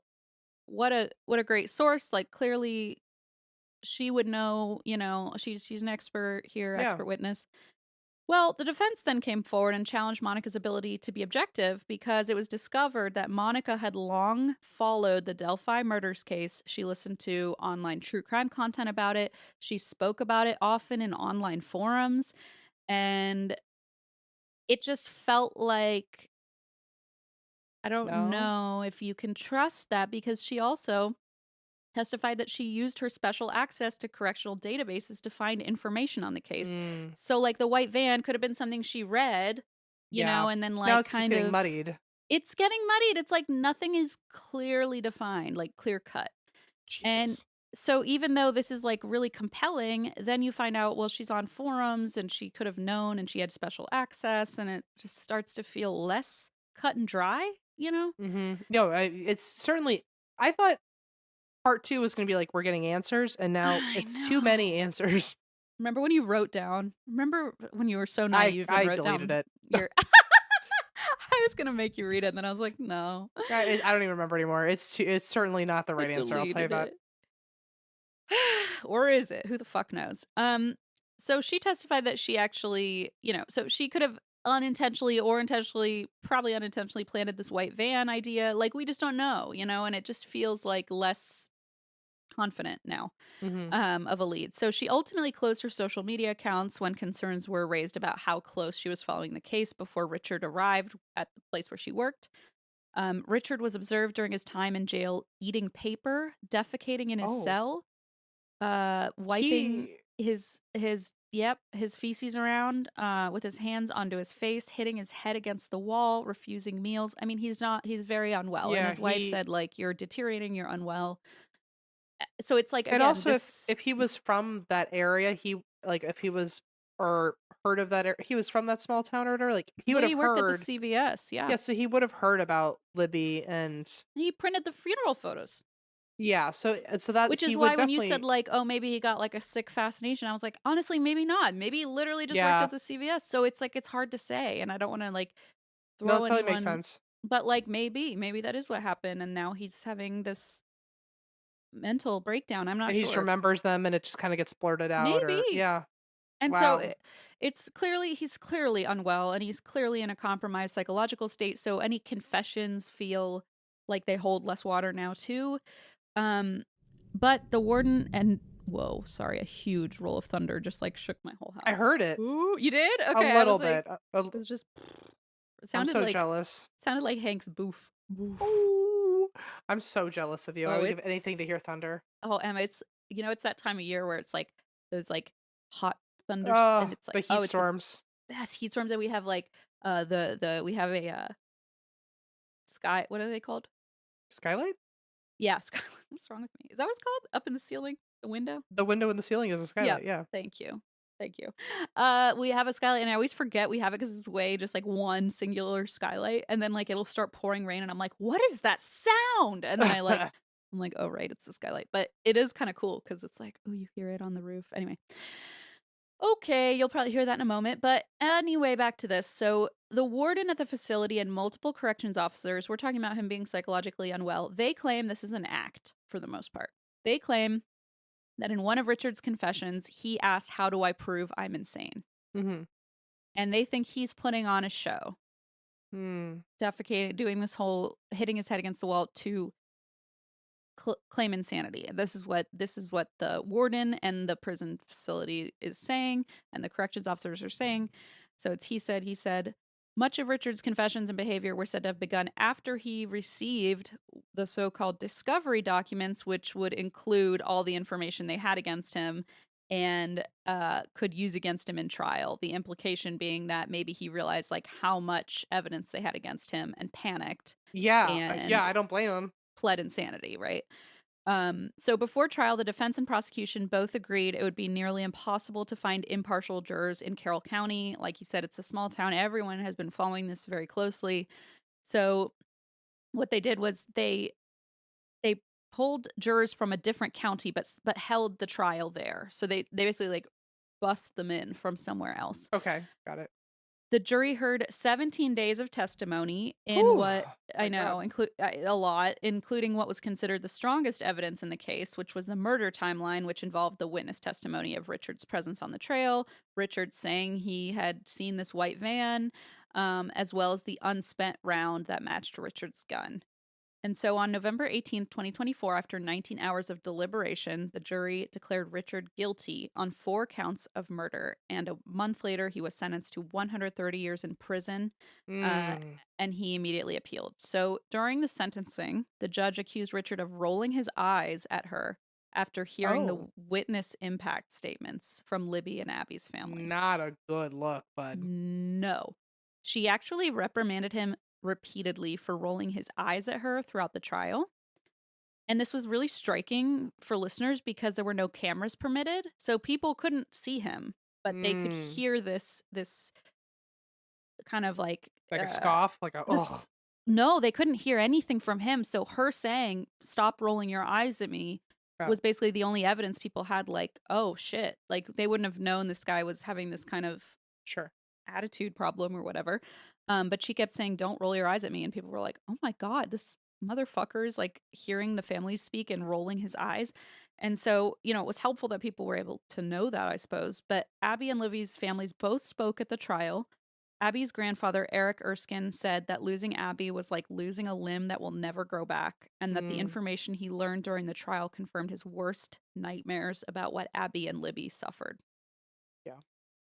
what a great source. Like clearly she would know, you know, she's an expert here, Yeah. expert witness." Well, the defense then came forward and challenged Monica's ability to be objective because it was discovered that Monica had long followed the Delphi Murders case. She listened to online true crime content about it. She spoke about it often in online forums. And it just felt like, I don't No. know if you can trust that, because she also testified that she used her special access to correctional databases to find information on the case. Mm, So, like, the white van could have been something she read, you yeah. know, and then, Now like, it's just kind getting of muddied. it's getting muddied. It's like nothing is clearly defined, like clear cut. And Jesus. so, even though this is like really compelling, then you find out, well, she's on forums and she could have known and she had special access, and it just starts to feel less cut and dry, you know? Mm-hmm. No, it's certainly. I thought part two was going to be like we're getting answers, and now I it's too many know. answers. Remember when you wrote down? Remember when you were so I naive and I wrote deleted down it. your I was gonna make you read it, and then I was like, no. I don't even remember anymore. It's certainly not the I right answer. I'll tell you deleted that. it. Or is it? Who the fuck knows? So she testified that she actually, you know, so she could have unintentionally or intentionally, probably unintentionally planted this white van idea. Like, we just don't know, and it just feels like less confident now Mm-hmm. of a lead. So she ultimately closed her social media accounts when concerns were raised about how close she was following the case before Richard arrived at the place where she worked. Richard was observed during his time in jail eating paper, defecating in his Oh, cell, wiping he. his feces around with his hands onto his face, hitting his head against the wall, refusing meals. I mean, he's very unwell. And Yeah, his wife he. said, like, you're deteriorating, you're unwell. So it's like, And again, also, this. if he was from that area, if he was or heard of that, he was from that small town or whatever. Like he Yeah, would he have worked at the heard. CVS. Yeah, Yeah. so he would have heard about Libby and He printed the funeral photos. yeah, so that Which is he would why when you said, definitely. like, oh, maybe he got like a sick fascination, I was like, honestly, maybe not. Maybe he literally just worked Yeah, at the CVS. So it's like, it's hard to say. And I don't want to like no, it throw totally makes anyone, sense. but like, maybe that is what happened. And now he's having this mental breakdown. I'm not And he just sure. remembers them, and it just kind of gets blurted out, or Maybe. yeah, And so wow, he's clearly unwell and he's clearly in a compromised psychological state. So any confessions feel like they hold less water now too. Um, but the warden and whoa, sorry, a huge roll of thunder just like shook my whole I house. heard it Ooh, you did? a Okay, I was little like, bit. it was just. It I'm sounded so like jealous. Hank's boof. Boof. Ooh, I'm so jealous of you. I Oh, would give anything to it's hear thunder. Emma, it's that time of year where it's like those like hot thunders, and Oh, it's like, the heat oh, it's the storms. best heat storms that we have. Like the we have a sky. What are they called? Skylight? Yeah, sky. What's wrong with me? Is that what it's called? Up in the ceiling, the window. The window in the ceiling is a Yeah. skylight. Yeah. Thank you. Thank you. We have a skylight, and I always forget we have it because it's way just like one singular skylight, and then like it'll start pouring rain, and I'm like, "What is that sound?" And then I'm like, "Oh right, it's the skylight." But it is kind of cool because it's like, "Oh, you hear it on the roof." Anyway, okay, you'll probably hear that in a moment. But anyway, back to this. So the warden at the facility and multiple corrections officers, we're talking about him being psychologically unwell. They claim this is an act for the most part. They claim that in one of Richard's confessions, he asked, "How do I prove I'm insane?" Mm-hmm. And they think he's putting on a show, Hmm. defecating, doing this whole hitting his head against the wall to claim insanity. This is what the warden and the prison facility is saying, and the corrections officers are saying. So it's he said, he said. Much of Richard's confessions and behavior were said to have begun after he received the so-called discovery documents, which would include all the information they had against him and could use against him in trial. The implication being that maybe he realized like how much evidence they had against him and panicked Yeah. and Yeah. I don't blame him. pled insanity, right? So before trial, the defense and prosecution both agreed it would be nearly impossible to find impartial jurors in Carroll County. Like you said, it's a small town. Everyone has been following this very closely. So what they did was they pulled jurors from a different county, but held the trial there. So they basically like bust them in from somewhere else. Okay. Got it. The jury heard 17 days of testimony in Whew, what I my know God. include a lot, including what was considered the strongest evidence in the case, which was the murder timeline, which involved the witness testimony of Richard's presence on the trail, Richard saying he had seen this white van, as well as the unspent round that matched Richard's gun. And so on November 18th, 2024, after 19 hours of deliberation, the jury declared Richard guilty on 4 counts of murder. And a month later, he was sentenced to 130 years in prison, uh, Mm. and he immediately appealed. So during the sentencing, the judge accused Richard of rolling his eyes at her after hearing the Oh, witness impact statements from Libby and Abby's families. not a good look, bud. No. She actually reprimanded him repeatedly for rolling his eyes at her throughout the trial. And this was really striking for listeners because there were no cameras permitted. So people couldn't see him, but they could Mm. hear this kind of like Like a scoff, like a oh. this no, they couldn't hear anything from him. So her saying, "Stop rolling your eyes at me," Crap. was basically the only evidence people had, like, oh shit. Like they wouldn't have known this guy was having this kind of Sure. attitude problem or whatever. But she kept saying, "Don't roll your eyes at me," and people were like, "Oh my god, this motherfucker is like hearing the family speak and rolling his eyes." And so, it was helpful that people were able to know that, I suppose. But Abby and Livy's families both spoke at the trial. Abby's grandfather, Eric Erskine, said that losing Abby was like losing a limb that will never grow back, and that the Mm. information he learned during the trial confirmed his worst nightmares about what Abby and Libby suffered. Yeah.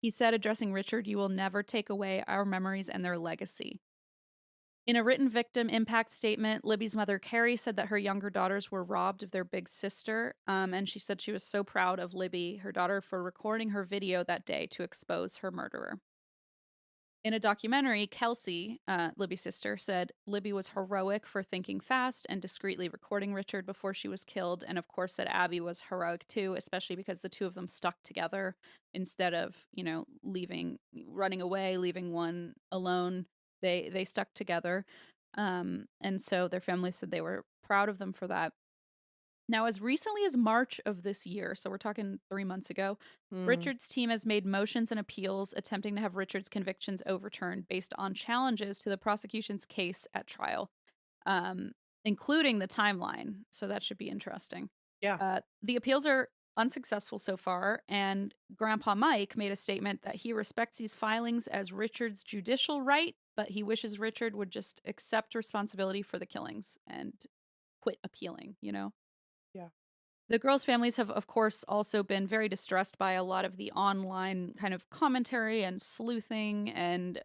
He said, addressing Richard, "You will never take away our memories and their legacy." In a written victim impact statement, Libby's mother, Carrie, said that her younger daughters were robbed of their big sister, and she said she was so proud of Libby, her daughter, for recording her video that day to expose her murderer. In a documentary, Kelsey, Libby's sister, said Libby was heroic for thinking fast and discreetly recording Richard before she was killed, and of course that Abby was heroic too, especially because the two of them stuck together instead of, running away, leaving one alone. They stuck together, and so their family said they were proud of them for that. Now, as recently as March of this year, so we're talking 3 months ago, Mm. Richard's team has made motions and appeals attempting to have Richard's convictions overturned based on challenges to the prosecution's case at trial, um, including the timeline. So that should be interesting. Yeah. The appeals are unsuccessful so far, and Grandpa Mike made a statement that he respects these filings as Richard's judicial right, but he wishes Richard would just accept responsibility for the killings and quit appealing. Yeah. The girls' families have, of course, also been very distressed by a lot of the online kind of commentary and sleuthing and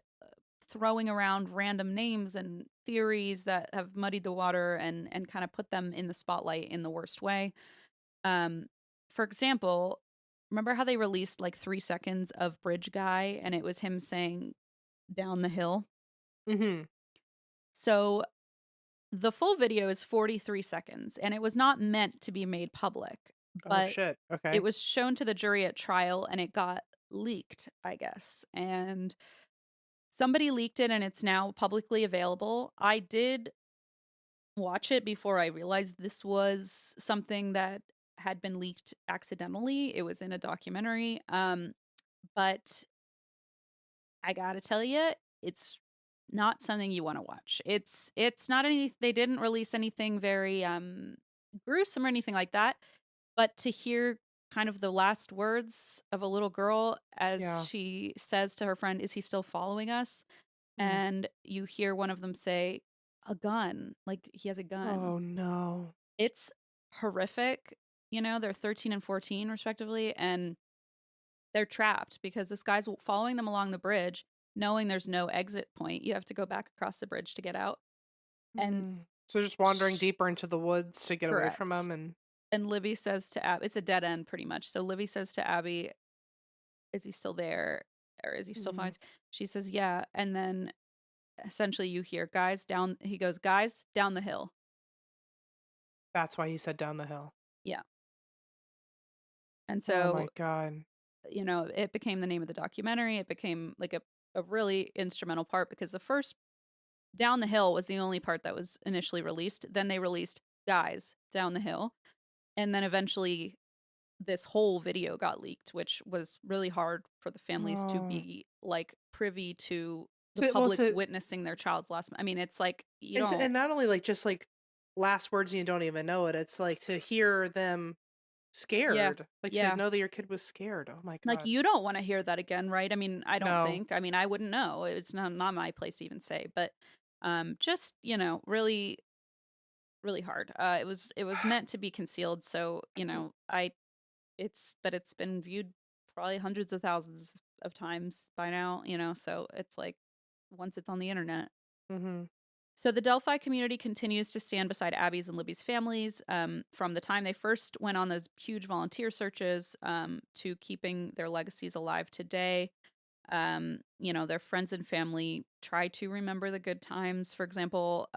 throwing around random names and theories that have muddied the water and kind of put them in the spotlight in the worst way. Um, for example, remember how they released like 3 seconds of Bridge Guy and it was him saying down the hill? Mm-hmm. So the full video is 43 seconds and it was not meant to be made public, Oh but shit. it Okay. was shown to the jury at trial and it got leaked, I guess. And somebody leaked it and it's now publicly available. I did watch it before I realized this was something that had been leaked accidentally. It was in a documentary. But I gotta tell you, it's not something you want to watch. It's not any. They didn't release anything very gruesome or anything like that. But to hear kind of the last words of a little girl as Yeah. she says to her friend, "Is he still following us?" Mm. And you hear one of them say, "A gun," like he has a gun. Oh no. It's horrific. They're 13 and 14 respectively, and they're trapped because this guy's following them along the bridge, knowing there's no exit point. You have to go back across the bridge to get out. And Mm. So just wandering sh deeper into the woods to get away from correct. them and And Livy says to Abby, it's a dead end pretty much. So Livy says to Abby, "Is he still there? Or is he still mm. fine?" She says, "Yeah." And then essentially you hear, "Guys, down," he goes, "Guys, down the hill." That's why he said down the hill. Yeah. And Oh so, my god. it became the name of the documentary. It became like a really instrumental part because the first Down the Hill was the only part that was initially released. Then they released Guys, Down the Hill. And then eventually this whole video got leaked, which was really hard for the families to Oh. be like privy to the So well, public so witnessing their child's last. I mean, it's like you and don't. and not only like just like last words and you don't even know it. It's like to hear them Yeah, scared, like to yeah. know that your kid was scared. Oh my Like god. you don't want to hear that again, right? I mean, I don't No. think. I mean, I wouldn't know. It's not my place to even say, but just really really hard. It was meant to be concealed, so I it's been viewed probably hundreds of thousands of times by now, so it's like once it's on the internet. Mhm. So the Delphi community continues to stand beside Abby's and Libby's families from the time they first went on those huge volunteer searches to keeping their legacies alive today. Their friends and family try to remember the good times. For example,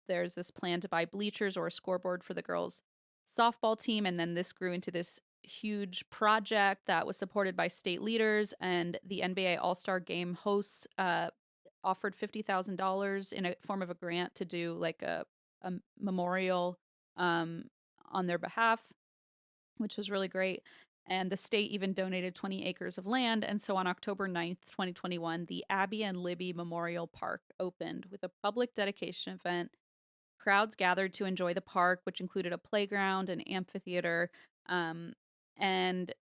there's this plan to buy bleachers or a scoreboard for the girls' softball team, and then this grew into this huge project that was supported by state leaders and the NBA All-Star Game hosts offered $50,000 in a form of a grant to do like a memorial um, on their behalf, which was really great. And the state even donated 20 acres of land. And so on October 9th, 2021, the Abby and Libby Memorial Park opened with a public dedication event. Crowds gathered to enjoy the park, which included a playground, an amphitheater. Um, and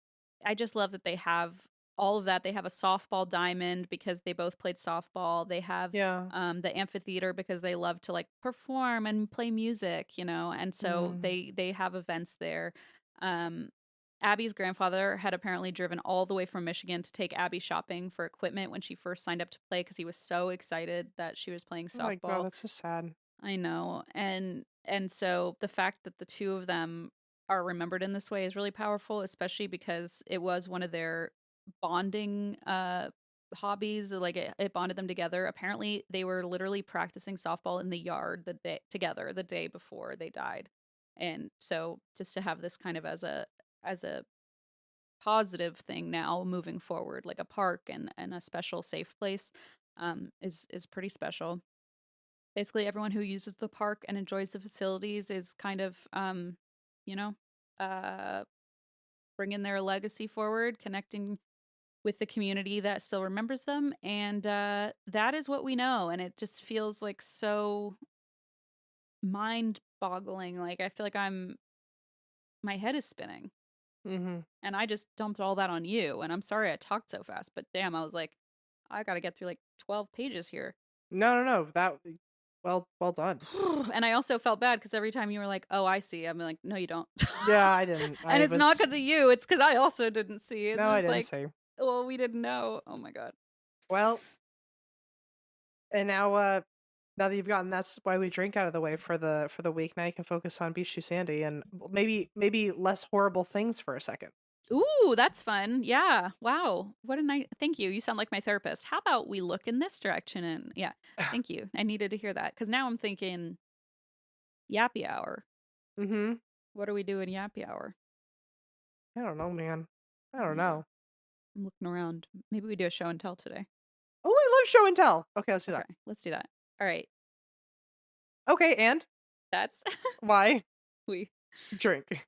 I just love that they have all of that. They have a softball diamond because they both played softball. They have Yeah. the amphitheater because they love to like perform and play music, you know, and so Mm. they have events there. Um, Abby's grandfather had apparently driven all the way from Michigan to take Abby shopping for equipment when she first signed up to play because he was so excited that she was playing Oh my god, softball. that's so sad. I know. And so the fact that the two of them are remembered in this way is really powerful, especially because it was one of their bonding hobbies. Like it bonded them together. Apparently they were literally practicing softball in the yard the day before they died. And so just to have this kind of as a positive thing now moving forward, like a park and a special safe place, is pretty special. Basically, everyone who uses the park and enjoys the facilities is kind of, you know, uh, bringing their legacy forward, connecting with the community that still remembers them, and that is what we know. And it just feels like so mind-boggling. Like I feel like my head is spinning, Mhm. and I just dumped all that on you. And I'm sorry I talked so fast, but damn, I was like, I got to get through like 12 pages here. No. Well done. And I also felt bad because every time you were like, "Oh, I see," I'm like, "No, you don't." Yeah, I didn't. And I it's not was because of you, it's because I also didn't see. It's No, I just didn't like, say. well, we didn't know. Oh my god. Well, and now that you've gotten That's Why We Drink out of the way for the week, now you can focus on Beach Too Sandy and maybe less horrible things for a second. Ooh, that's fun. Yeah. Wow. What a nice. Thank you. You sound like my therapist. How about we look in this direction? And yeah, thank you. I needed to hear that because now I'm thinking yappy hour. Mhm. What do we do in yappy hour? I don't know, man. I don't Yeah. know. I'm looking around. Maybe we do a show and tell today. Oh, I love show and tell. Okay, let's do Okay, that. let's do that. All right. Okay, and That's why we drink?